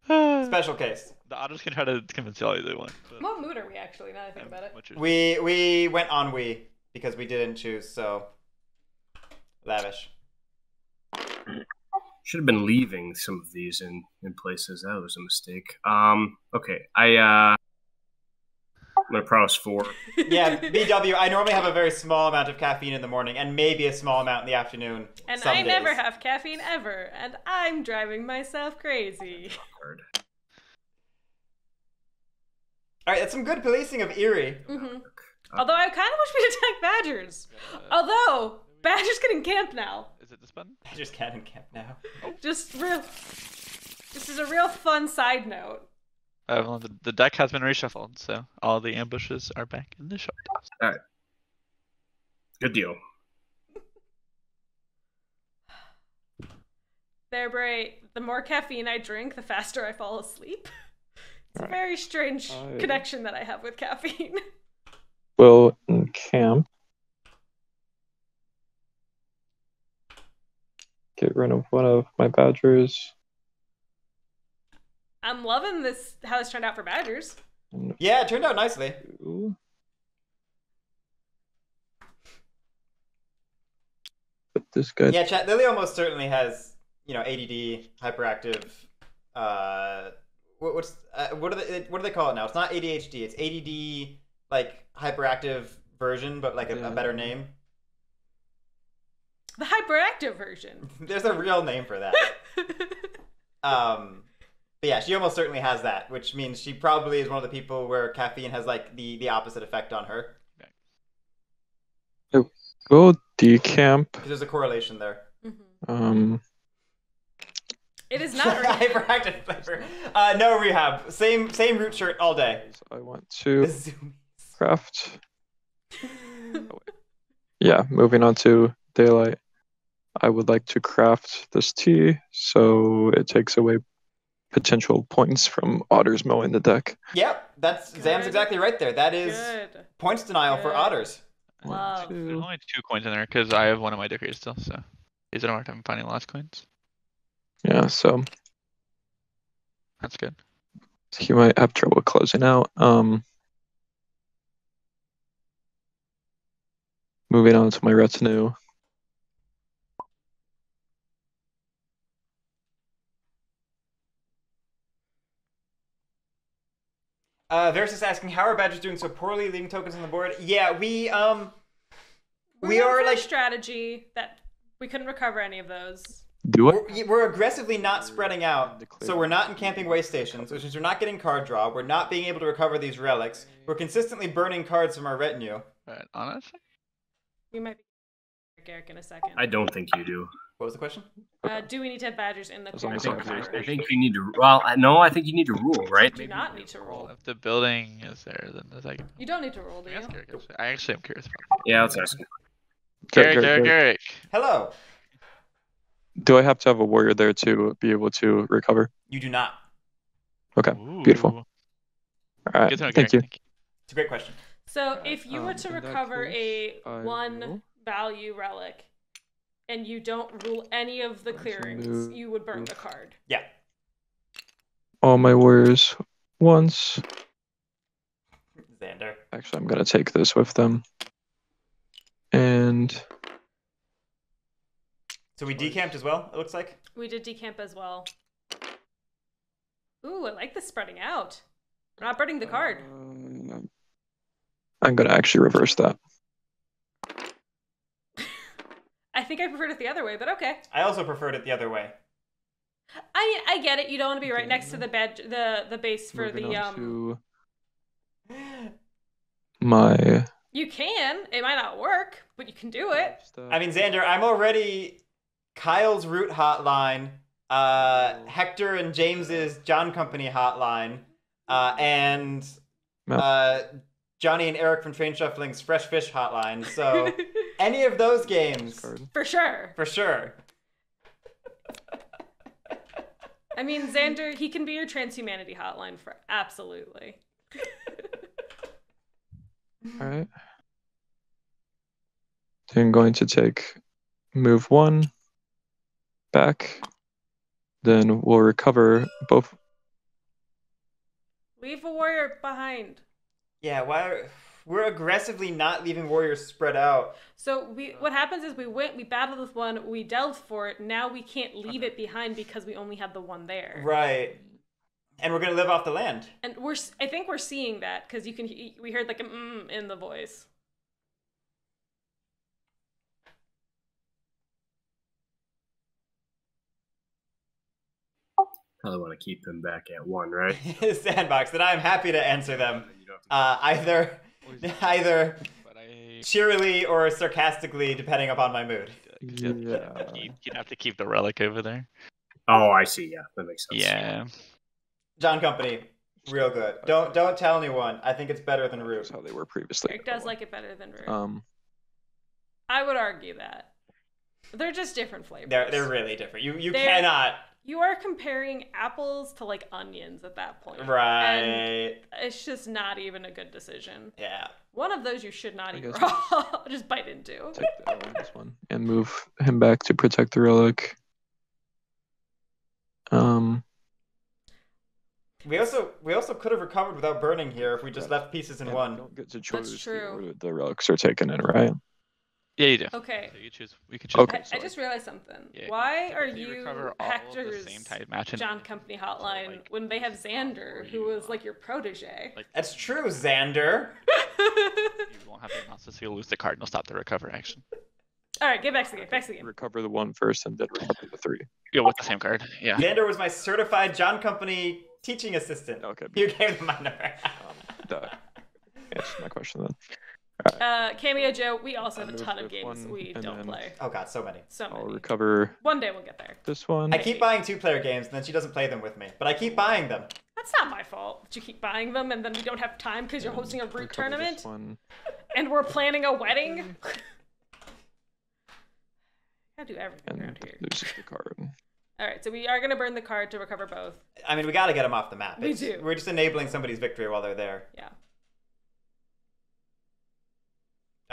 Special case. The otters can try to convince y'all either one. What mood are we actually? Now that I think about it. We went on Wii because we didn't choose, so lavish. Should have been leaving some of these in places. That was a mistake. Okay. I'm gonna prowess 4. Yeah, BW. I normally have a very small amount of caffeine in the morning, and maybe a small amount in the afternoon. And some I days. never have caffeine ever, and I'm driving myself crazy. All right, that's some good policing of Erie. Mm-hmm. Although I kind of wish we'd attack badgers. Although badgers can encamp now. Is it this button? Badgers can encamp now. Just real. This is a real fun side note. Well, the deck has been reshuffled, so all the ambushes are back in the shop. All right. Good deal. There, Bray. The more caffeine I drink, the faster I fall asleep. It's a very strange connection that I have with caffeine. Will encamp. Get rid of one of my badgers. I'm loving this. How this turned out for badgers. Yeah, it turned out nicely. But this guy. Yeah, chat. Lily almost certainly has, ADD, hyperactive. What do they call it now? It's not ADHD. It's ADD, like hyperactive version, but like a better name. The hyperactive version. There's a real name for that. But yeah, she almost certainly has that, which means she probably is one of the people where caffeine has like the opposite effect on her. It will decamp. There's a correlation there. Mm-hmm. It is not hyperactive flavor. No rehab. Same root shirt all day. I want to craft. Yeah, moving on to daylight. I would like to craft this tea, so it takes away potential points from otters mowing the deck. Yep, Zam's exactly right there. That is points denial for otters. Wow. There's only 2 coins in there because I have one of my decorators still, so he's had a hard time finding lost coins. Yeah, so that's good. He might have trouble closing out. Moving on to my retinue. Versus asking, how are badgers doing so poorly, leaving tokens on the board? Yeah, we are like strategy that we couldn't recover any of those. We're aggressively not spreading out, so we're not encamping way stations, which means we're not getting card draw. We're not being able to recover these relics. We're consistently burning cards from our retinue. Right, honestly, we might be Garrick in a second. I don't think you do. What was the question? Do we need to have badgers in the core? I think you need to. Well, no, I think you need to rule, right? You do not need to rule. If the building is there, then there's like. You don't need to rule, do you? I actually am curious about that. Yeah, let's ask him. Garrick. Hello. Do I have to have a warrior there to be able to recover? You do not. Okay, beautiful. All right, thank you. It's a great question. So if you were to recover a 1 value relic, and you don't rule any of the clearings, you would burn the card. Yeah. All my warriors once. Xander. Actually, I'm going to take this with them. And... So we decamped as well, it looks like? We did decamp as well. Ooh, I like this spreading out. We're not burning the card. I'm going to actually reverse that. I think I preferred it the other way, but okay. I also preferred it the other way. I get it. You don't want to be right next to the bed, the base for to my. You can. It might not work, but you can do it. I mean, Xander, I'm already Kyle's Root hotline, Hector and James's John Company hotline, and Johnny and Eric from Train Shuffling's Fresh Fish hotline. So any of those games, for sure. For sure. I mean, Xander, he can be your transhumanity hotline for absolutely. All right. So I'm going to take move 1 back. Then we'll recover both. Leave a warrior behind. Yeah, we're aggressively not leaving warriors spread out. So what happens is we battled with one, we delved for it, now we can't leave it behind because we only have the one there. Right. And we're gonna live off the land. And I think we're seeing that because we heard like an in the voice. Probably want to keep him back at 1, right? Sandbox. Then I'm happy to answer them. Either cheerily or sarcastically, depending upon my mood. Yeah. You'd have to keep the relic over there. Oh, I see. Yeah, that makes sense. Yeah. John Company, real good. Don't tell anyone. I think it's better than Root. That's how they were previously. Eric does like it better than Root. I would argue that. They're just different flavors. They're really different. You cannot. You are comparing apples to like onions at that point. Right. And it's just not even a good decision. Yeah. One of those you should not eat raw. Just bite into. Take this one and move him back to protect the relic. We also could have recovered without burning here if we just left pieces in one. Don't get to choose. That's true. The relics are taken in, right? Yeah, you do. Okay. So you choose. We could choose. Okay. I just realized something. Yeah. Why are You you recover all of the Hector's same type match and- John Company hotline when they have Xander, who was like your protege? That's true, Xander. You won't have the mouse, so you'll lose the card and you'll stop the recover action. All right, get back to the game. Back to the game. Recover the 1 first and then recover the 3. Yeah, with the same card. Yeah. Xander was my certified John Company teaching assistant. Okay. You gave them my number. That answers my question then. Cameo Joe, we also have a ton of games we don't play. Oh god, so many. So many. I'll recover One day we'll get there. this one. I keep buying 2-player games and then she doesn't play them with me. But I keep buying them. That's not my fault that you keep buying them and then we don't have time because you're hosting a Root tournament and we're planning a wedding. I do everything around here. Loses the card. Alright, so we are going to burn the card to recover both. I mean, we gotta get them off the map. We do. We're just enabling somebody's victory while they're there. Yeah.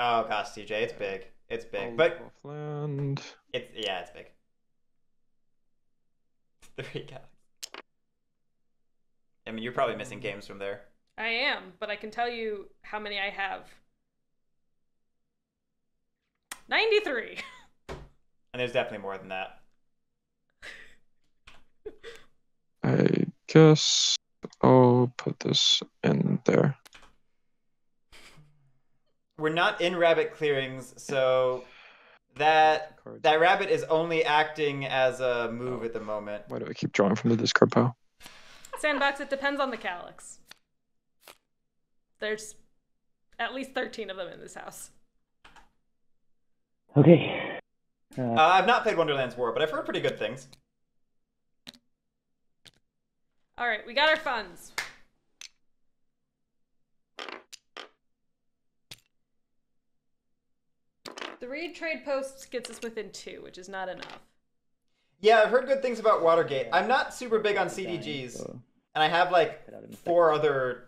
Oh gosh, CJ, it's big. It's big. I'll But live off land. it's big. 3 galaxies. I mean, you're probably missing games from there. I am, but I can tell you how many I have. 93. And there's definitely more than that. I guess I'll put this in there. We're not in rabbit clearings, so that rabbit is only acting as a move at the moment. Why do I keep drawing from the discard pile? Sandbox, it depends on the Calyx. There's at least 13 of them in this house. Okay. I've not played Wonderland's War, but I've heard pretty good things. All right, we got our funds. The read trade posts gets us within 2, which is not enough. Yeah, I've heard good things about Watergate. I'm not super big on CDGs, and I have like 4 other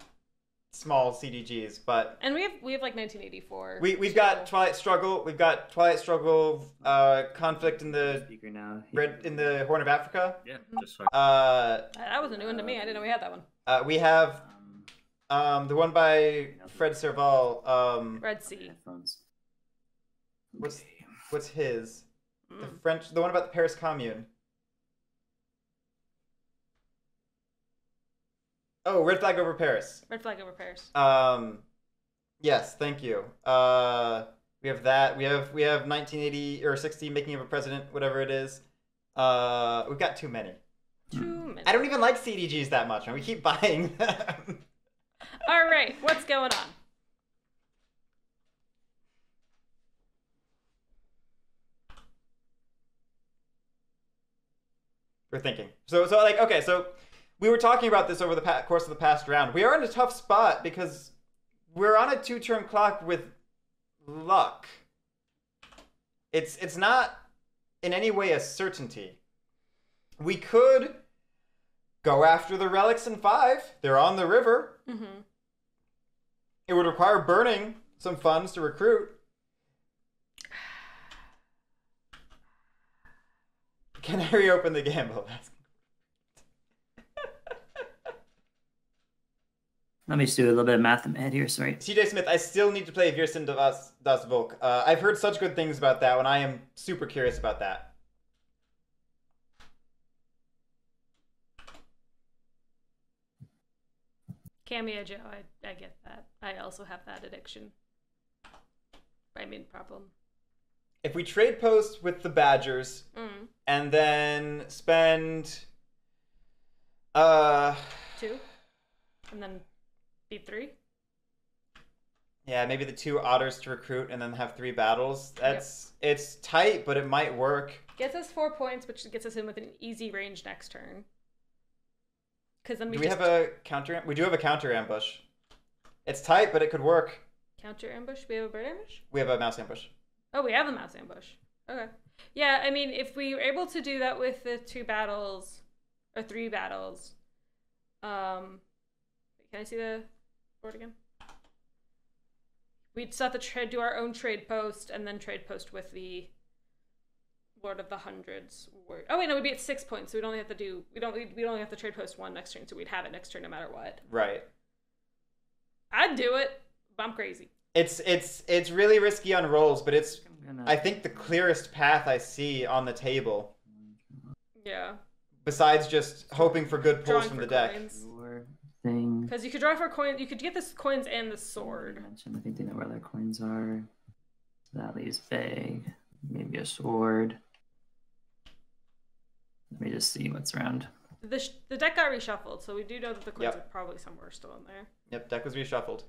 small CDGs, but and we have like 1984. We've got Twilight Struggle. We've got Twilight Struggle, Conflict in the Horn of Africa. Yeah, just fine. That was a new one to me. I didn't know we had that one. We have the one by Fred Serval. Red Sea. What's his? The one about the Paris Commune. Oh, Red Flag Over Paris. Red Flag Over Paris. Yes, thank you. We have that. We have 1980 or 60 Making of a President, whatever it is. We've got too many. I don't even like CDGs that much, and we keep buying them. All right, what's going on? for thinking. So like, okay, so we were talking about this over the course of the past round. We are in a tough spot because we're on a 2-turn clock with luck. It's not in any way a certainty. We could go after the relics in 5. They're on the river. Mm-hmm. It would require burning some funds to recruit. Can I reopen the gamble? Let me just do a little bit of math in my head here, sorry. TJ Smith, I still need to play Wir sind das Volk. I've heard such good things about that one. I am super curious about that. Cameo Joe, I get that. I also have that addiction. I mean, problem. If we trade post with the Badgers and then spend 2 and then beat 3. Yeah, maybe the 2 otters to recruit and then have 3 battles. It's tight, but it might work. Gets us 4 points, which gets us in with an easy range next turn. Because then do we have a counter? We do have a counter ambush. It's tight, but it could work. Counter ambush? We have a bird ambush? We have a mouse ambush. Oh, we have a mouse ambush. Okay. Yeah, I mean, if we were able to do that with the 2 battles, or 3 battles, can I see the board again? We'd still have to do our own trade post, and then trade post with the Lord of the Hundreds. Oh wait, no, we'd be at 6 points, so we'd only have to do we'd only have to trade post 1 next turn, so we'd have it next turn no matter what. Right. I'd do it, but I'm crazy. It's really risky on rolls, but it's I think the clearest path I see on the table. Yeah. Besides just hoping for good pulls from the deck. Because you could draw for coins, you could get the coins and the sword. I think they know where their coins are. So that leaves vague. Maybe a sword. Let me just see what's around. The deck got reshuffled, so we do know that the coins are probably somewhere still in there. Yep, deck was reshuffled.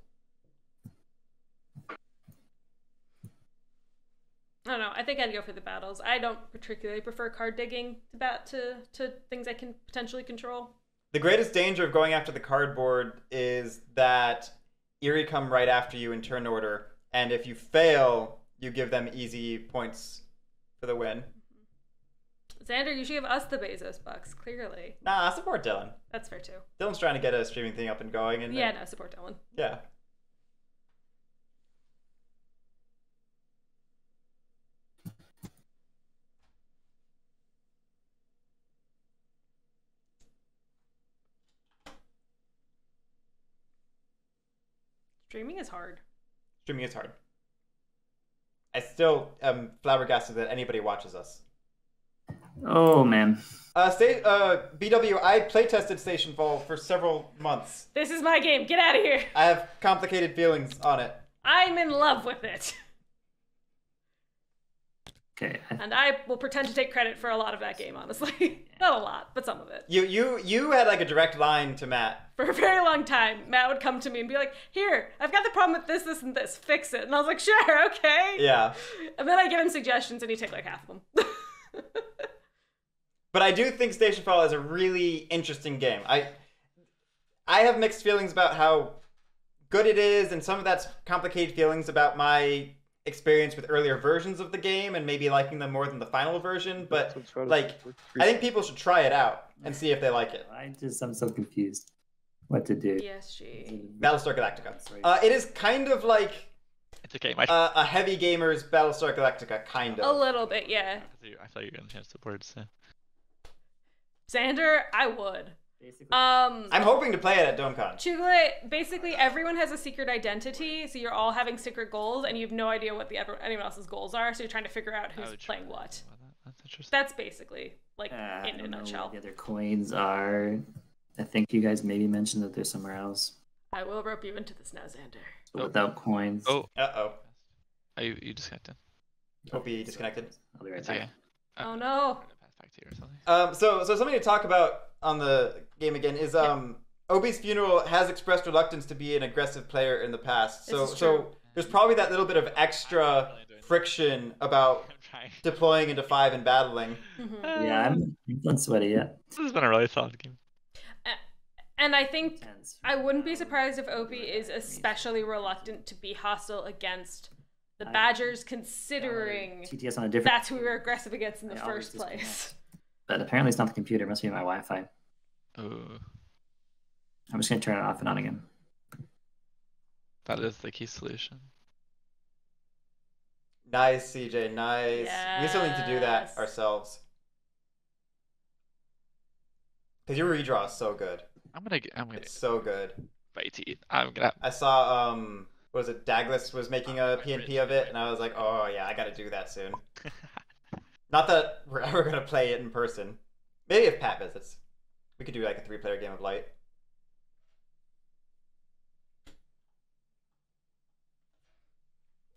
I don't know. I think I'd go for the battles. I don't particularly prefer card digging to things I can potentially control. The greatest danger of going after the cardboard is that Eerie come right after you in turn order, and if you fail, you give them easy points for the win. Xander, you should give us the Bezos bucks, clearly. Nah, support Dylan. That's fair too. Dylan's trying to get a streaming thing up and going. And yeah, no, support Dylan. Yeah. Streaming is hard. Streaming is hard. I still am flabbergasted that anybody watches us. Oh, man. BW, I playtested Stationfall for several months. This is my game. Get out of here. I have complicated feelings on it. I'm in love with it. Okay. And I will pretend to take credit for a lot of that game, honestly. Not a lot, but some of it. You had like a direct line to Matt. For a very long time, Matt would come to me and be like, here, I've got the problem with this, this, and this. Fix it. And I was like, sure, okay. Yeah. And then I give him suggestions and he'd take like half of them. But I do think Stationfall is a really interesting game. I have mixed feelings about how good it is, and some of that's complicated feelings about my experience with earlier versions of the game and maybe liking them more than the final version. But like, I think people should try it out and see if they like it. I'm so confused what to do. PSG. Battlestar Galactica. It is kind of like it's okay. A heavy gamer's Battlestar Galactica, kind of. A little bit, yeah. I thought you were going to chance the board, so. Xander, I would. Basically. I'm hoping to play it at DomeCon. Chugle, basically everyone has a secret identity, so you're all having secret goals, and you have no idea what anyone else's goals are, so you're trying to figure out who's playing what. That's interesting. That's basically, like, in a nutshell. The other coins are... I think you guys maybe mentioned that they're somewhere else. I will rope you into this now, Xander. So without coins. Oh. Uh-oh. Are you disconnected? Hope he disconnected. I'll be right back. Okay. Oh no. So something to talk about on the game again is Obi's Funeral has expressed reluctance to be an aggressive player in the past. So there's probably that little bit of extra friction about deploying into 5 and battling. Yeah, I'm not sweaty yet. This has been a really solid game. And I think I wouldn't be surprised if Opie is especially reluctant to be hostile against the Badgers, considering TTS on a different. That's who we were aggressive against in the first place. But apparently it's not the computer. It must be my Wi-Fi. Ooh. I'm just gonna turn it off and on again. That is the key solution. Nice, CJ. Nice. Yes. We still need to do that ourselves. Because your redraw is so good. I'm gonna. It's so good. Bitey. I'm gonna. I saw what was it? Douglas was making a PNP of it, and I was like, oh yeah, I got to do that soon. Not that we're ever gonna play it in person. Maybe if Pat visits, we could do like a 3-player game of Light.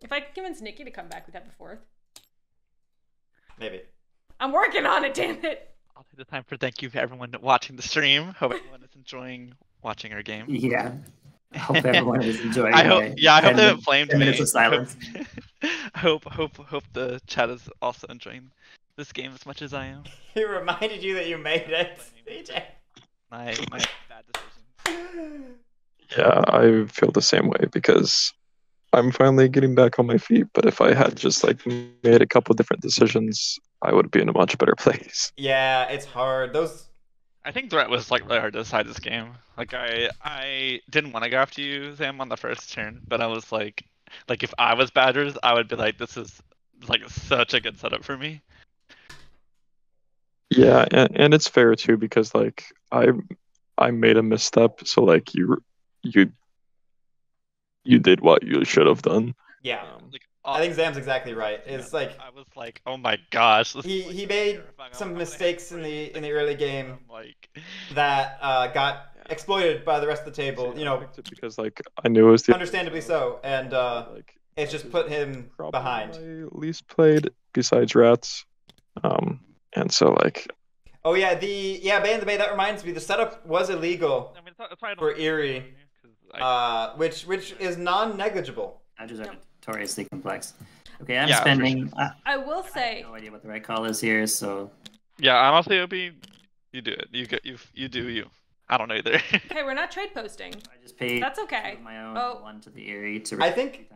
If I could convince Nikki to come back, we'd have a 4th. Maybe. I'm working on it, damn it! I'll take the time for thank you for everyone watching the stream. Hope everyone is enjoying watching our game. Yeah. I hope everyone is enjoying. I hope they haven't flamed 10 me. minutes of silence. hope the chat is also enjoying this game as much as I am. He reminded you that you made it, CJ. My bad decisions. Yeah, I feel the same way because I'm finally getting back on my feet. But if I had just like made a couple different decisions, I would be in a much better place. Yeah, it's hard. I think Threat was like really hard to decide this game. Like I didn't want to go after you, Sam, on the first turn, but I was like if I was Badgers, I would be like, this is like such a good setup for me. Yeah, and it's fair too because like I made a misstep, so like you did what you should have done. Yeah. I think Zam's exactly right. It's like I was like, oh my gosh. He made some mistakes in the early game that got exploited by the rest of the table. You know, because like I knew it was understandably so, and it's just put him behind. My least played besides Rats, and so like. Oh yeah, Bay in the Bay. That reminds me, the setup was illegal for Eerie, which is non-negligible. Badgers are notoriously complex. Okay, I'm spending. Sure. I will say. I have no idea what the right call is here, so. Yeah, honestly, Opie, you do it. You do you. I don't know either. Okay, we're not trade posting. I just paid. That's okay. My own one to the Eerie to. I think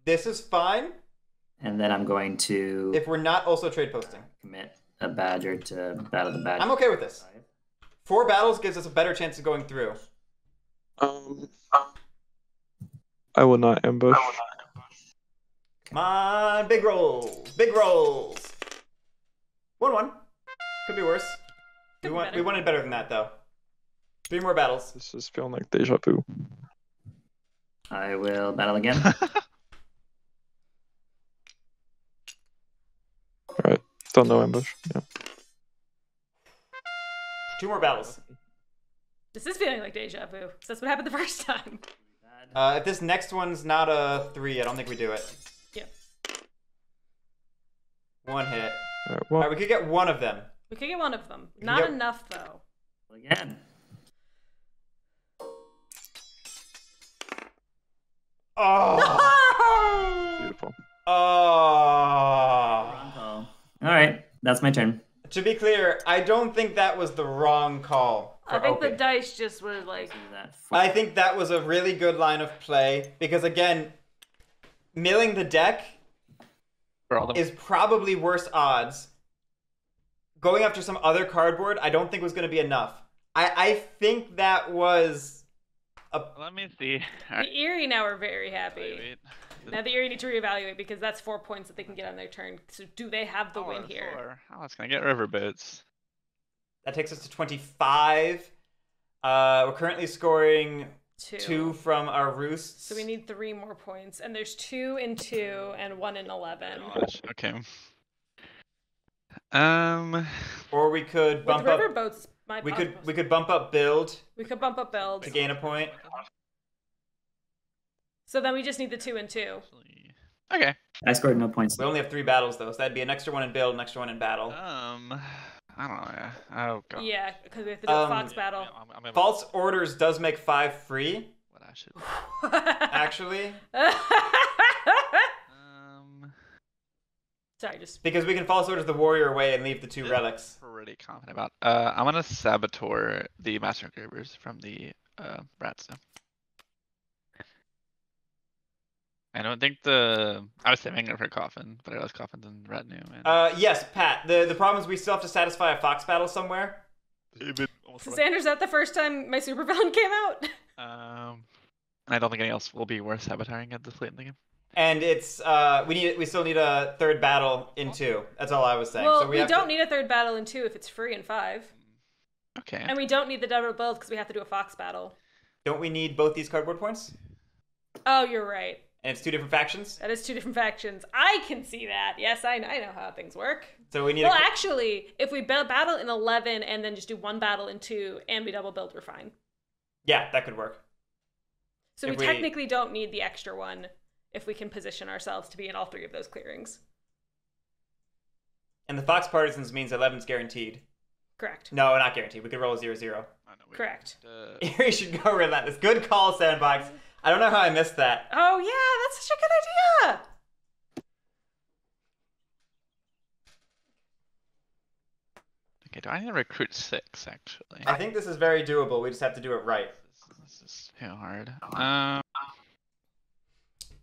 this is fine. And then I'm going to. If we're not also trade posting. Commit a Badger to battle the Badger. I'm okay with this. 4 battles gives us a better chance of going through. I will not ambush. Come on, big rolls, big rolls. 1-1. Could be worse. We wanted better than that though. 3 more battles. This is feeling like deja vu. I will battle again. Alright, still no ambush. Yeah. 2 more battles. This is feeling like deja vu. That's what happened the first time. If this next one's not a 3, I don't think we do it. Yeah. 1 hit. Alright, well, we could get one of them. We could get one of them. Not enough though. Again. Oh. Beautiful. Oh. All right, that's my turn. To be clear, I don't think that was the wrong call. I think the dice just were like. I think that was a really good line of play because again, milling the deck is probably worse odds. Going after some other cardboard, I don't think was going to be enough. I think that was. Let me see. The Eerie now are very happy. Now the Eerie need to reevaluate because that's 4 points that they can get on their turn. So do they have the win here? 4. How else can I get Riverboots? That takes us to 25. We're currently scoring 2 from our roosts. So we need 3 more points. And there's 2 in 2 and 1 in 11. Gosh, okay. Or we could bump up. Riverboats, we could bump up build. We could bump up build to gain a point. So then we just need the 2 and 2. Okay. I scored no points. We only have 3 battles though, so that'd be an extra 1 in build, an extra 1 in battle. I don't know. Oh god. Yeah, because we have to do a Fox battle. False orders does make 5 free. What I should. Actually. Sorry, just because we can false order the warrior away and leave the 2 relics. Pretty confident about. I'm gonna saboteur the master engravers from the Ratstone. I don't think I was saving it for Coffin, but I was Coffin's in Retinue. And... Yes, Pat. The problem is we still have to satisfy a Fox battle somewhere. Xander, is that the first time my supervillain came out? I don't think anything else will be worth sabotaging at this late in the game. And it's we still need a 3rd battle in 2. That's all I was saying. Well, so we don't need a 3rd battle in 2 if it's free in 5. Okay. And we don't need the double build because we have to do a Fox battle. Don't we need both these cardboard points? Oh, you're right. And it's 2 different factions? That is 2 different factions. I can see that. Yes, I know how things work. So we need. Well, actually, if we battle in 11 and then just do 1 battle in 2 and we double build, we're fine. Yeah, that could work. So we technically don't need the extra one if we can position ourselves to be in all 3 of those clearings. And the Fox Partisans means 11's guaranteed. Correct. No, not guaranteed. We could roll a 0-0. Oh, no, correct. We should go relentless. Good call, Sandbox. I don't know how I missed that. Oh, yeah, that's such a good idea. Okay, do I need to recruit 6, actually? I think this is very doable. We just have to do it right. This is too hard.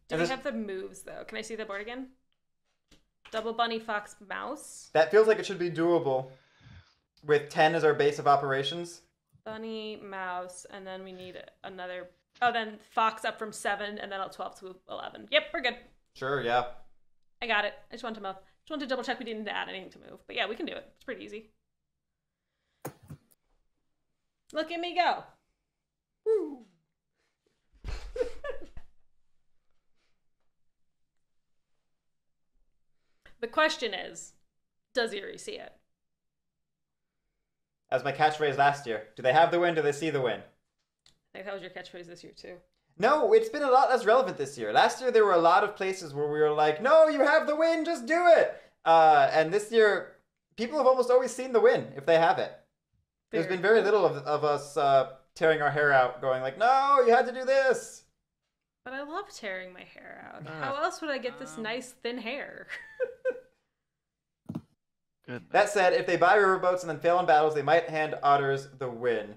Do we have the moves, though? Can I see the board again? Double bunny, fox, mouse. That feels like it should be doable. With 10 as our base of operations. Bunny, mouse, and then we need another... Oh, then fox up from 7, and then 12 to 11. Yep, we're good. Sure, yeah. I got it. I just wanted to double check we didn't need to add anything to move. But yeah, we can do it. It's pretty easy. Look at me go. Woo. The question is, does Eerie see it? That was my catchphrase last year. Do they have the win? Do they see the win? I think that was your catchphrase this year, too. No, it's been a lot less relevant this year. Last year, there were a lot of places where we were like, no, you have the win, just do it. And this year, people have almost always seen the win if they have it. There's been very little of us tearing our hair out, going like, no, you had to do this. But I love tearing my hair out. How else would I get this nice, thin hair? Good. That said, if they buy riverboats and then fail in battles, they might hand otters the win.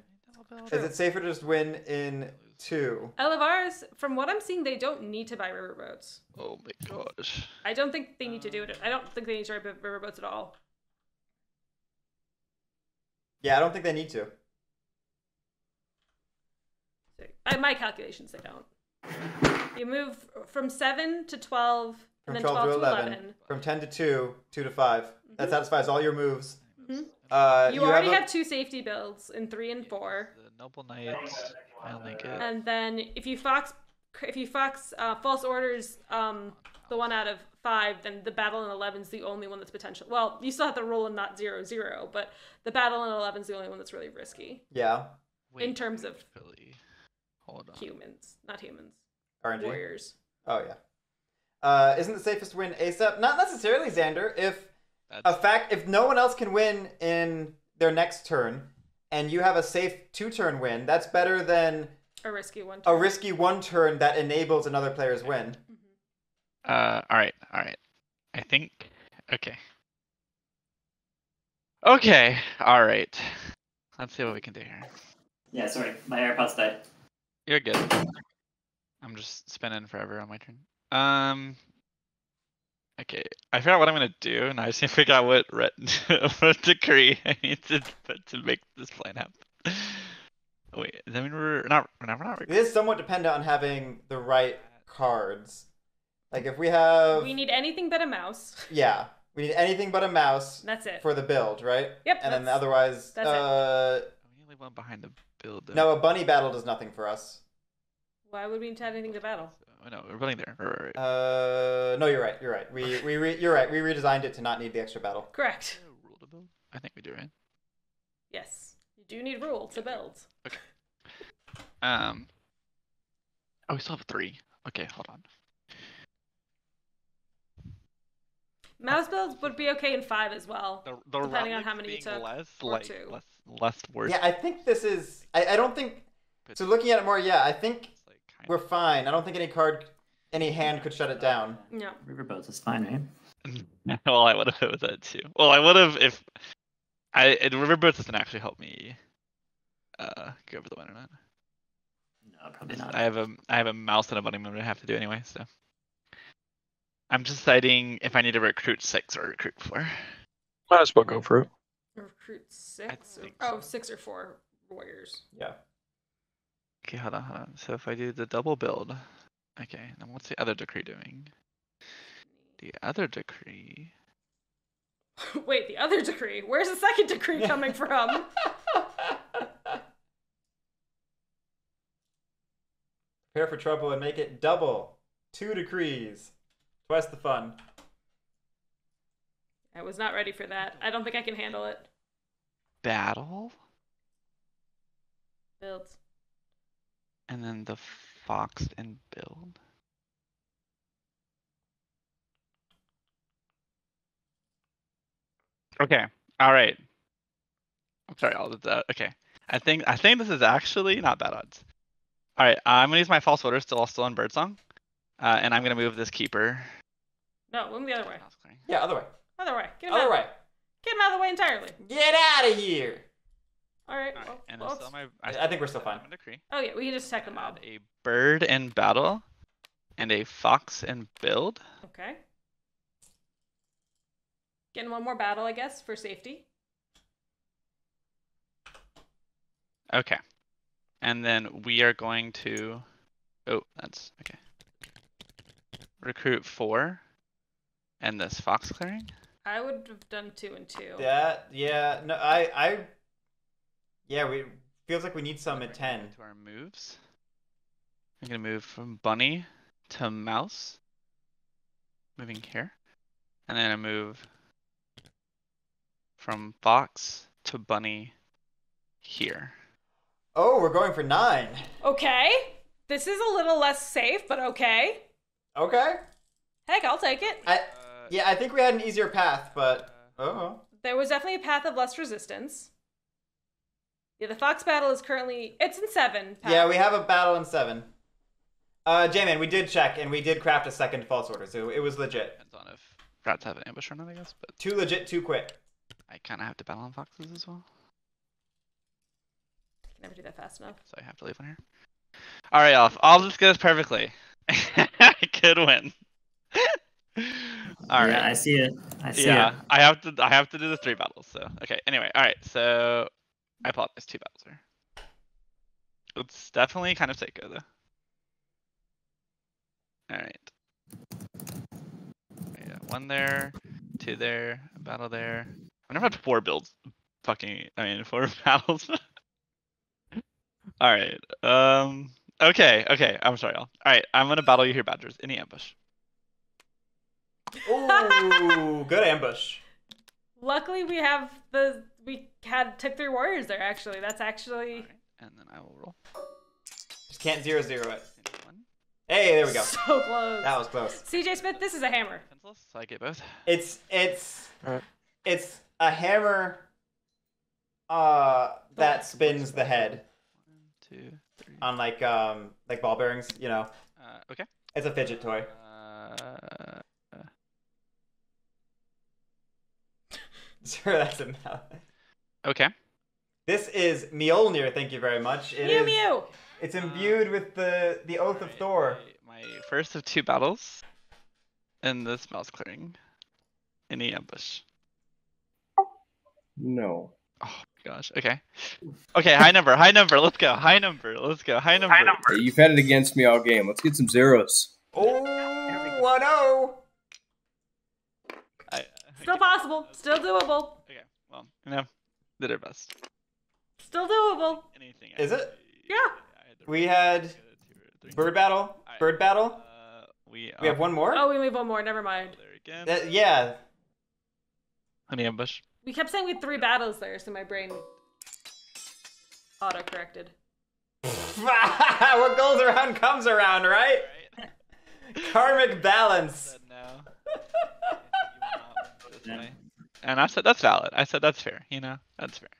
Is it safer to just win in 2? Elevars, from what I'm seeing, they don't need to buy riverboats. Oh my gosh. I don't think they need to do it. I don't think they need to buy riverboats at all. Yeah, I don't think they need to. My calculations, they don't. You move from 7 to 12, and then 12 to 11. From 10 to 2, 2 to 5. That satisfies all your moves. You already have 2 safety builds in 3 and 4. The Noble Knights, I only get. And then if you fox false orders the 1 out of 5, then the battle in 11 is the only one that's potential. Well, you still have to roll in not 0-0, but the battle in 11 is the only one that's really risky. Yeah. In terms of Hold on. humans, not humans. RNG? Warriors. Oh yeah. Isn't the safest win ASAP? Not necessarily, Xander. If no one else can win in their next turn, and you have a safe 2-turn win, that's better than a risky 1 turn. A risky 1 turn that enables another player's win. All right. I think. Okay. All right. Let's see what we can do here. Yeah, sorry, my AirPods died. You're good. I'm just spinning forever on my turn. Okay, I figured out what I'm gonna do, and I just need to figure out what decree I need to put to make this plan happen. Wait, does that mean we're not? It is somewhat dependent on having the right cards. Like if we have. We need anything but a mouse. Yeah, we need anything but a mouse. That's it. For the build, right? Yep. And then otherwise. That's it. We only one behind the build. No, a bunny battle does nothing for us. Why would we need to add anything to battle? Oh, no, we're building there. Right. No, you're right. You're right. You're right. We redesigned it to not need the extra battle. Correct. Rule to build? I think we do, right? Yes, you do need rule to build. Okay. Oh, we still have 3. Okay, hold on. Mouse builds would be okay in 5 as well, the depending on how many you took. Less worse. Yeah, I think this is. I don't think. So looking at it more, yeah, I think we're fine. I don't think any hand could shut it down. No. Riverboats is fine, right? Well, I would have hit with that too. Well, I would have if Riverboat doesn't actually help me go over the win or not. No, probably not. I have a mouse and a bunny move I have to do anyway, so I'm just deciding if I need to recruit 6 or recruit 4. Might as well go for it. Recruit 6? So. 6 or 4 warriors. Yeah. Okay, hold on. So if I do the double build, okay, then what's the other decree doing? The other decree. Wait, the other decree? Where's the second decree coming from? Prepare for trouble and make it double. 2 decrees. Twice the fun. I was not ready for that. I don't think I can handle it. Battle? Builds. And then the fox and build. Okay. All right. I'm sorry. Okay. I think this is actually not bad odds. All right. I'm gonna use my false order still on Birdsong, and I'm gonna move this keeper. No, move the other way. Yeah, other way. Other way. Get him Other out. way. Get him out of the way entirely. Get out of here. All right. All right. And well, still I think we're still fine. Decree. oh yeah, we can just attack the mob. A bird in battle, and a fox in build. Okay. Getting one more battle, I guess, for safety. Okay. And then we are going to. Oh, that's okay. Recruit 4, and this fox clearing. I would have done 2 and 2. Yeah, no, yeah, we feels like we need some at 10. To our moves. I'm gonna move from bunny to mouse. Moving here. And then I move from fox to bunny here. Oh, we're going for 9. Okay. This is a little less safe, but okay. Okay. Heck, I'll take it. Yeah, I think we had an easier path, but There was definitely a path of less resistance. Yeah, the fox battle is currently it's in 7. Pat. Yeah, we have a battle in 7. J-Man, we did check and we did craft a second false order, so it was legit. Depends on if rats have an ambush or not, I guess. But too legit, too quick. I kind of have to battle on foxes as well. I can never do that fast enough. So I have to leave one here. All right, I'll just get this perfectly. I could win. All right. Yeah, I see it. I see it. I have to do the 3 battles. So okay. Anyway, all right. So I apologize. 2 battles here. It's definitely kind of Seiko though. All right. Yeah, 1 there, 2 there, a battle there. I've never had 4 builds. 4 battles. All right. Okay. I'm sorry, y'all. All right. I'm gonna battle you here, Badgers. In the ambush. Ooh, good ambush. Luckily, we took 3 warriors there. Actually, that's actually. Right. And then I will roll. Just can't 0-0 it. Hey, there we go. So close. That was close. CJ Smith, this is a hammer. Pencils, so I get both. It's a hammer. That spins the head. 1, 2, 3. On like ball bearings, you know. Okay. It's a fidget toy. Sure, that's a mouth. Okay. This is Mjolnir, thank you very much. Mew. It's imbued with the Oath of Thor. My first of 2 battles. And this mouse clearing. In the ambush. No. Oh my gosh. Okay. Okay, high number. Let's go. High number. You've had it against me all game. Let's get some zeros. Oh, 1-0. Still possible. Still doable. Okay. Well, did our best. Still doable. Anything. Is it? Yeah. We had bird battle. Bird battle. We have 1 more. Oh, we leave 1 more. Never mind. There again. Yeah. Honey ambush. We kept saying we had 3 battles there, so my brain auto-corrected. What goes around comes around, right? Karmic balance. And I said that's valid. I said that's fair. That's fair.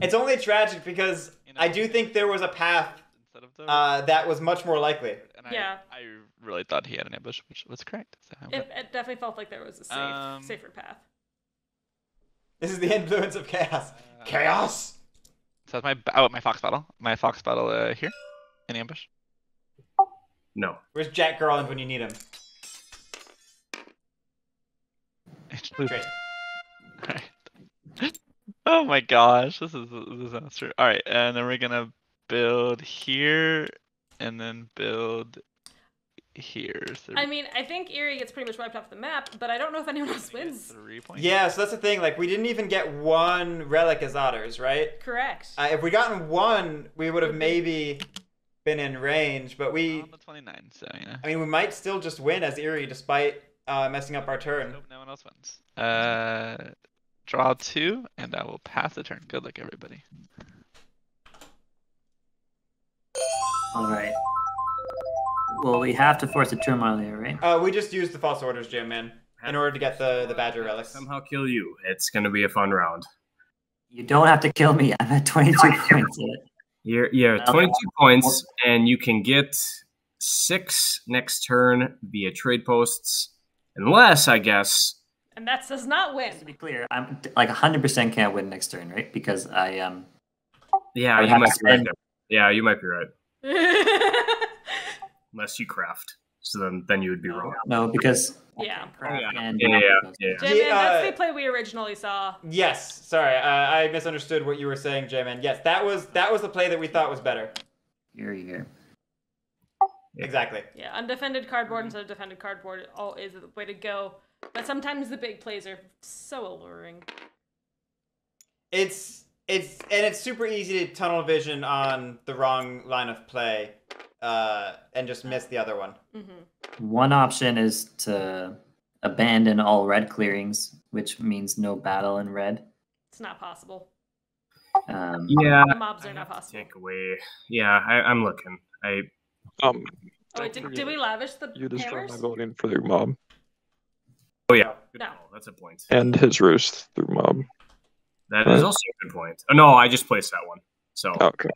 It's only tragic because I do think there was a path that was much more likely. And I really thought he had an ambush, which was correct. So it definitely felt like there was a safer path. This is the influence of chaos. Chaos! So that's my fox battle. My fox battle here in ambush. No. Where's Jack Garland when you need him? Great. Alright. Oh my gosh, this is a disaster. Alright, and then we're gonna build here and then build here. So I mean, I think Erie gets pretty much wiped off the map, but I don't know if anyone else wins. 3 points. Yeah, so that's the thing. Like, we didn't even get one relic as otters, right? Correct. If we gotten one, we would have maybe been in range, but we... On the 29, so, yeah. I mean, we might still just win as Erie, despite messing up our turn. I hope no one else wins. Draw 2, and I will pass the turn. Good luck, everybody. Alright. Well, we have to force a turmoil here, right? We just used the false orders, Jam Man, in order to get the Badger relics. Somehow kill you. It's going to be a fun round. You don't have to kill me. I'm at 22 points. You're 22 points, and you can get 6 next turn via trade posts, unless, I guess... And that does not win. To be clear, I'm like 100% can't win next turn, right? Because I Yeah, you might be right there. Yeah, you might be right. Unless you craft. So then you would be wrong. No, because... Yeah. Yeah. J-Man, that's the play we originally saw. Yes, sorry, I misunderstood what you were saying, J-Man. Yes, that was the play that we thought was better. Here. Exactly. Yeah, undefended cardboard instead of defended cardboard is the way to go. But sometimes the big plays are so alluring. It's super easy to tunnel vision on the wrong line of play, and just miss the other one. Mm-hmm. One option is to abandon all red clearings, which means no battle in red. It's not possible. Yeah, the mobs are not possible. Take away. Yeah, I'm looking. Did we lavish the You destroy hammers? my voting for their mob. Oh yeah, good No. call. That's a point. And his roost through mob. That is also a good point. Oh, no, I just placed that one. So Okay.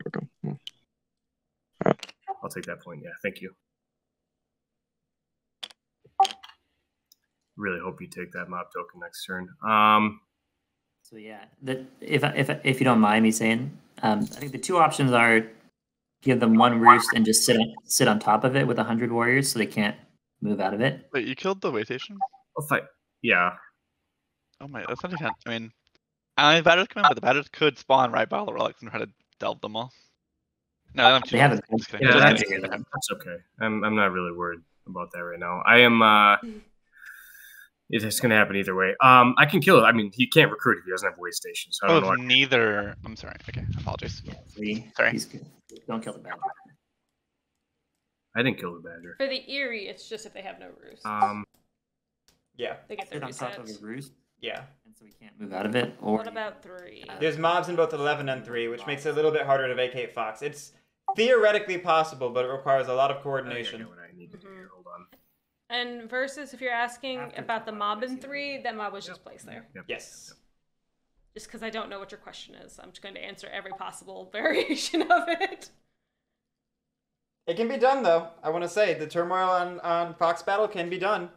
I'll take that point. Yeah, thank you. Really hope you take that mob token next turn. So yeah, if you don't mind me saying, I think the two options are give them one roost and just sit on top of it with 100 warriors so they can't move out of it. Wait, you killed the way station? Yeah. Oh my, that's not even. I mean, the batters come in, but the batters could spawn right by all the relics and try to delve them all. No, I'm they haven't. That's okay. I'm not really worried about that right now. I am. It's going to happen either way. I can kill it. I mean, he can't recruit if he doesn't have a way station. So I don't know. Neither. I'm sorry. Okay, I apologize. Sorry. He's good. Don't kill the badger. I didn't kill the badger. For the Erie, it's just if they have no roost. Yeah. They get their on top of resets. a roost. Yeah. And so we can't move out of it. Or What about 3? There's mobs in both 11 and 3, which makes it a little bit harder to vacate Fox. It's theoretically possible, but it requires a lot of coordination. I know what I need to do here. Hold on. And versus, if you're asking about the mob in 3, that mob was just placed there. Yes. Just because I don't know what your question is, I'm just going to answer every possible variation of it. It can be done, though. I want to say, the turmoil on Fox Battle can be done.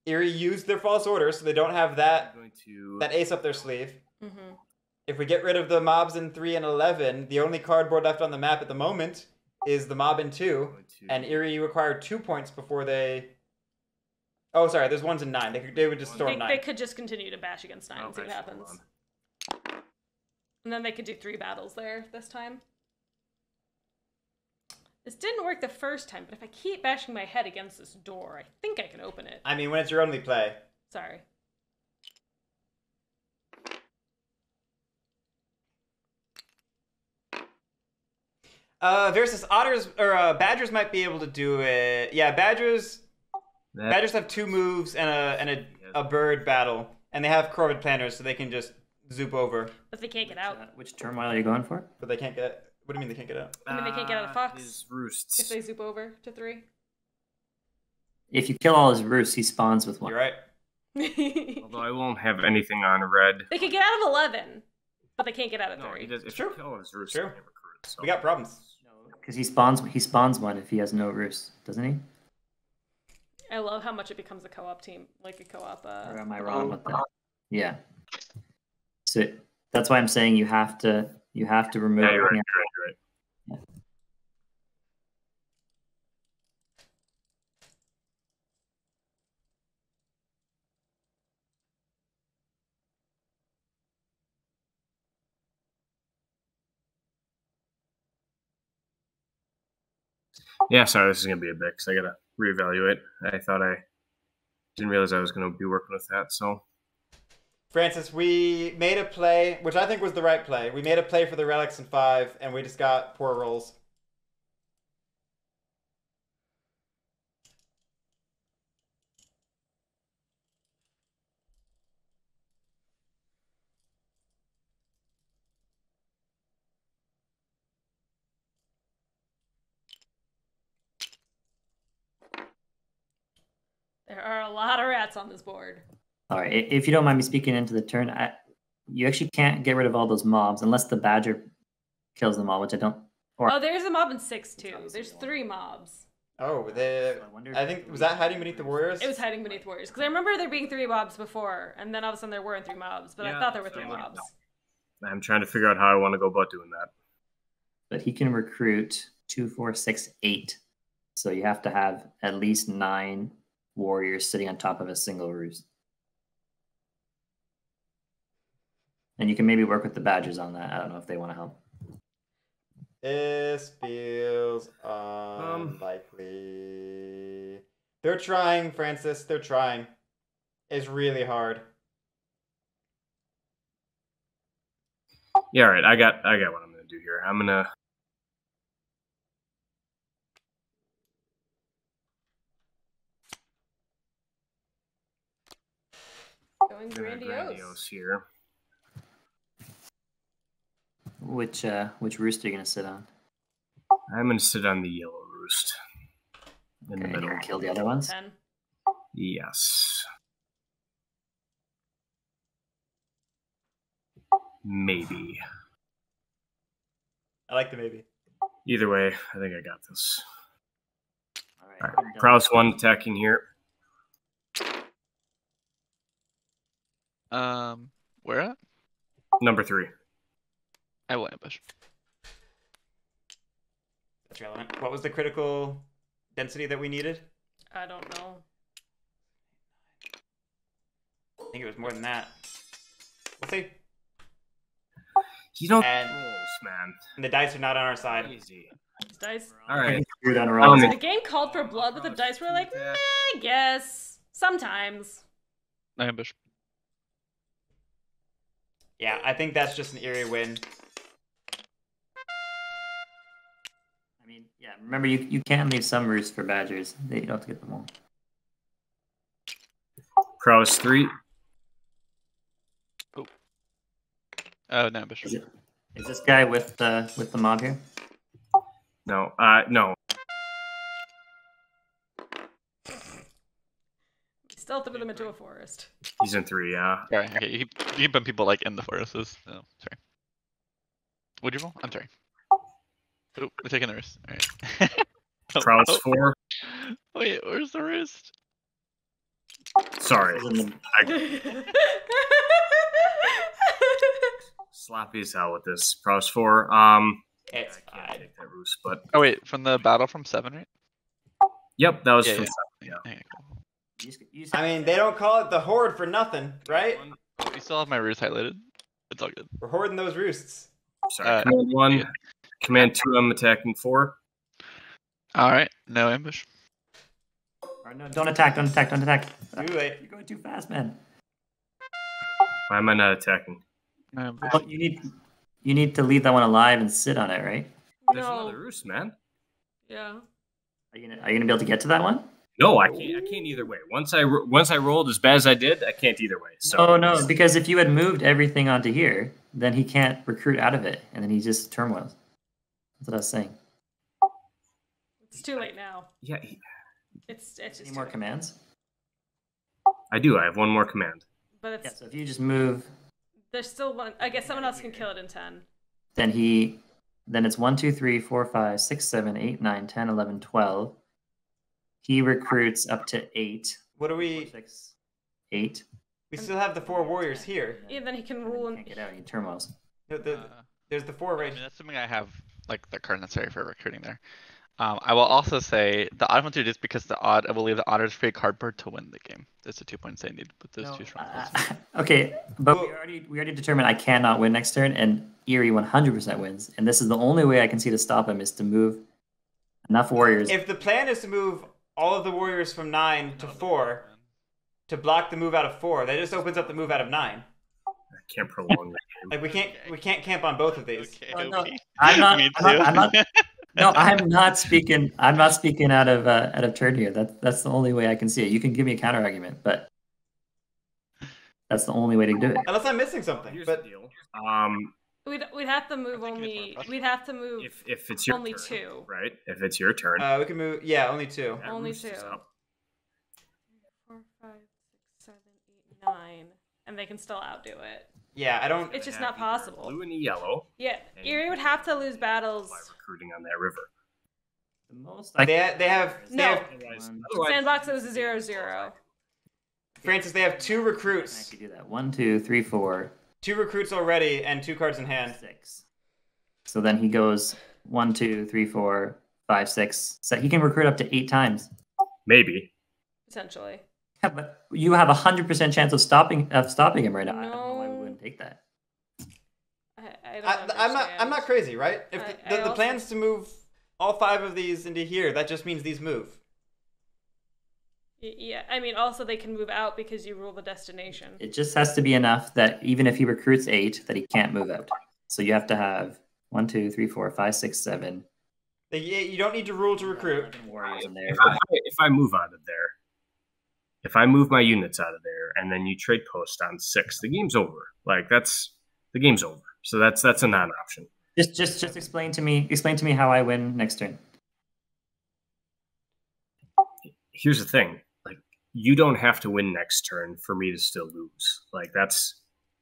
Erie used their false orders, so they don't have that ace up their sleeve. Mm-hmm. If we get rid of the mobs in 3 and 11, the only cardboard left on the map at the moment is the mob in 2, and Erie required 2 points before they... Oh, sorry, there's ones in 9. They would just storm 9. They could just continue to bash against 9 and see what happens. And then they could do 3 battles there this time. This didn't work the first time, but if I keep bashing my head against this door, I think I can open it. I mean, when it's your only play. Sorry. Versus otters or badgers might be able to do it. Yeah, badgers have 2 moves and a bird battle, and they have corvid planners, so they can just zoop over. But they can't get out. Which turmoil are you going for? But they can't get. What do you mean they can't get out? I mean, they can't get out of Fox. His roosts. If they zoop over to 3. If you kill all his roosts, he spawns with 1. You're right. Although I won't have anything on red. They could get out of 11, but they can't get out of 3. He does. If you kill his roosts, True. he can't recruit, so. We got problems. Because he spawns one if he has no roost, doesn't he? I love how much it becomes a co-op team, like a co-op. Or am I wrong with that? Yeah. So that's why I'm saying you have to remove. Yeah, you're right. Yeah. Yeah, sorry, this is gonna be a bit because I gotta reevaluate. I thought I didn't realize I was gonna be working with that. So, Francis, we made a play, which I think was the right play. We made a play for the relics in 5, and we just got poor rolls. There are a lot of rats on this board. All right, if you don't mind me speaking into the turn, you actually can't get rid of all those mobs unless the badger kills them all, which I don't. Oh, there's a mob in 6 too. There's 3 mobs. Oh, I think, was that hiding beneath the warriors? It was hiding beneath warriors because I remember there being 3 mobs before, and then all of a sudden there weren't 3 mobs, but I thought there were 3 mobs. I'm trying to figure out how I want to go about doing that. But he can recruit 2, 4, 6, 8. So you have to have at least 9 warriors sitting on top of a single roost. And you can maybe work with the badgers on that. I don't know if they want to help. This feels unlikely. They're trying, Francis. They're trying. It's really hard. Yeah, all right. I got what I'm gonna do here. I'm gonna. Going grandiose here. Which roost are you gonna sit on? I'm gonna sit on the yellow roost in the middle. Kill the other ones. 10. Yes. Maybe. I like the maybe. Either way, I think I got this. All right. Kraus 1 attacking here. Where at? Number 3. I will ambush. That's relevant. What was the critical density that we needed? I don't know. I think it was more than that. We'll see. You don't and rolls, man. And the dice are not on our side. Easy. These dice. All right. The game called for blood, but the dice were like, meh, I guess. Sometimes. I ambush. Yeah, I think that's just an eerie win. I mean, yeah, remember you can leave some roosts for badgers. You don't have to get them all. Kraus 3. Oh, no, ambush. Is this guy with the mob here? No, no. Still have to put him into a forest. He's in 3, yeah. Sorry, okay, you keep people like in the forests. Oh, sorry. What'd you roll? I'm sorry. Oh, we're taking the roost. Alright. Kraus 4. Wait, where's the roost? Sorry. Sloppy as hell with this. Kraus 4. It's I can't take that roost, but. Oh wait, from the battle from 7, right? Yep, that was Yeah, from yeah. 7. Yeah. Okay, cool. I mean, they don't call it the Horde for nothing, right? You still have my roost highlighted. It's all good. We're hoarding those roosts. Sorry. Command 1. Yeah. Command 2, I'm attacking 4. Alright, no ambush. Or no, don't attack. Too late. You're going too fast, man. Why am I not attacking? No ambush. Well, you need to leave that one alive and sit on it, right? There's No. another roost, man. Yeah. Are you gonna be able to get to that one? No, I can't. I can't either way. Once I rolled as bad as I did, I can't either way. So No, because if you had moved everything onto here, then he can't recruit out of it, and then he just turmoils. That's what I was saying. It's too late now. Yeah. It's just Any more commands? I do. I have one more command. But it's Yeah. So if you just move, there's still one. I guess someone else can kill it in 10. then he Then it's 1, 2, 3, 4, 5, 6, 7, 8, 9, 10, 11, 12. He recruits up to 8. What do we? 4, 6, 8. We still have the 4 warriors here. Yeah, then he can rule. Can't get out any turmoils. There's the 4 right. I mean, assuming I have like the card necessary for recruiting there. I will also say the odd one to do is because I believe the otters free cardboard to win the game. That's the 2 points I need with those 2 strong points. Okay, but we already determined I cannot win next turn, and Eerie 100% wins. And this is the only way I can see to stop him is to move enough warriors. If the plan is to move all of the warriors from 9 to 4 to block the move out of 4, that just opens up the move out of 9. I can't prolong that game. Like we can't camp on both of these. Okay, no, I'm not. No, I'm not speaking. I'm not speaking out of turn here. That's the only way I can see it. You can give me a counter argument, but that's the only way to do it. Unless I'm missing something. Here's but the deal. We'd have to move only. We'd have to move. If it's your only turn, 2, right? If it's your turn, we can move. Yeah, only 2. That only roost 2. is up. 4, 5, 6, 7, 8, 9, and they can still outdo it. Yeah, I don't. It's just not possible. Blue and yellow. Yeah, Eerie would have to lose battles. By recruiting on that river. The most they have. Sandbox, it was a 0-0. Francis, they have 2 recruits. I could do that. 1, 2, 3, 4. 2 recruits already, and 2 cards in hand. 6. So then he goes 1, 2, 3, 4, 5, 6. So he can recruit up to 8 times. Maybe. Essentially. Yeah, but you have 100% chance of stopping him right now. No. I don't know why we wouldn't take that. I'm not crazy, right? If the also... plan's to move all 5 of these into here, that just means these move. Yeah, I mean, also they can move out because you rule the destination. It just has to be enough that even if he recruits 8, that he can't move out. So you have to have 1, 2, 3, 4, 5, 6, 7. You don't need to rule to recruit. If I move out of there, if I move my units out of there, and then you trade post on 6, the game's over. Like the game's over. So that's a non-option. Just explain to me how I win next turn. Here's the thing. Like, you don't have to win next turn for me to still lose. Like that's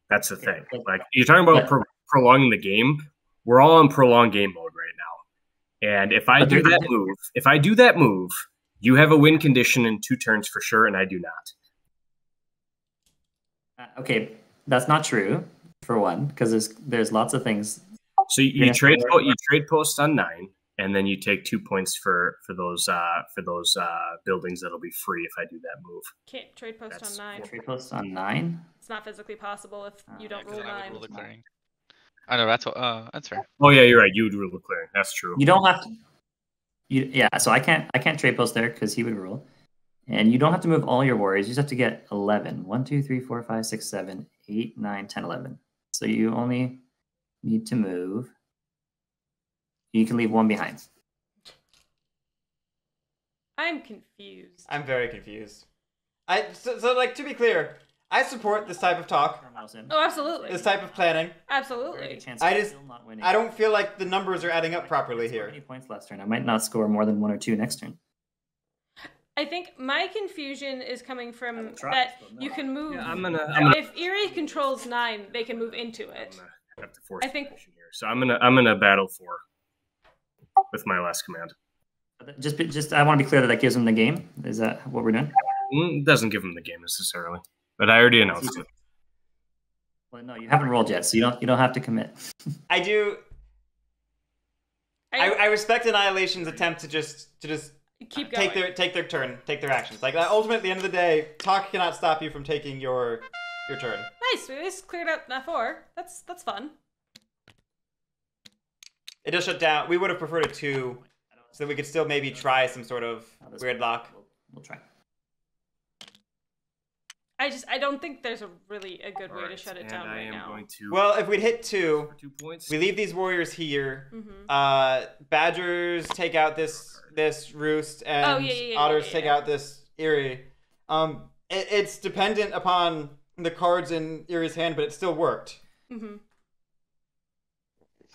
the thing. Like, you're talking about prolonging the game. We're all in prolonged game mode right now. And if I do that move, you have a win condition in 2 turns for sure, and I do not. Okay, that's not true. For one, because there's lots of things. So you trade posts on 9, and then you take 2 points for those buildings that'll be free if I do that move. Can't trade post on 9. Trade posts on 9. It's not physically possible if you don't rule 9. I know that's fair. Oh yeah, you're right. You would rule the clearing. That's true. You don't have to. Yeah, so I can't trade post there because he would rule, and you don't have to move all your warriors. You just have to get 11. 1, 2, 3, 4, 5, 6, 7, 8, 9, 10, 11. So you only need to move. You can leave 1 behind. I'm confused. I'm very confused. So like, to be clear, I support this type of talk. Oh, absolutely. This type of planning. Absolutely. I don't feel like the numbers are adding up properly here. 20 points last turn. I might not score more than 1 or 2 next turn. I think my confusion is coming from that you can move. Yeah, if Eerie controls 9, they can move into it. Have to force here. So I'm gonna battle 4 with my last command. Just I want to be clear that gives him the game. Is that what we're doing? It doesn't give him the game necessarily, but I already announced it. Well, no, you haven't rolled yet, so you don't have to commit. I do. I respect Annihilation's attempt to just keep going. Take their turn, take their actions. Like, ultimately, at the end of the day, talk cannot stop you from taking your turn. Nice, we just cleared out that 4. That's fun. It does shut down. We would have preferred a 2, so that we could still maybe try some sort of weird lock. We'll try. I don't think there's a good way to shut it down right now. Well, if we'd hit 2, 2 points. We leave these warriors here. Mm-hmm. Badgers take out this roost, and otters take out this Eerie. It's dependent upon the cards in Eerie's hand, but it still worked. Mm-hmm.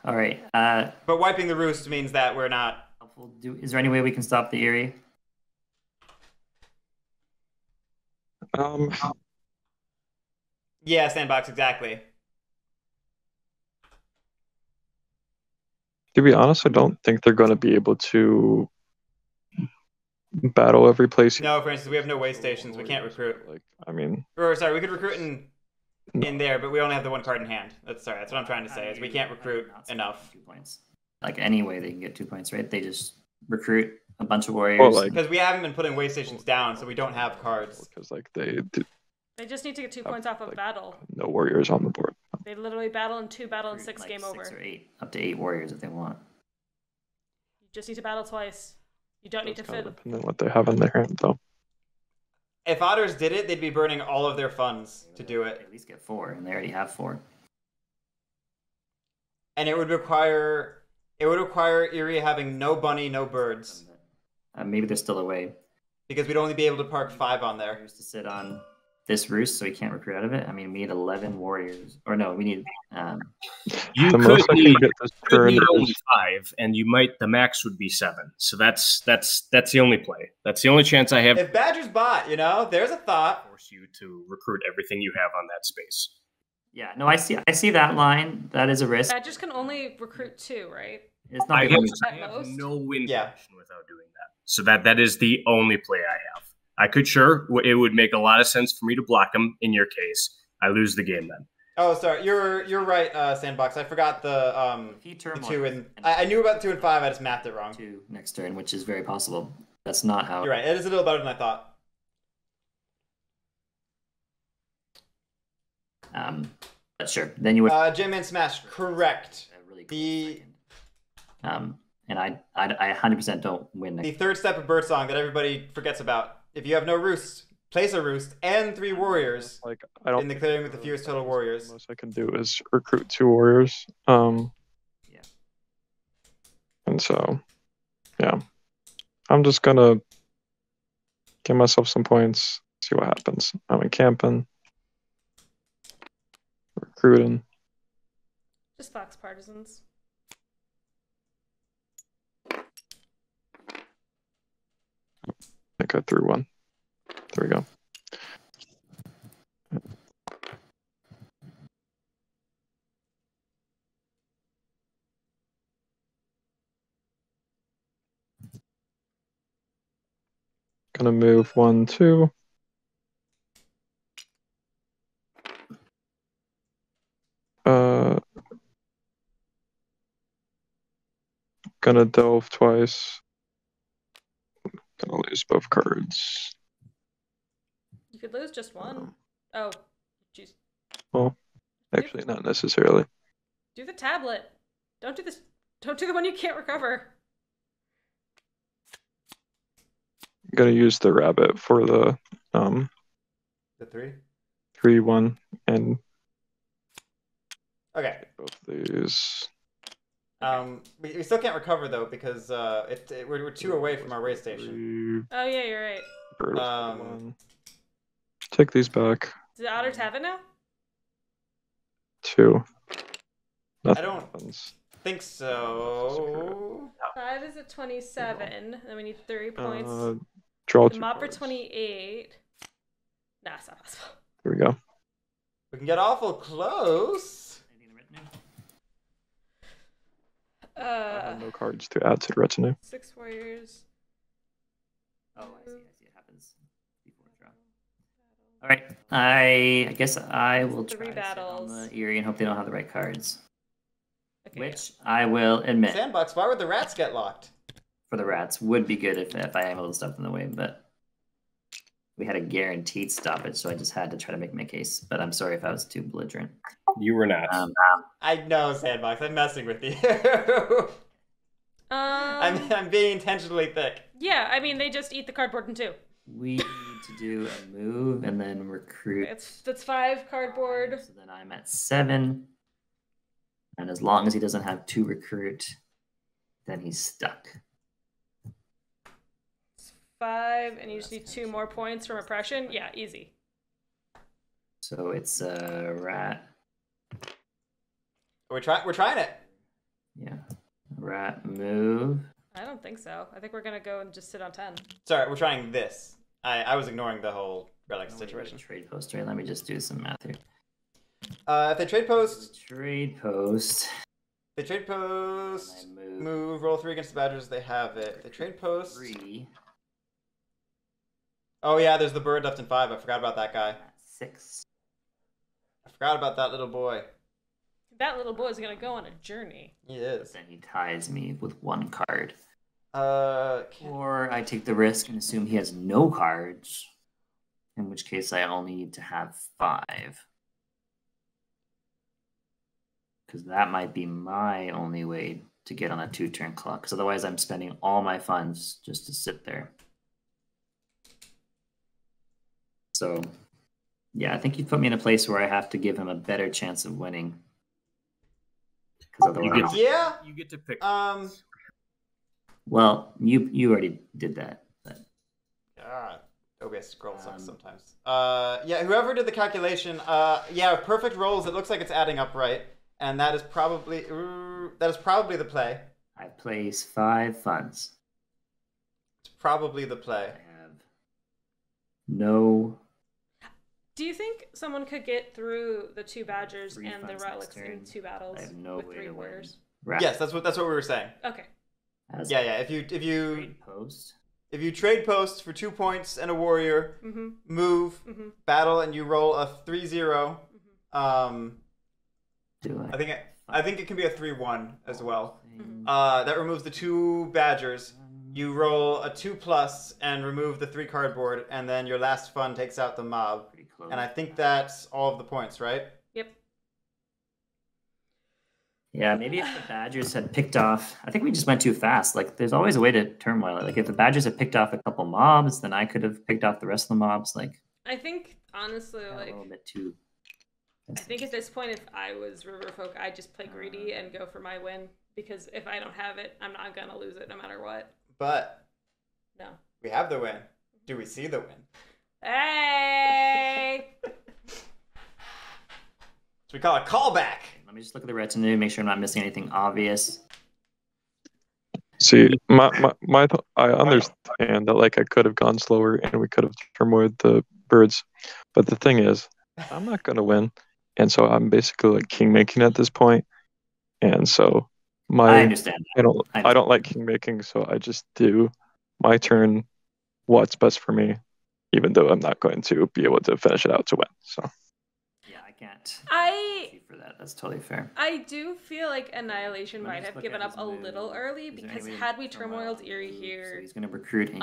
All right. But wiping the roost means that we're not. Is there any way we can stop the Eerie? Yeah, Sandbox, exactly. To be honest, I don't think they're going to be able to battle every place. No, for instance, we have no way stations. We can't recruit. Like, I mean, or sorry, we could recruit in there, but we only have the one card in hand. That's what I'm trying to say. Is we can't recruit enough. 2 points. Like any way they can get 2 points, right? They just recruit a bunch of warriors. Because we haven't been putting way stations down, so we don't have cards. Because like they just need to get 2 points off of battle. No warriors on the board. They literally battle in 2, battle in 6, like game 6 over. or 8, up to 8 warriors if they want. You just need to battle twice. You don't need to fit. Depending on what they have in their hand, though. If Otters did it, they'd be burning all of their funds to do it. At least get 4, and they already have 4. And it would require Eerie having no bunny, no birds. Maybe they're still away. Because we'd only be able to park 5 on there. To sit on this roost, so we can't recruit out of it. I mean, we need 11 warriors, or no, we need. You could need only 5, and the max would be 7. So that's the only play. That's the only chance I have. If Badger's bot, there's a thought. Force you to recruit everything you have on that space. Yeah, no, I see that line. That is a risk. Badgers can only recruit 2, right? It's not. I have no win condition without doing that. So that is the only play I have. It would make a lot of sense for me to block him. In your case, I lose the game then. Oh, sorry, you're right, Sandbox. I forgot the 2 and I knew about 2 and 5. I just mapped it wrong. 2 next turn, which is very possible. That's not how. You're right. It is a little better than I thought. But sure. Then you would. J-Man Smash, correct. Really and I 100% don't win. The third step of Birdsong that everybody forgets about. If you have no roost, place a roost and 3 warriors. Like I don't in the clearing with the fewest total warriors. The most I can do is recruit 2 warriors. Yeah. And so, yeah, I'm just gonna give myself some points. See what happens. I'm encamping, recruiting. Just Fox Partisans. I think I threw one. There we go. Gonna move 1, 2. Gonna delve twice. Gonna lose both cards. You could lose just one. Oh, jeez. Well, actually, not necessarily. Do the tablet. Don't do this. Don't do the one you can't recover. I'm gonna use the rabbit for the 3, 1, and okay. Both these. We still can't recover though because we're 2 away from our way station. Oh yeah, you're right. Take these back. Does the Otters have it now? 2. Nothing I don't happens. think so. 5 is at 27. Then we need 3 points. Draw the 2 mop for cards. 28. Nah, it's not possible. Here we go. We can get awful close. I have no cards to add to the retinue. 6 warriors. Oh, I see. It happens before draw. All right. I guess I will try battles. on the Eerie and hope they don't have the right cards. Okay. Which I will admit. Sandbox, why would the rats get locked? For the rats would be good if I am a little stuff in the way, but we had a guaranteed stoppage, so I just had to try to make my case. But I'm sorry if I was too belligerent. You were not. I know, Sandbox. I'm messing with you. I'm being intentionally thick. Yeah, I mean they just eat the cardboard in 2. We need to do a move and then recruit. That's 5 cardboard. So then I'm at 7, and as long as he doesn't have 2 recruit, then he's stuck. 5, and you just need 2 more points from oppression. Yeah, easy. So it's a rat. We're trying it. Yeah, rat move. I don't think so. I think we're gonna go and just sit on 10. Sorry, we're trying this. I was ignoring the whole relic situation. Trade post, right? Let me just do some math here. If they trade post, trade post. They trade post, move, roll 3 against the Badgers. They have it. They trade post. 3. Oh yeah, there's the bird left in 5. I forgot about that guy. 6. I forgot about that little boy. That little boy's gonna go on a journey. He is. Then he ties me with 1 card. Or I take the risk and assume he has no cards, in which case I only need to have 5. Because that might be my only way to get on a 2-turn clock. Because otherwise I'm spending all my funds just to sit there. So, yeah, I think you put me in a place where I have to give him a better chance of winning. Because otherwise, you get to pick. Well, you already did that. But... God, OBS scrolls up sometimes. Yeah, whoever did the calculation, yeah, perfect rolls. It looks like it's adding up right, and that is probably the play. I place 5 funds. It's probably the play. I have no. Do you think someone could get through the 2 Badgers and the relics in 2 battles I have no with way 3 to warriors? Win. Yes, that's what we were saying. Okay. Yeah. If you trade post. If you trade post for 2 points and a warrior, move, battle, and you roll a 3-0, I think it can be a 3-1 as well. That removes the 2 Badgers. You roll a 2+ and remove the 3 cardboard, and then your last fund takes out the mob. And I think that's all of the points, right? Yep. Yeah, maybe if the Badgers had picked off, I think we just went too fast. Like, there's always a way to turmoil it. Like, if the Badgers had picked off a couple mobs, then I could have picked off the rest of the mobs. Like, I think honestly, like, a little bit too. I think at this point, if I was Riverfolk, I'd just play greedy and go for my win, because if I don't have it, I'm not gonna lose it no matter what. But no, we have the win. Do we see the win? Hey! So we call it callback. Let me just look at the retinue, make sure I'm not missing anything obvious. See, I understand that, like, I could have gone slower and we could have turmoiled the birds, but the thing is, I'm not gonna win, and so I'm basically like king making at this point, and so I understand. I don't like king making, so I just do my turn, what's best for me, even though I'm not going to be able to finish it out to win. So. Yeah, I can't. For that. That's totally fair. I do feel like Annihilation might have given up a little early, because had we turmoiled Eerie here, so he's gonna recruit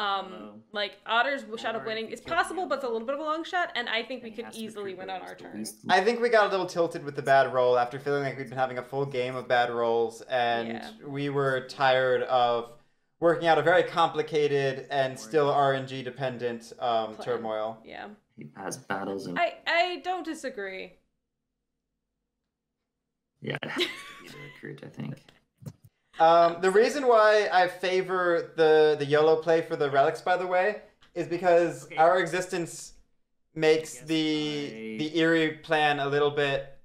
like Otter's shot of winning is possible, but it's a little bit of a long shot, and I think we could easily win on our turn. I think we got a little tilted with the bad roll after feeling like we'd been having a full game of bad rolls, and we were tired of working out a very complicated and still RNG dependent turmoil. Yeah. He has battles and I don't disagree. Yeah, he's a recruit, I think. The reason why I favor the YOLO play for the relics, by the way, is because our existence makes the Eerie plan a little bit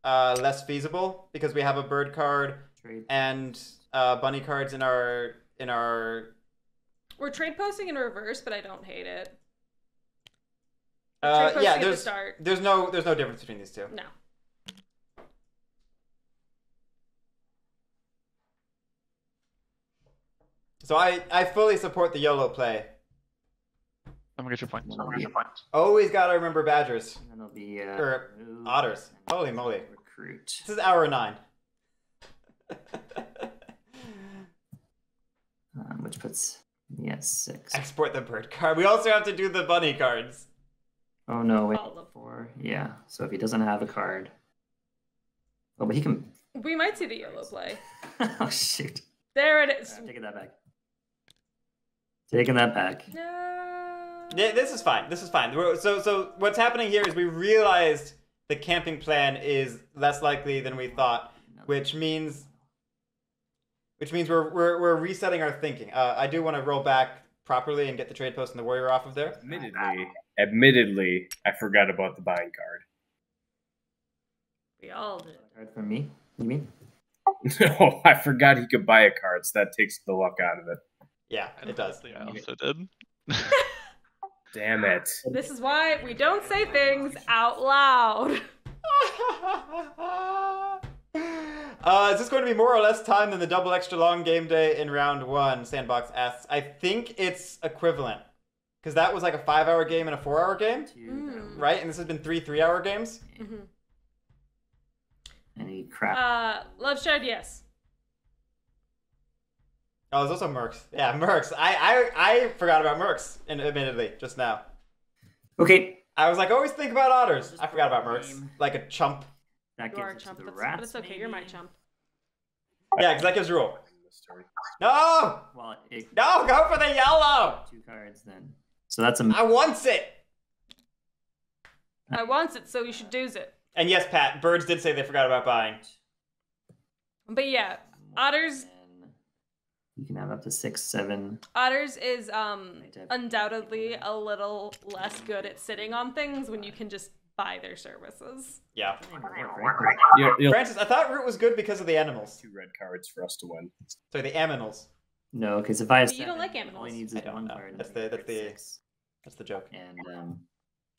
less feasible, because we have a bird card and bunny cards in our. We're trade posting in reverse, but I don't hate it. Yeah, there's no difference between these two. No. So I fully support the YOLO play. I'm gonna get your point. Always gotta remember Badgers. And then it'll be or Otters. Holy moly. Recruit. This is hour 9. Which puts me at 6. Export the bird card. We also have to do the bunny cards. Oh no, wait. 4. Yeah. So if he doesn't have a card. Oh, but he can. We might see the YOLO play. Oh shoot. There it is. I'm taking that back. Taking that back. No. Yeah, this is fine. This is fine. So what's happening here is we realized the camping plan is less likely than we thought, which means we're resetting our thinking. I do want to roll back properly and get the trade post and the warrior off of there. Admittedly, I forgot about the buying card. We all did. Card from me? You mean? No, I forgot he could buy a card, so that takes the luck out of it. Yeah, it does. I also did. Damn it. This is why we don't say things out loud. Is this going to be more or less time than the double extra long game day in round 1? Sandbox asks. I think it's equivalent. Because that was like a 5-hour game and a 4-hour game. Right? And this has been 3 3-hour games. Any crap? Love Shard, yes. Oh, there's also Mercs. Yeah, Mercs. I forgot about Mercs, admittedly, just now. Okay. I was like, always think about otters. I forgot about Mercs. Like a chump. That you are a chump, but it's okay. Maybe. You're my chump. Yeah, because that gives rule. No! Well, no, go for the yellow! 2 cards then. So that's a... I want it! I want it, so you should do it. And yes, Pat, birds did say they forgot about buying. But yeah, otters... You can have up to 6, 7. Otters is undoubtedly a little less good at sitting on things when you can just buy their services. Yeah. Yeah. Francis, I thought Root was good because of the animals. 2 red cards for us to win. So the aminals. No, because if I have 7, you don't like aminals. all he needs is 1 card. That's the joke. And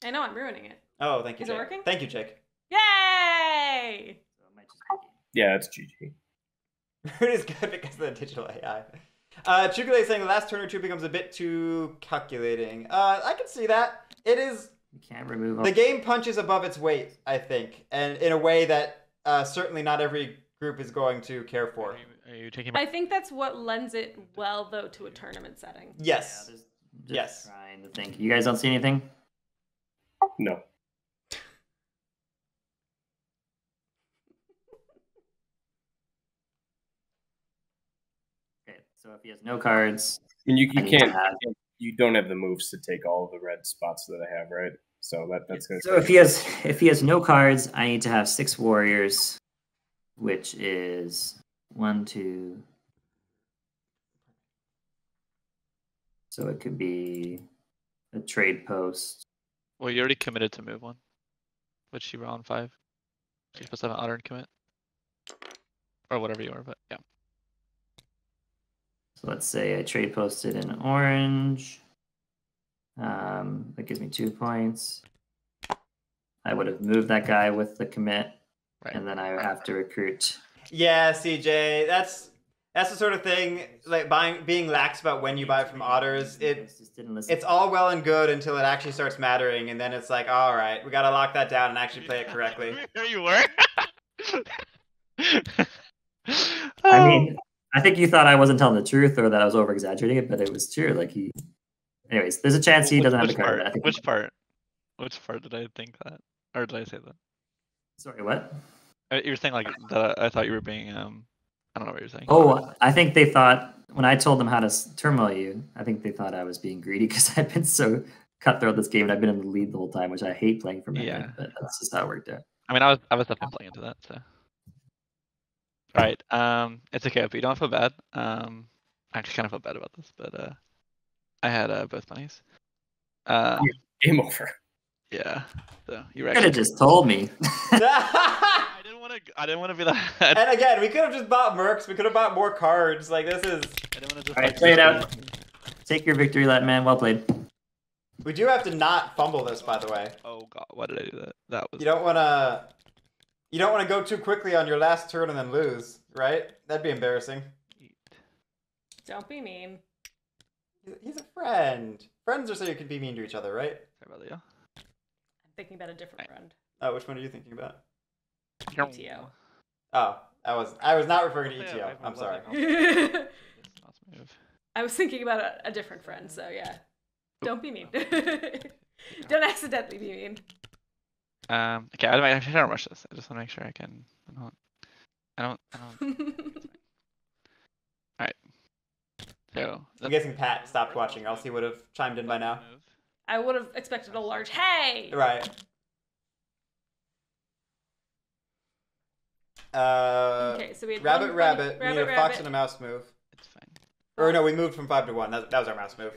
I know, I'm ruining it. Oh, thank you, Is Jake. it working? Thank you, Jake. Yay! Yeah, it's GG. Root is good because of the digital AI. Chukule is saying the last turn or 2 becomes a bit too calculating. I can see that. It is... You can't remove... The game punches above its weight, I think. And in a way that certainly not every group is going to care for. Are you taking I think that's what lends it well, though, to a tournament setting. Yes. Yeah, yes. Trying to think. You guys don't see anything? No. Okay, so if he has no cards... And you can't... You don't have the moves to take all of the red spots that I have, right? So that's going to... So if he has no cards, I need to have 6 warriors, which is 1, 2... So it could be a trade post. Well, you already committed to move 1, which you were on 5. So you're supposed to have an otter and commit. Or whatever you are, but yeah. So let's say I trade posted in orange. That gives me 2 points. I would have moved that guy with the commit, and then I would have to recruit. Yeah, CJ, that's the sort of thing, like being lax about when you buy from otters. It's all well and good until it actually starts mattering, and then it's like, all right, we gotta lock that down and actually play it correctly. There you were. I mean, I think you thought I wasn't telling the truth or that I was over exaggerating it, but it was true. Like anyways, there's a chance he doesn't have the card. I think which part did I think that, or did I say that? Sorry, what? You were saying like that. I thought you were being I don't know what you're saying. Oh, I think they thought when I told them how to turmoil you, I think they thought I was being greedy because I've been so cutthroat this game and I've been in the lead the whole time, which I hate playing for me. Yeah, but that's just how it worked out. I mean, I was definitely playing into that. So, all right, it's okay, but you don't feel bad. I actually kind of feel bad about this, but I had both bunnies. Game over. Yeah. So you could have just told me. I didn't want to be that. And again, we could have just bought Mercs. We could have bought more cards. Like this is. I didn't want to just. All right, play it out. Take your victory lap, man. Well played. We do have to not fumble this, by the way. Oh god, why did I do that? That was. You don't want to go too quickly on your last turn and then lose, right? That'd be embarrassing. Don't be mean. He's a friend. Friends are so you can be mean to each other, right? Sorry about you. I'm thinking about a different friend. Oh, which one are you thinking about? ETO. Oh, I was not referring to ETO. I'm sorry. I was thinking about a different friend, so yeah. Don't be mean. Don't accidentally be mean. Okay, I don't rush this. I just want to make sure I can. I don't. Alright. So. I'm guessing Pat stopped watching, or else he would have chimed in by now. I would have expected a large hey! Right. Okay, so we had rabbit. We need a fox and a mouse move. It's fine. Or no, we moved from 5 to 1. That was our mouse move.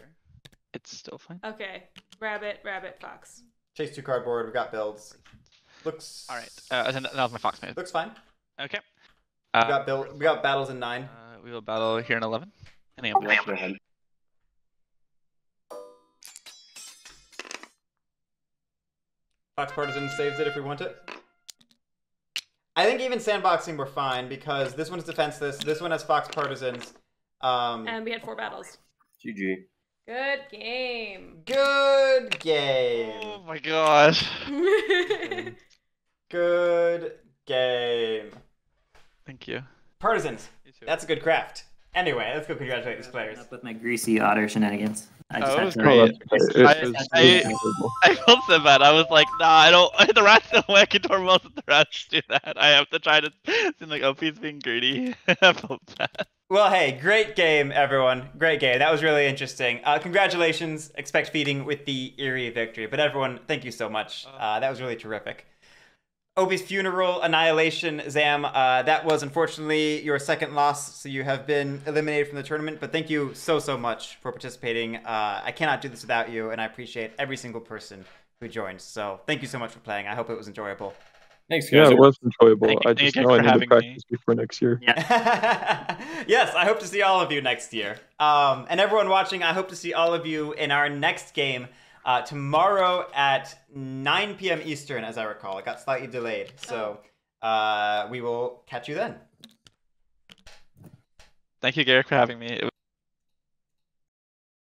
It's still fine. Okay, rabbit, fox. Chase 2 cardboard. We've got builds. Looks. All right. That was my fox move. Looks fine. Okay. We got battles in 9. We will battle here in 11. And ambush. Fox Partisan saves it if we want it. I think even sandboxing we're fine because this one's defenseless. This one has Fox Partisans. And we had 4 battles. GG. Good game. Good game. Oh my gosh. Good game. Thank you. Partisans. That's a good craft. Anyway, let's go congratulate these players. Up with my greasy otter shenanigans. I just That had was to- great. I felt so bad. I was like, nah, I don't. The rats don't work. I don't let the rats do that. I have to try to seem like OP's being greedy. I felt bad. Well, hey, great game, everyone. Great game. That was really interesting. Congratulations. Expect feeding with the Eerie victory. But everyone, thank you so much. That was really terrific. Obi's Funeral, Annihilation, Zam, that was unfortunately your second loss, so you have been eliminated from the tournament, but thank you so much for participating. I cannot do this without you, and I appreciate every single person who joined, so thank you so much for playing. I hope it was enjoyable. Thanks, guys. Yeah, it was enjoyable. Thank I you just for know I need to having practice before next year. Yes, I hope to see all of you next year. And everyone watching, I hope to see all of you in our next game tomorrow at 9 p.m. Eastern, as I recall. It got slightly delayed. So we will catch you then. Thank you, Garrick, for having me.